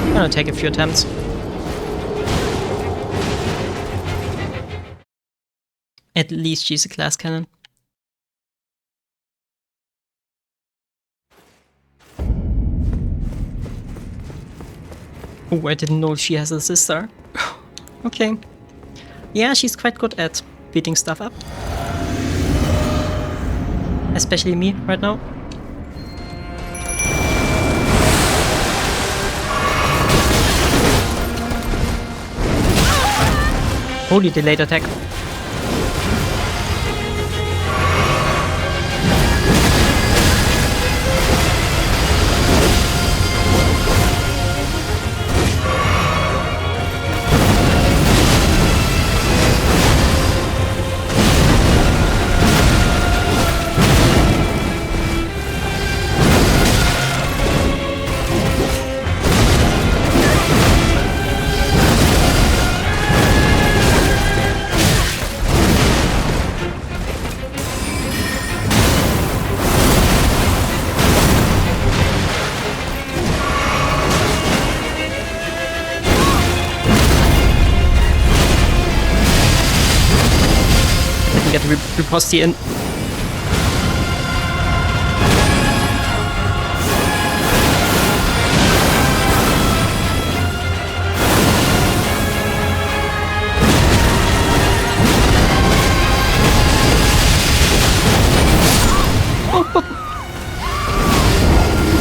I'm gonna take a few attempts. At least she's a glass cannon. Oh, I didn't know she has a sister. Okay. Yeah, she's quite good at beating stuff up. Especially me right now. Holy delayed attack. Get riposte in.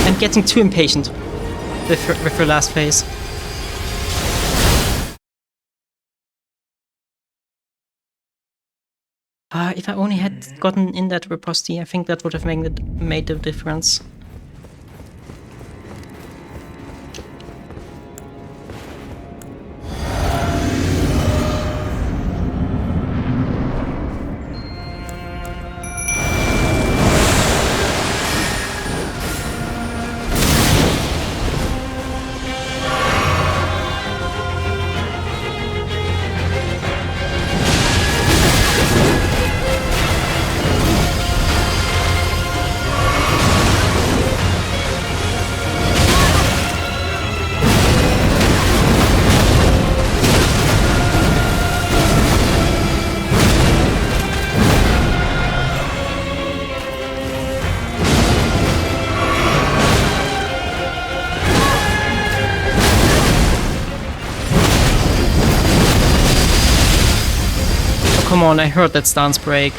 I'm getting too impatient with her last phase. If I only had gotten in that riposte, I think that would have made the difference. come on, I heard that stance break.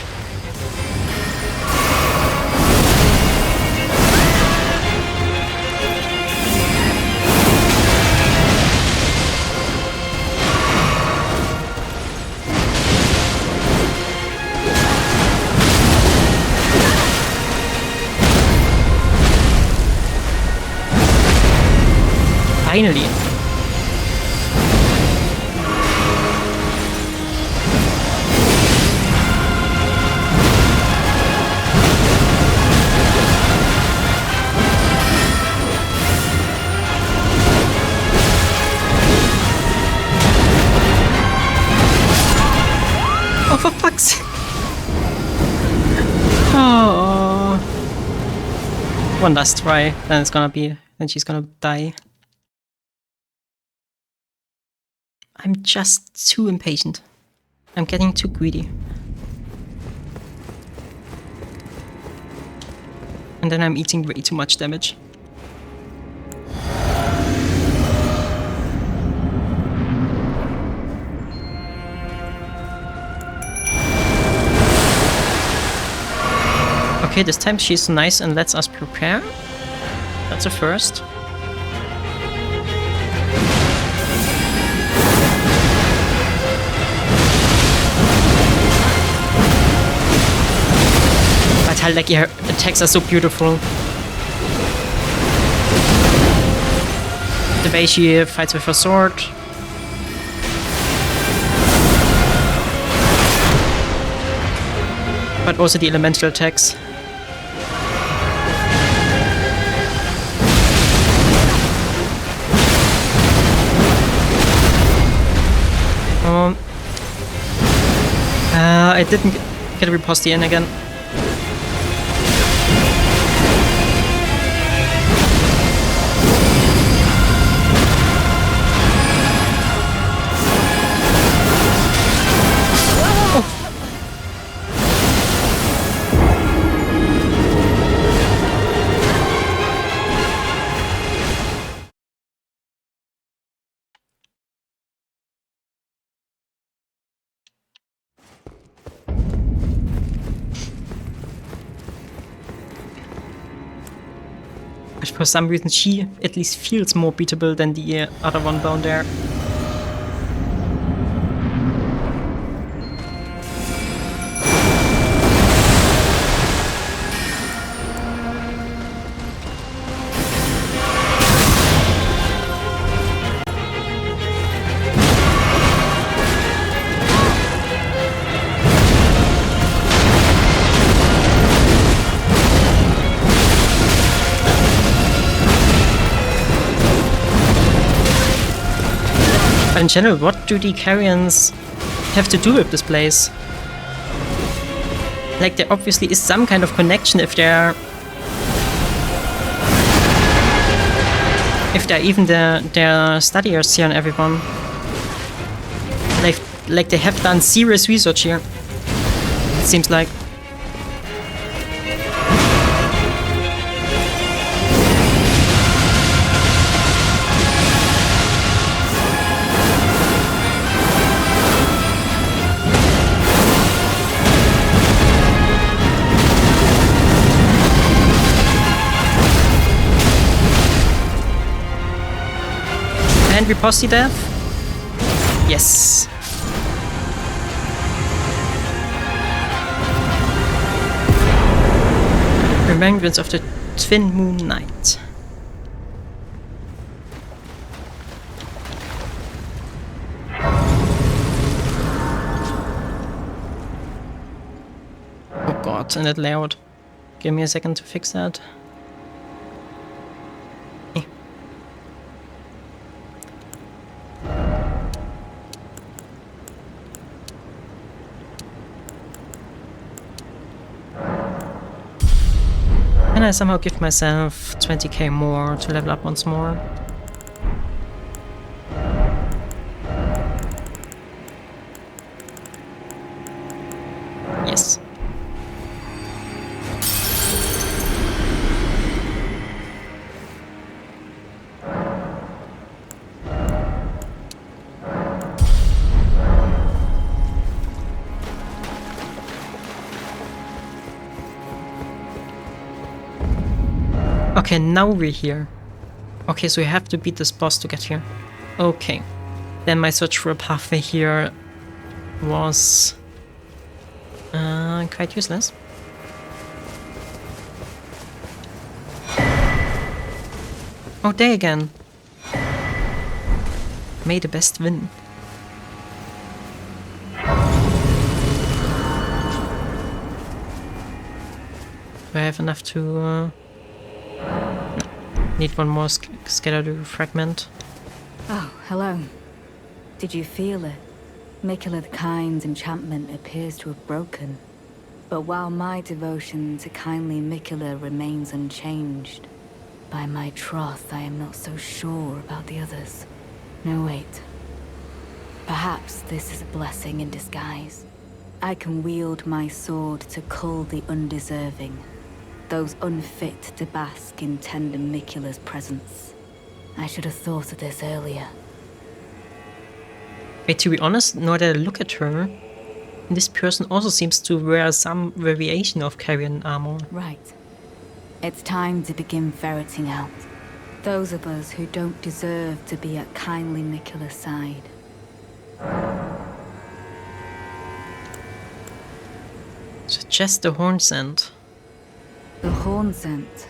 Finally. Oh, for fuck's sake. Oh. One last try, then it's gonna be, then she's gonna die. I'm just too impatient. I'm getting too greedy. And then I'm eating way too much damage. Okay, this time she's nice and lets us prepare. That's a first. But like her attacks are so beautiful. The way she fights with her sword. But also the elemental attacks. I didn't get a riposte in again. But for some reason she at least feels more beatable than the other one down there. In general, what do the Carians have to do with this place? Like, there obviously is some kind of connection if they're even their studiers here and everyone. Like they have done serious research here. It seems like. And riposte death? Yes. Remembrance of the Twin Moon Night. Oh god, and that layout. Give me a second to fix that. Can I somehow give myself 20k more to level up once more? Yes. Okay, now we're here. Okay, so we have to beat this boss to get here. Okay. Then my search for a pathway here was quite useless. Oh, there again. May the best win. Do I have enough to... No. Need one more skeletal fragment. Oh, hello. Did you feel it? Mikola the Kind's enchantment appears to have broken. But while my devotion to kindly Mikola remains unchanged, by my troth I am not so sure about the others. No, wait. Perhaps this is a blessing in disguise. I can wield my sword to cull the undeserving, those unfit to bask in tender Mikula's presence. I should have thought of this earlier. Wait, to be honest, now that I look at her, this person also seems to wear some variation of carrion armor. Right. It's time to begin ferreting out those of us who don't deserve to be at kindly Mikula's side. So just the horn scent. The horn scent.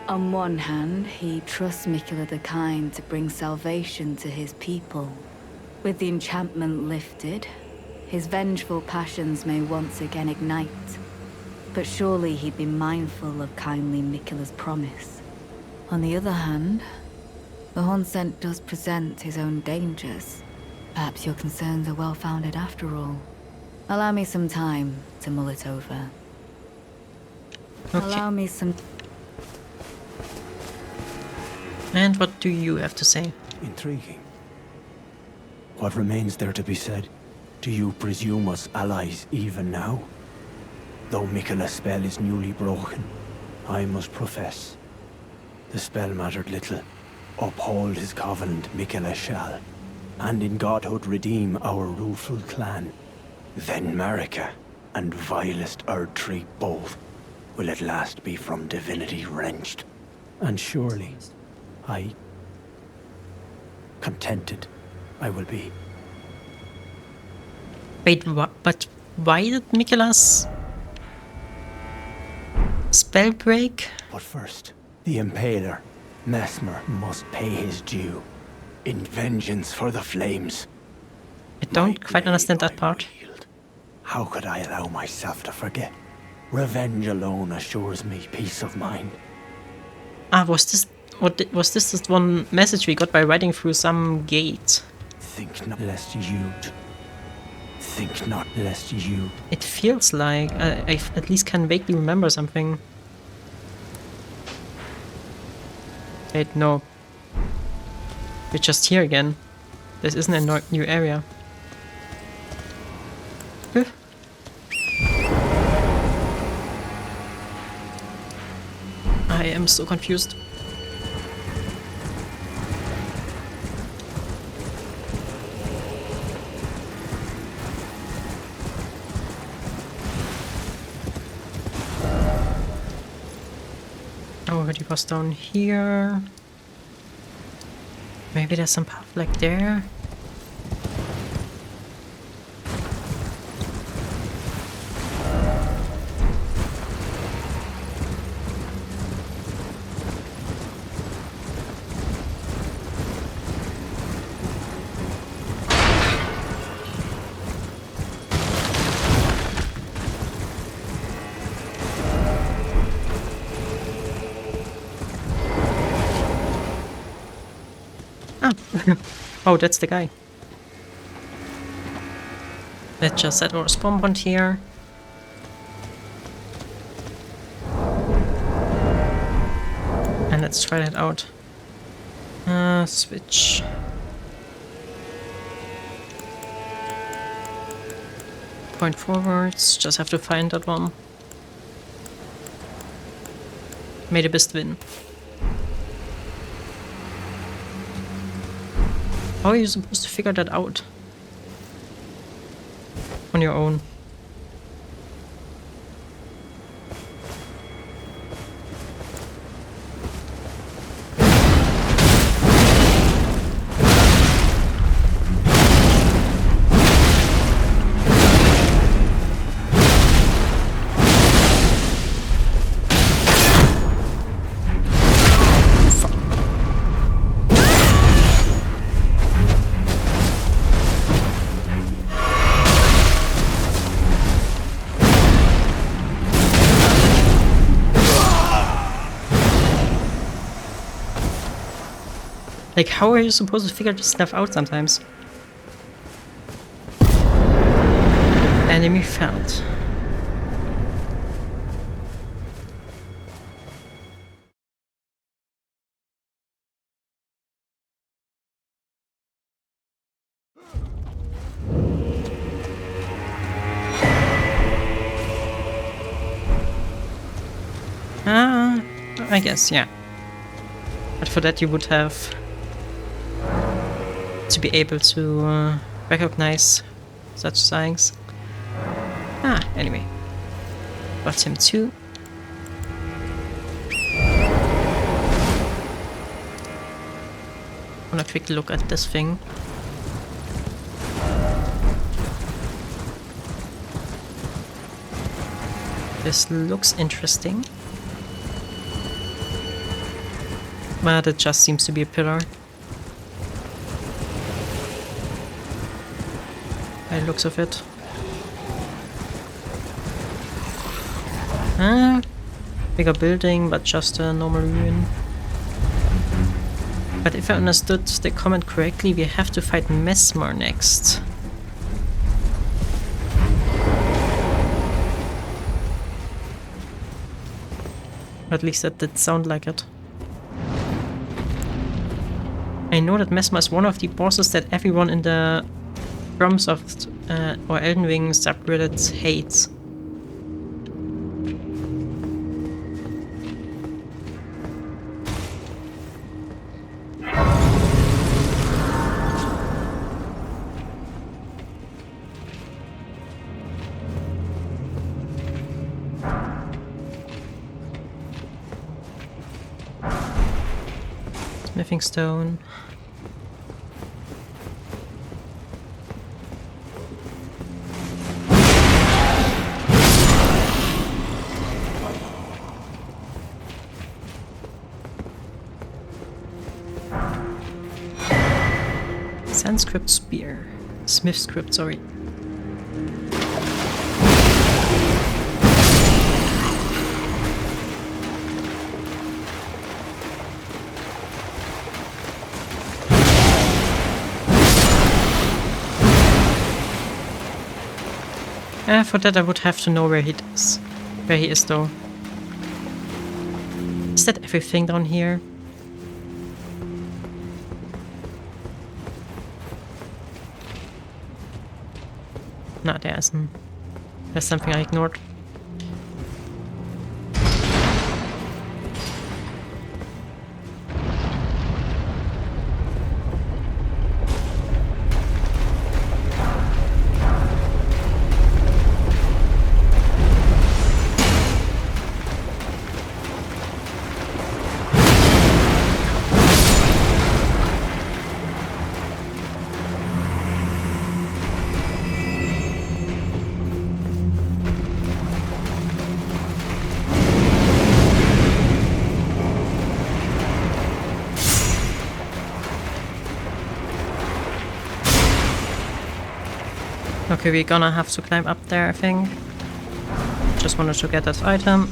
On one hand, he trusts Mikola the Kind to bring salvation to his people. With the enchantment lifted, his vengeful passions may once again ignite. But surely he'd be mindful of kindly Mikola's promise. On the other hand, the horn scent does present his own dangers. Perhaps your concerns are well-founded after all. Allow me some time to mull it over. Okay. Allow me some... And what do you have to say? Intriguing. What remains there to be said? Do you presume us allies even now? Though Mikola's spell is newly broken, I must profess, the spell mattered little. Uphold his covenant, Mikola shall, and in godhood redeem our rueful clan. Then Marika and vilest Erdtree both will at last be from divinity wrenched. And surely, contented I will be. Wait, but why did Mikola's spell break? But first, the Impaler, Mesmer, must pay his due. In vengeance for the flames. I don't quite understand that part. How could I allow myself to forget? Revenge alone assures me peace of mind. Ah, was this just one message we got by riding through some gate? Think not lest you. Think not lest you. It feels like I at least can vaguely remember something. Wait, no. We're just here again. This isn't a new area. Huh? I am so confused. Already was down here. Maybe there's some path like there. Oh, that's the guy. Let's just set our spawn point here. And let's try that out. Switch. Point forwards, just have to find that one. May the best win. How are you supposed to figure that out? On your own. Like, how are you supposed to figure this stuff out sometimes? Enemy found. I guess, yeah. But for that you would have to be able to recognize such signs. Anyway. Bottom 2. Wanna quickly look at this thing. This looks interesting. But it just seems to be a pillar. By the looks of it. Bigger building, but just a normal ruin. But if I understood the comment correctly, we have to fight Mesmer next. At least that did sound like it. I know that Mesmer is one of the bosses that everyone in the FromSoft or Elden Ring subreddits hates. Smithing stone. Sanskrit spear. Smith script, sorry. For that I would have to know where he is. Where he is though. Is that everything down here? No, there isn't. There's something I ignored. Okay, we're gonna have to climb up there, I think. Just wanted to get that item.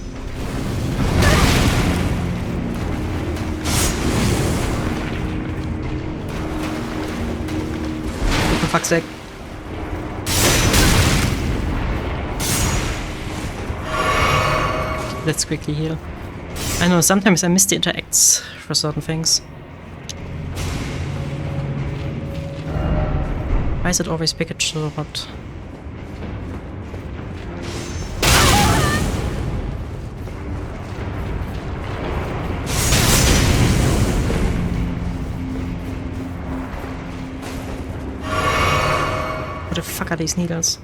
For fuck's sake. Let's quickly heal. I know, sometimes I miss the interacts for certain things. Why is it always packaged so hot? What the fuck are these needles?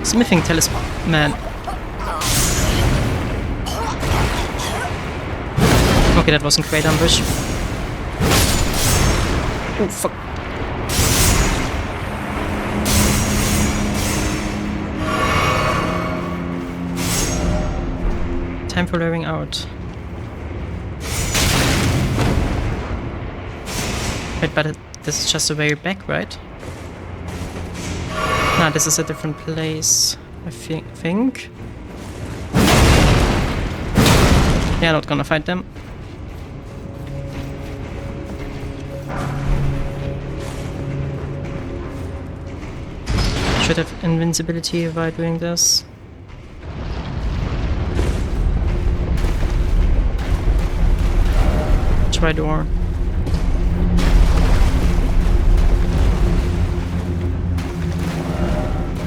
Smithing talisman, man. Okay, that wasn't great ambush. Oh fuck. Time for wearing out. Wait, but this is just the way back, right? Ah, this is a different place, I think. Yeah, not gonna fight them. Should have invincibility by doing this. Try door.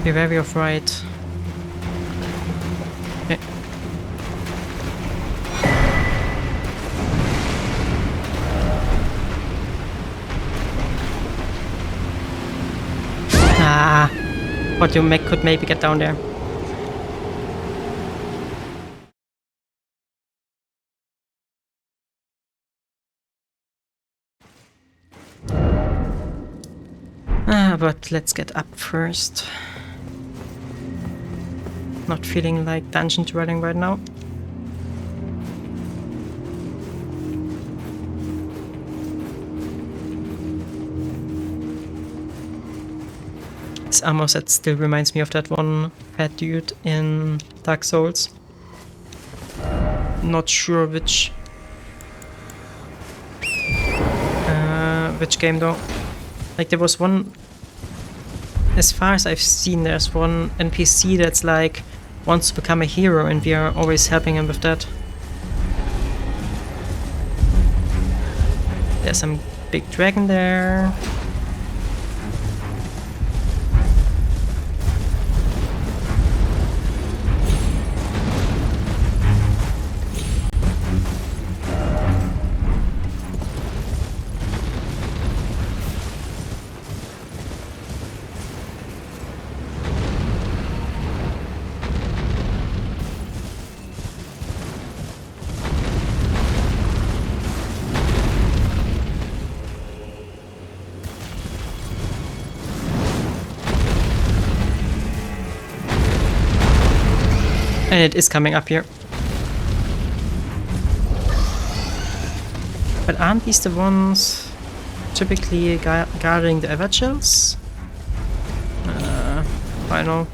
Be wary of right. Okay. Ah, but you could maybe get down there. But let's get up first. Not feeling like dungeon dwelling right now. This armor set still reminds me of that one fat dude in Dark Souls. Not sure which game though. Like there was one, as far as I've seen, there's one NPC that's like wants to become a hero and we are always helping him with that. There's some big dragon there. And it is coming up here. But aren't these the ones typically guarding the Everchills? I know.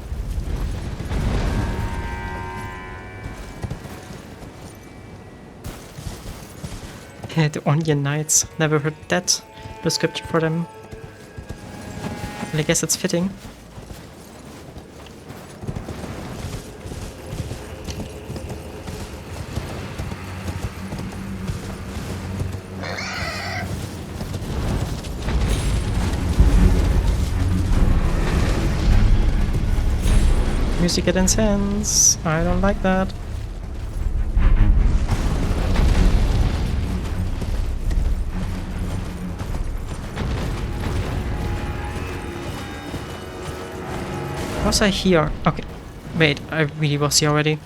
The Onion Knights. Never heard that description for them. Well, I guess it's fitting. Music get intense. I don't like that. Was I here? Okay. Wait, I really was here already.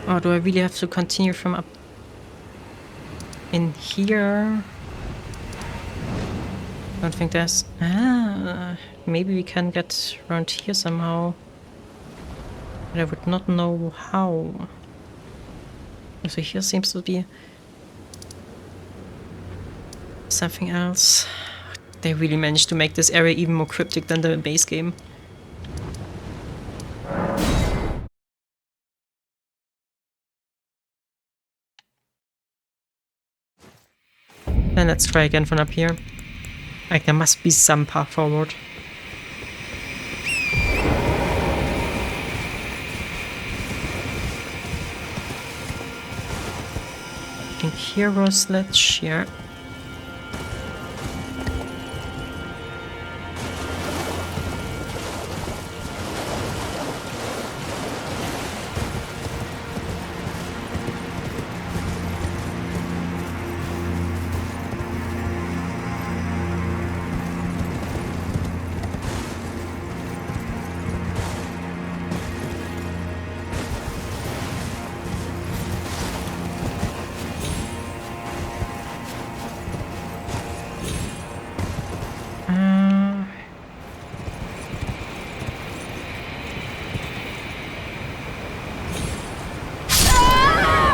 Oh, do I really have to continue from up in here? I don't think there's... maybe we can get around here somehow. But I would not know how. So here seems to be something else. They really managed to make this area even more cryptic than the base game. And let's try again from up here. Like there must be some path forward. I think here was ledge, yeah.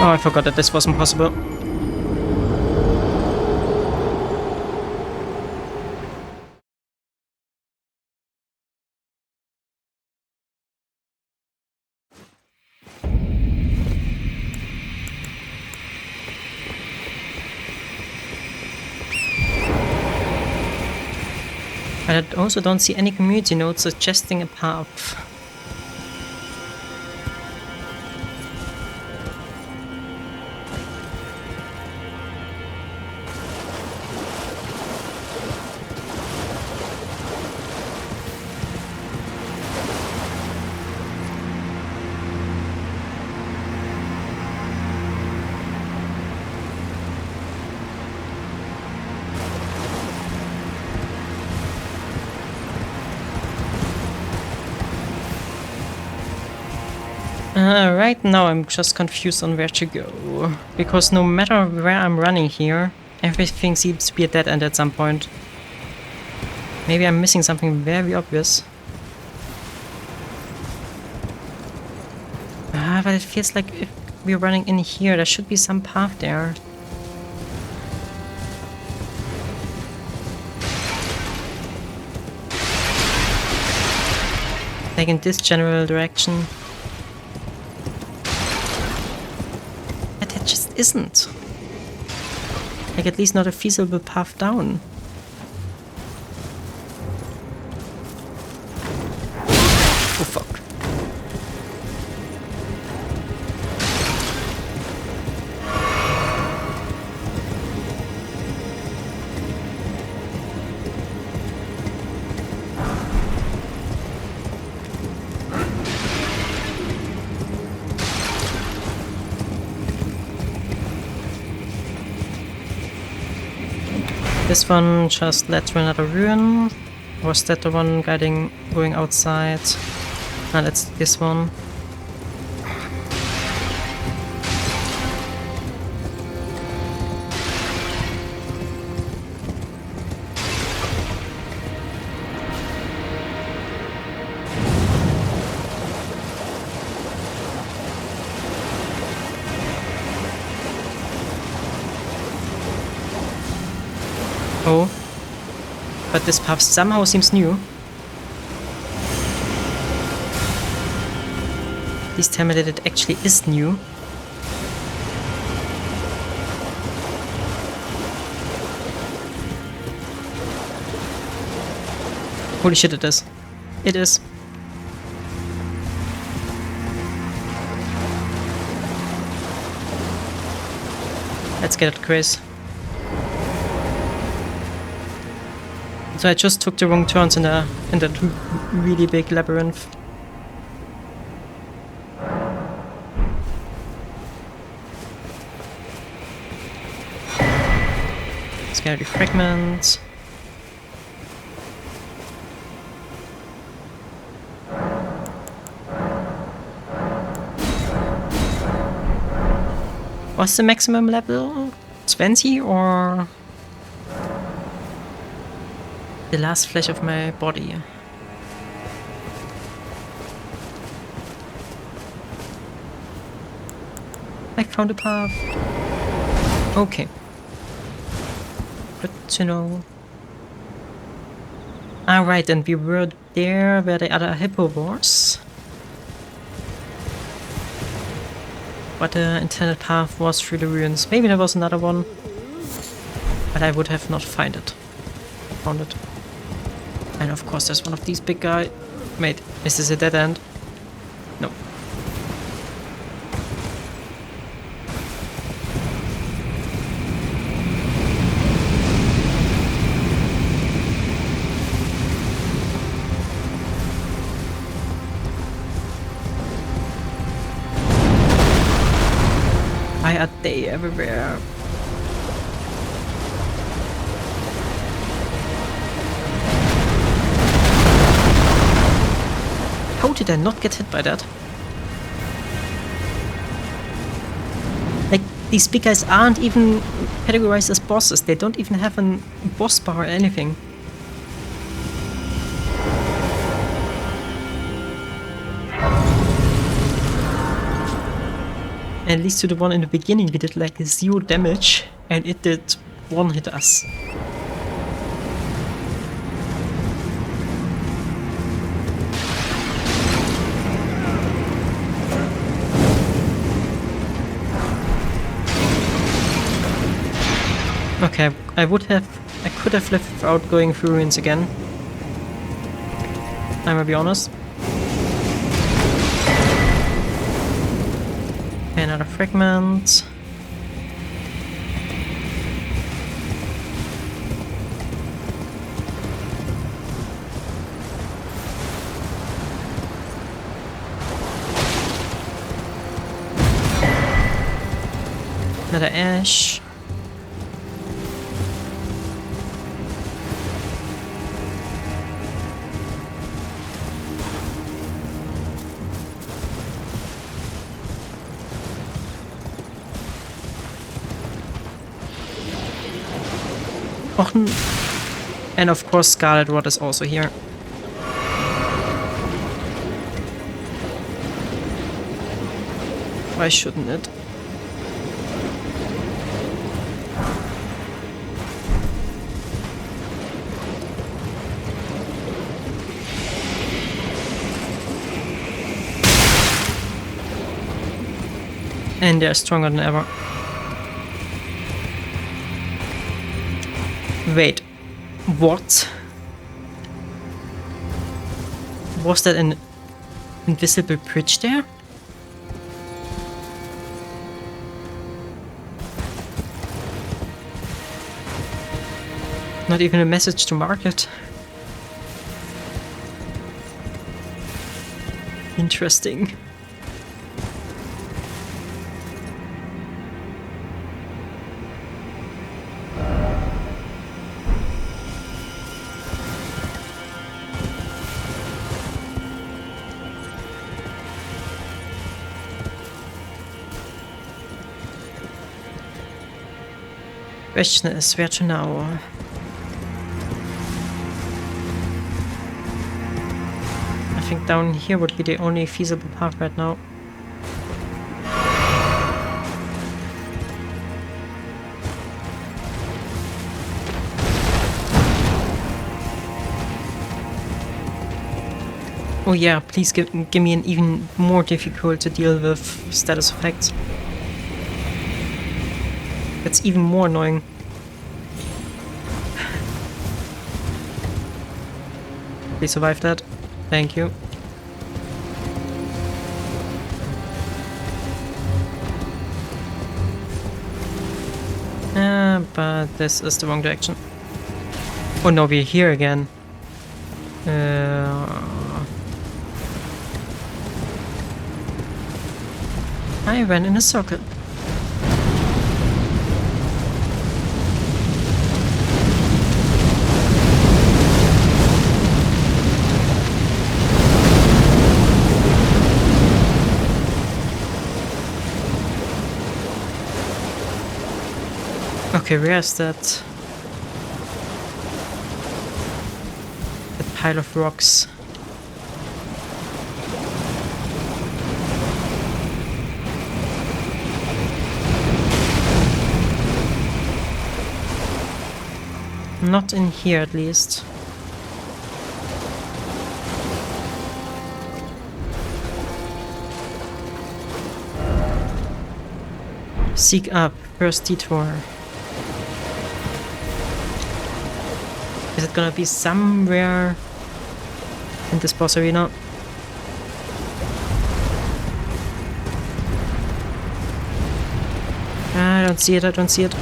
Oh, I forgot that this wasn't possible. But I also don't see any community notes suggesting a path. Right now I'm just confused on where to go, because no matter where I'm running here, everything seems to be a dead end at some point. Maybe I'm missing something very obvious. But it feels like if we're running in here, there should be some path there. Like in this general direction. But it just isn't. Like at least not a feasible path down. Oh fuck. This one just led to another ruin. Was that the one going outside? Ah, that's this one. Oh, but this path somehow seems new. Please tell me that it actually is new. Holy shit, it is. It is. Let's get it, Chris. So I just took the wrong turns in that really big labyrinth. Scary fragments. What's the maximum level? 20 or the last flesh of my body? I found a path. Okay. Good to know. Alright, and we were there where the other hippo was. But the intended path was through the ruins. Maybe there was another one. But I would have not found it. And of course there's one of these big guys. Wait, is this a dead end? No. Why are they everywhere? How did I not get hit by that? Like, these big guys aren't even categorized as bosses. They don't even have a boss bar or anything. At least to the one in the beginning we did like 0 damage and it did 1 hit us. Okay, I could have lived without going through ruins again. I'm gonna be honest. Another fragment. Another ash. And of course Scarlet Rot is also here. Why shouldn't it? And they're stronger than ever. Wait, what? Was that an invisible bridge there? Not even a message to market. Interesting. Question is where to now. I think down here would be the only feasible path right now. Oh yeah, please give me an even more difficult to deal with status effects. That's even more annoying. Please survive that. Thank you. But this is the wrong direction. Oh no, we're here again. I ran in a circle. Okay, where is that? That pile of rocks. Not in here, at least. Seek up, first detour. Is it gonna be somewhere in this boss arena? I don't see it, I don't see it.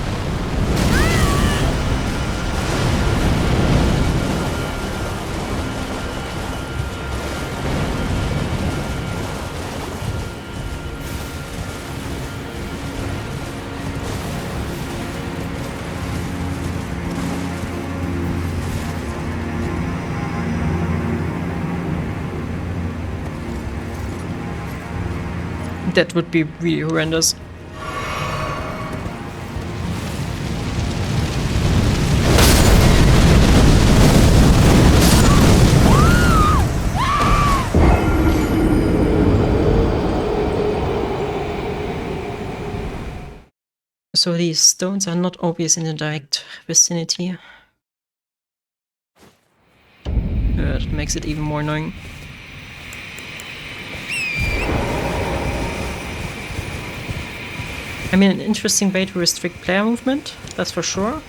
That would be really horrendous. So these stones are not obvious in the direct vicinity. That makes it even more annoying. I mean, an interesting way to restrict player movement, that's for sure.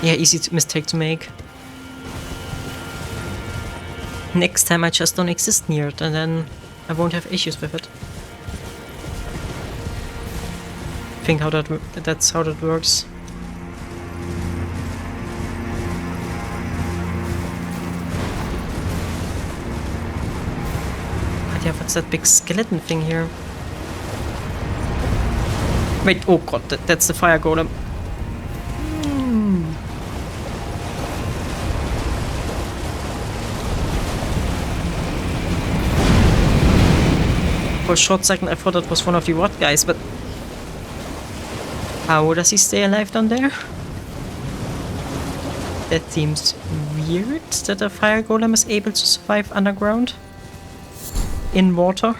Yeah, easy mistake to make. Next time I just don't exist near it, and then I won't have issues with it. I think that's how that works. But yeah, what's that big skeleton thing here? Wait, oh god, that's the fire golem. For a short second I thought that was one of the VOD guys, but how does he stay alive down there? That seems weird, that a fire golem is able to survive underground. In water.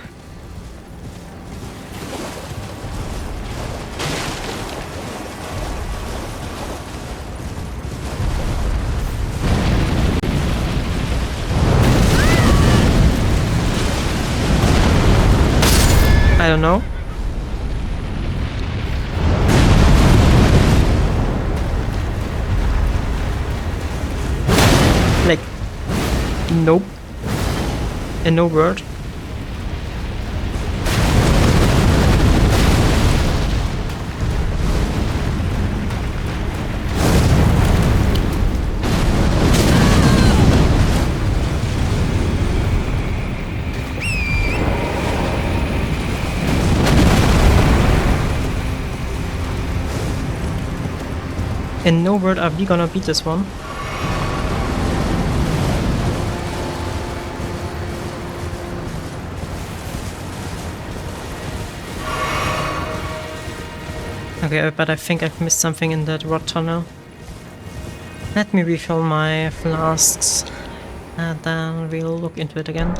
I don't know. Like, nope. And no word. In no word are we gonna beat this one. Okay, but I think I've missed something in that rot tunnel. Let me refill my flasks and then we'll look into it again.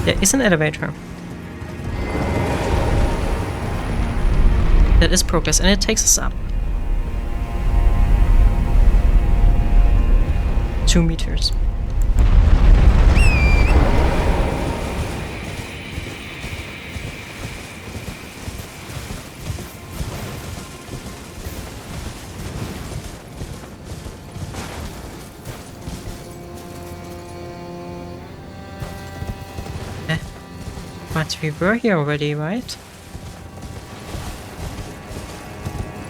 There is an elevator. That is progress, and it takes us up. 2 meters. But we were here already, right?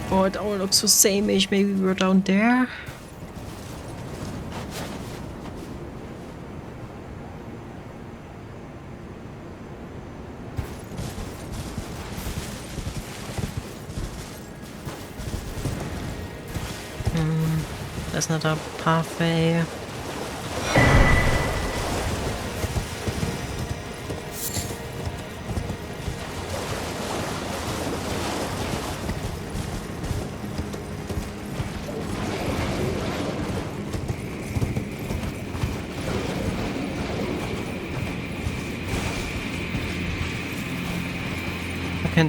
Oh, it all looks so same-ish. Maybe we were down there? There's not a pathway.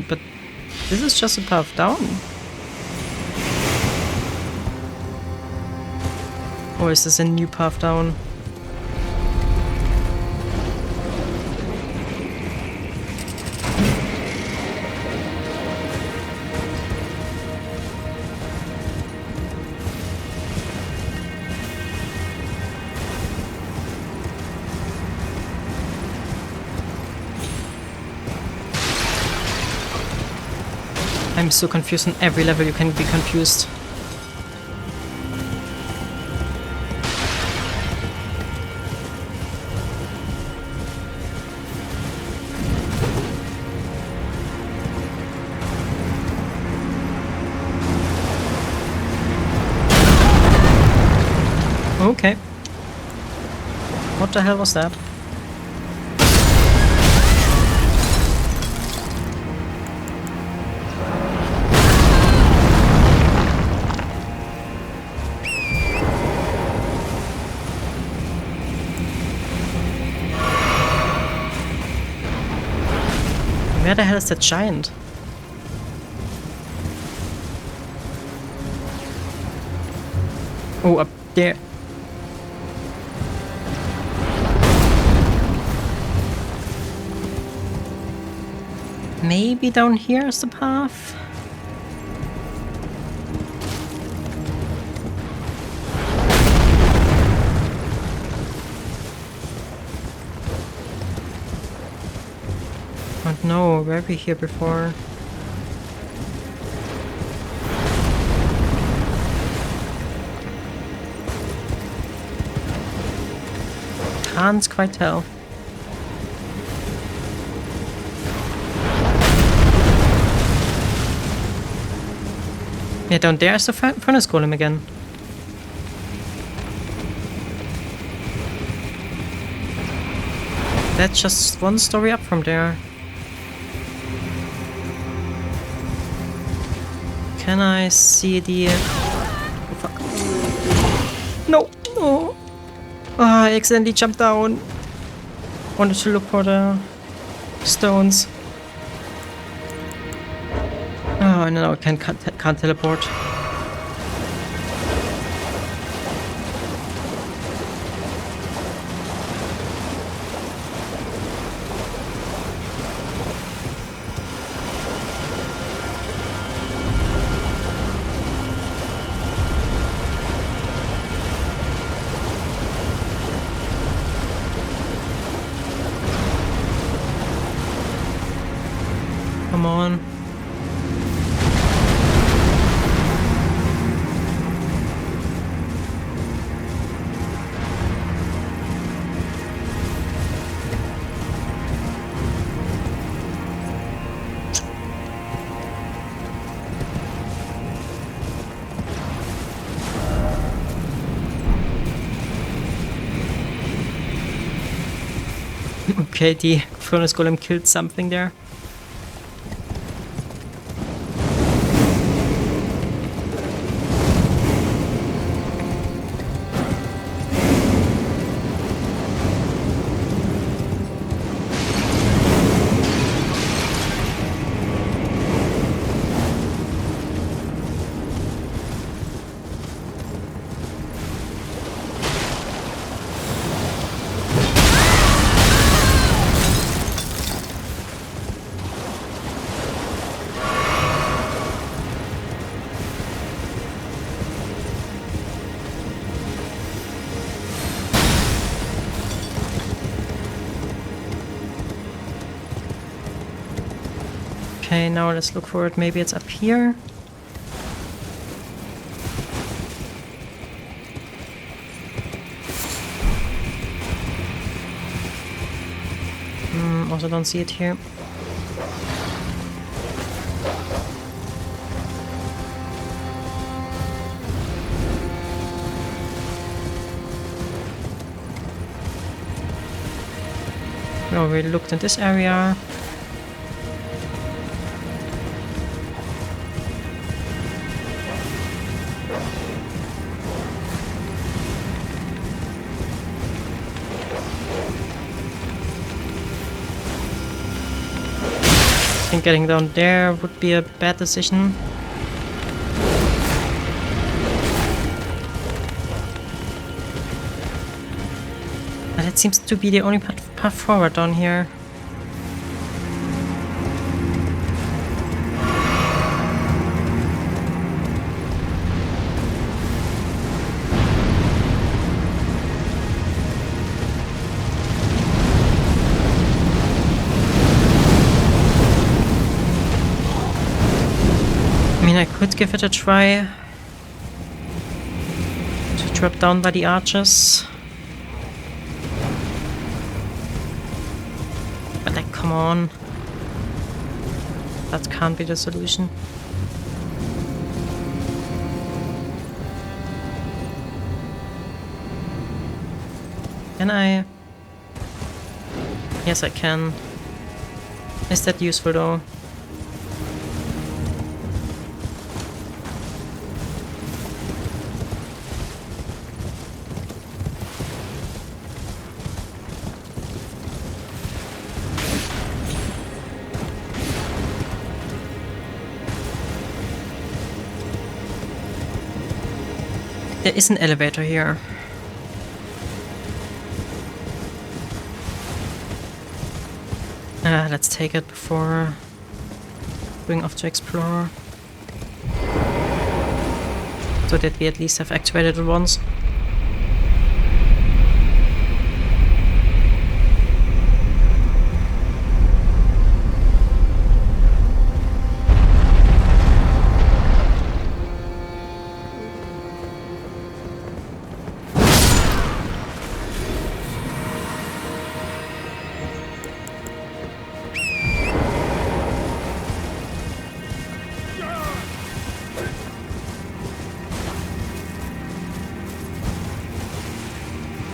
But this is just a path down. Or is this a new path down? I'm so confused. On every level you can be confused. Okay. What the hell was that? Where the hell is that giant? Oh, up there. Maybe down here is the path? Oh no, were we here before? Can't quite tell. Yeah, down there is the furnace golem again. That's just one story up from there. Can I see the... Oh, fuck. No! No! Ah, I accidentally jumped down. Wanted to look for the stones. Oh, no, I can't teleport. Come on. Okay, the furnace golem killed something there. Okay, now let's look for it. Maybe it's up here. Also don't see it here. We already looked in this area. I think getting down there would be a bad decision. But it seems to be the only path forward down here. I mean, I could give it a try to drop down by the arches. But like, come on. That can't be the solution. Can I? Yes, I can. Is that useful though? There is an elevator here. Let's take it before going off to explore. So that we at least have activated it once.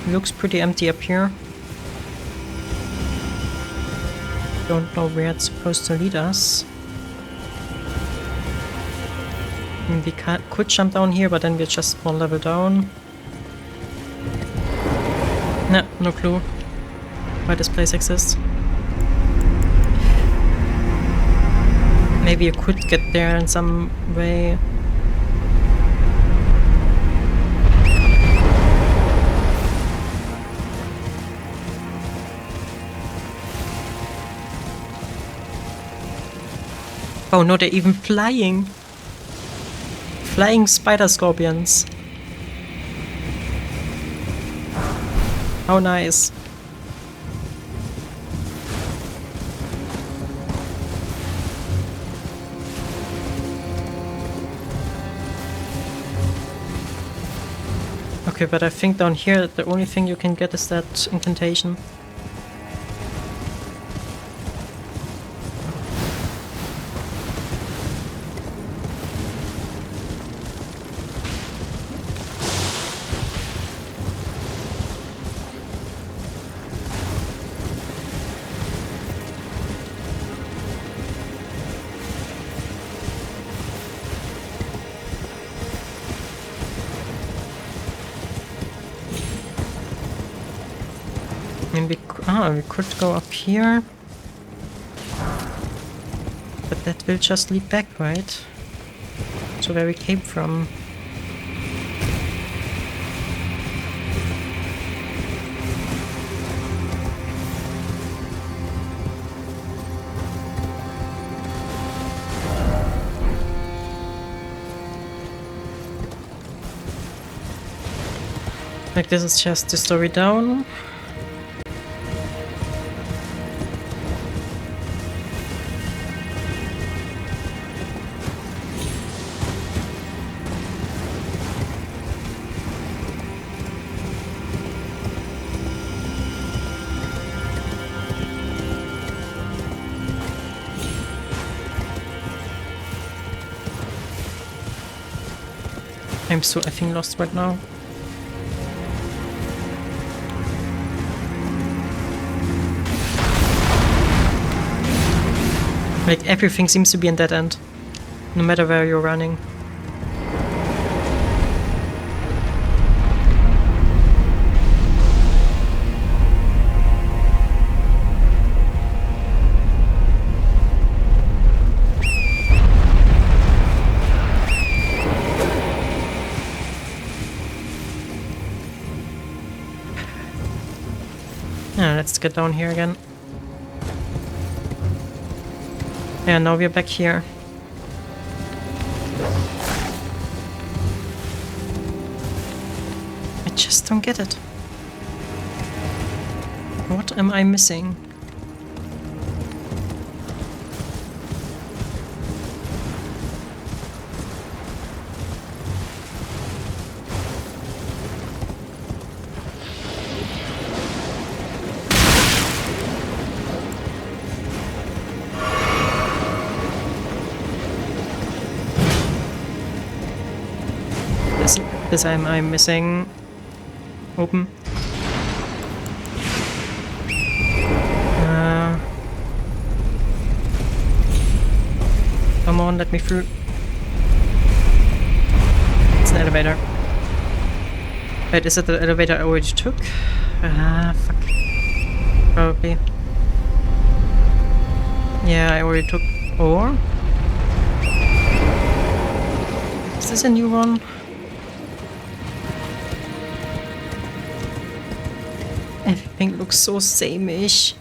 Looks pretty empty up here. Don't know where it's supposed to lead us. We could jump down here, but then we're just one level down. Nah, no clue why this place exists. Maybe you could get there in some way. Oh no, they're even flying! Flying spider scorpions. How nice. Okay, but I think down here the only thing you can get is that incantation. We could go up here. But that will just lead back, right? To where we came from. Like this is just the story down. I'm so effing lost right now. Like everything seems to be in dead end, no matter where you're running. Let's get down here again. Yeah, now we're back here. I just don't get it. What am I missing? This I'm missing. Open. Come on, let me through. It's an elevator. Wait, is it the elevator I already took? Fuck. Probably. Yeah, I already took. Or? Is this a new one? Everything looks so same-ish.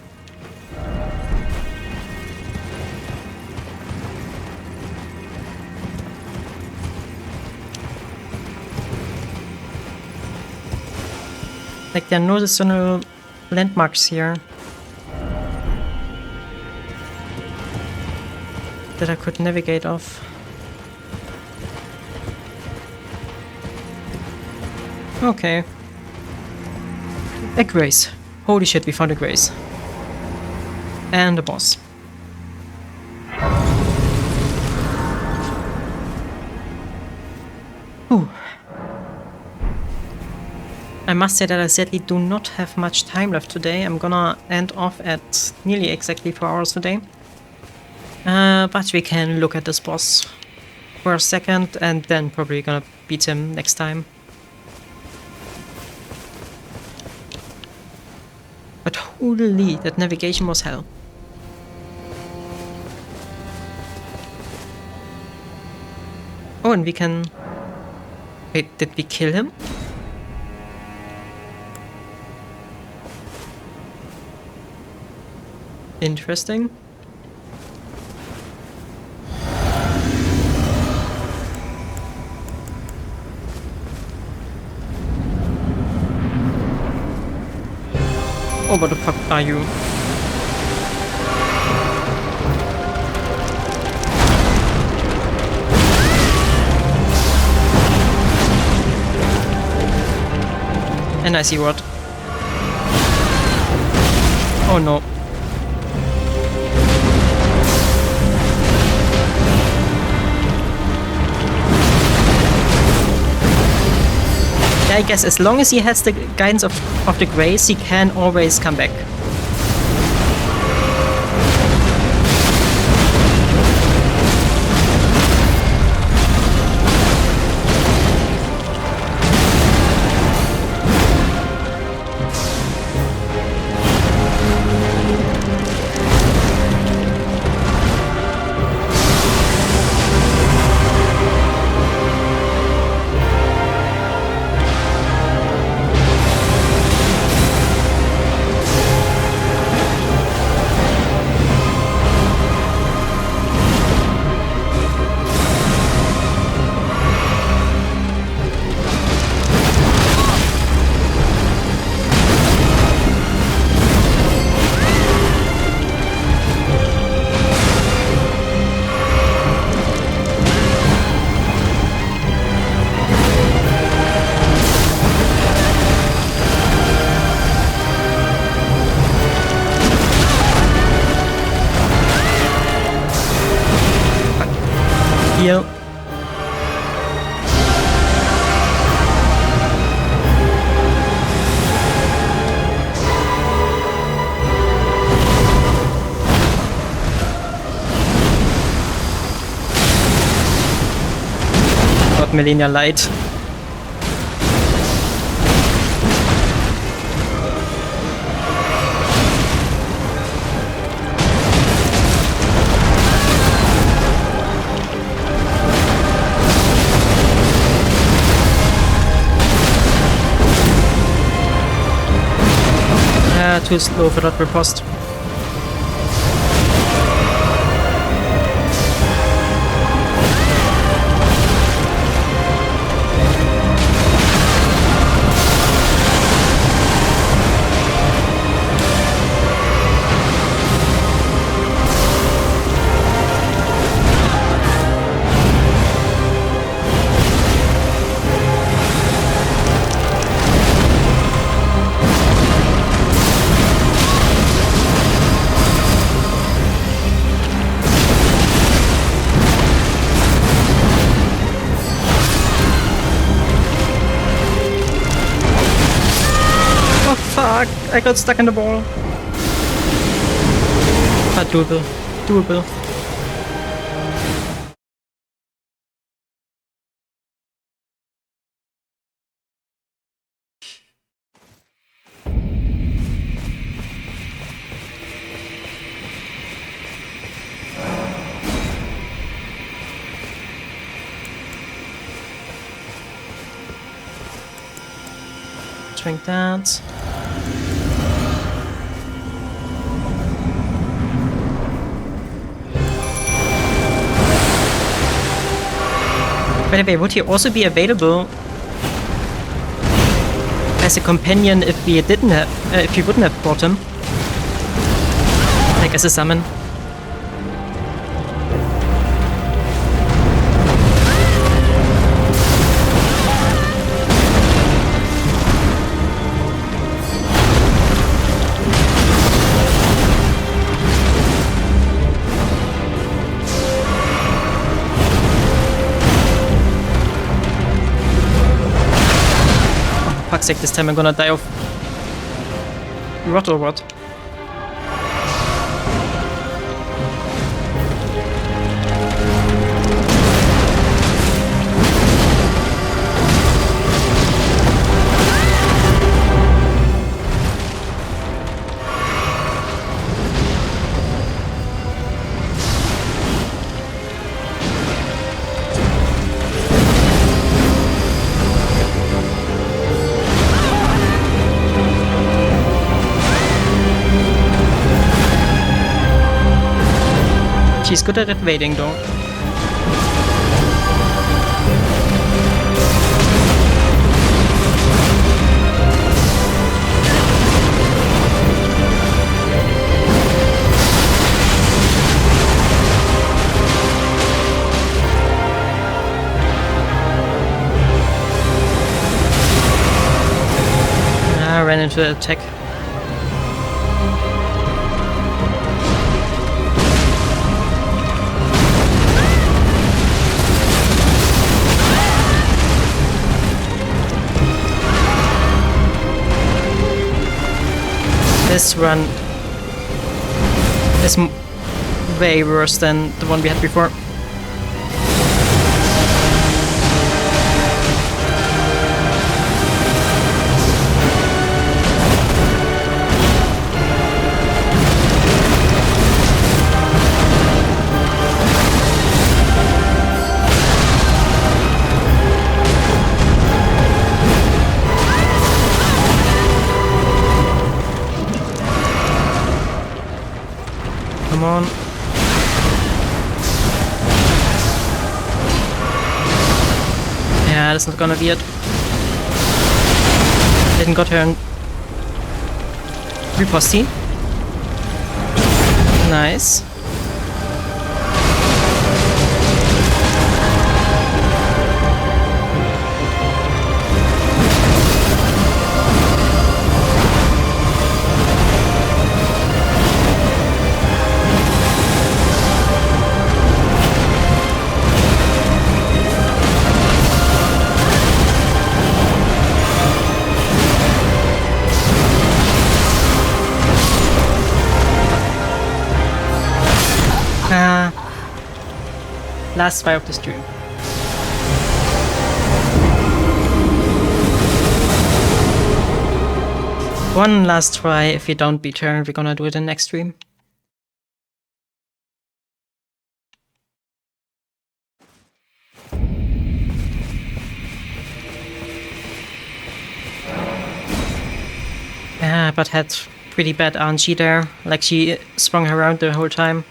Like, there are no additional landmarks here that I could navigate off. Okay. A grace. Holy shit, we found a grace. And a boss. Ooh. I must say that I sadly do not have much time left today. I'm gonna end off at nearly exactly 4 hours today. But we can look at this boss for a second and then probably gonna beat him next time. But holy, that navigation was hell. Oh, and we can... Wait, did we kill him? Interesting. Oh, what the fuck are you? And I see what. Oh no. Yeah, I guess as long as he has the guidance of the grace, he can always come back. Heal. Got Millennia Light. Too slow for that riposte. Fuck, I got stuck in the wall. But doable. Doable. Drink that. By the way, would he also be available as a companion if we didn't have, if we wouldn't have brought him? Like as a summon? Fuck's sake, this time I'm gonna die of rot or what? She's good at evading though. I ran into an attack. This run is way worse than the one we had before. Come on. Yeah, that's not gonna be it. Didn't got her in riposte. Nice. Last try of the stream. One last try. If you don't beat her, we're gonna do it in next stream. Yeah, but had pretty bad RNG there. Like she sprung her around the whole time.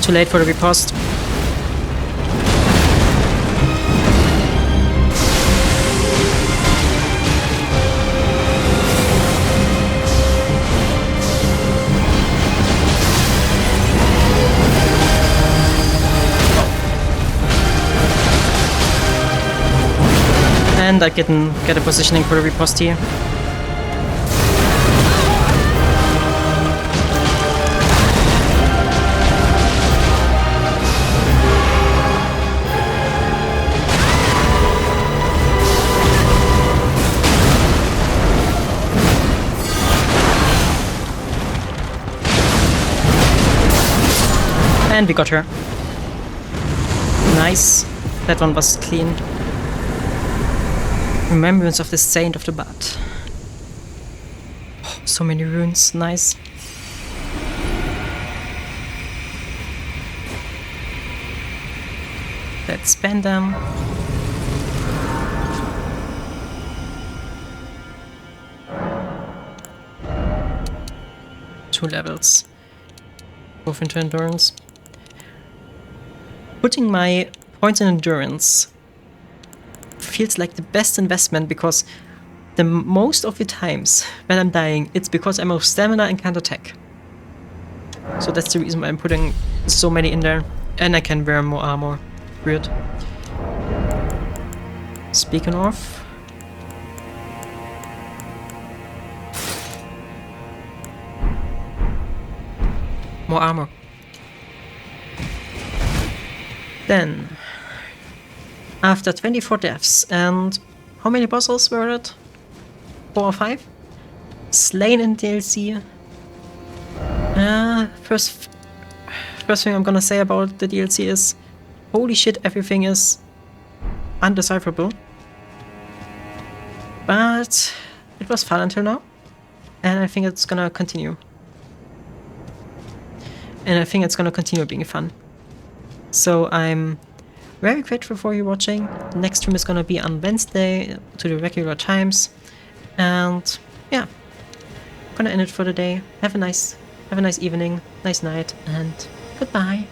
Too late for the riposte. And I didn't get a positioning for the riposte here. And we got her. Nice. That one was clean. Remembrance of the Saint of the Bat. Oh, so many runes. Nice. Let's spend them. Two levels. Both into endurance. Putting my points in endurance feels like the best investment, because the most of the times when I'm dying, it's because I'm off stamina and can't attack. So that's the reason why I'm putting so many in there. And I can wear more armor. Weird. Speaking of... more armor. Then, after 24 deaths and how many bosses were it? 4 or 5? Slain in DLC. First thing I'm gonna say about the DLC is, holy shit, everything is undecipherable. But it was fun until now, and I think it's gonna continue. And I think it's gonna continue being fun. So I'm very grateful for you watching. The next stream is gonna be on Wednesday to the regular times. And yeah, I'm gonna end it for the day. Have a nice evening, nice night, and goodbye.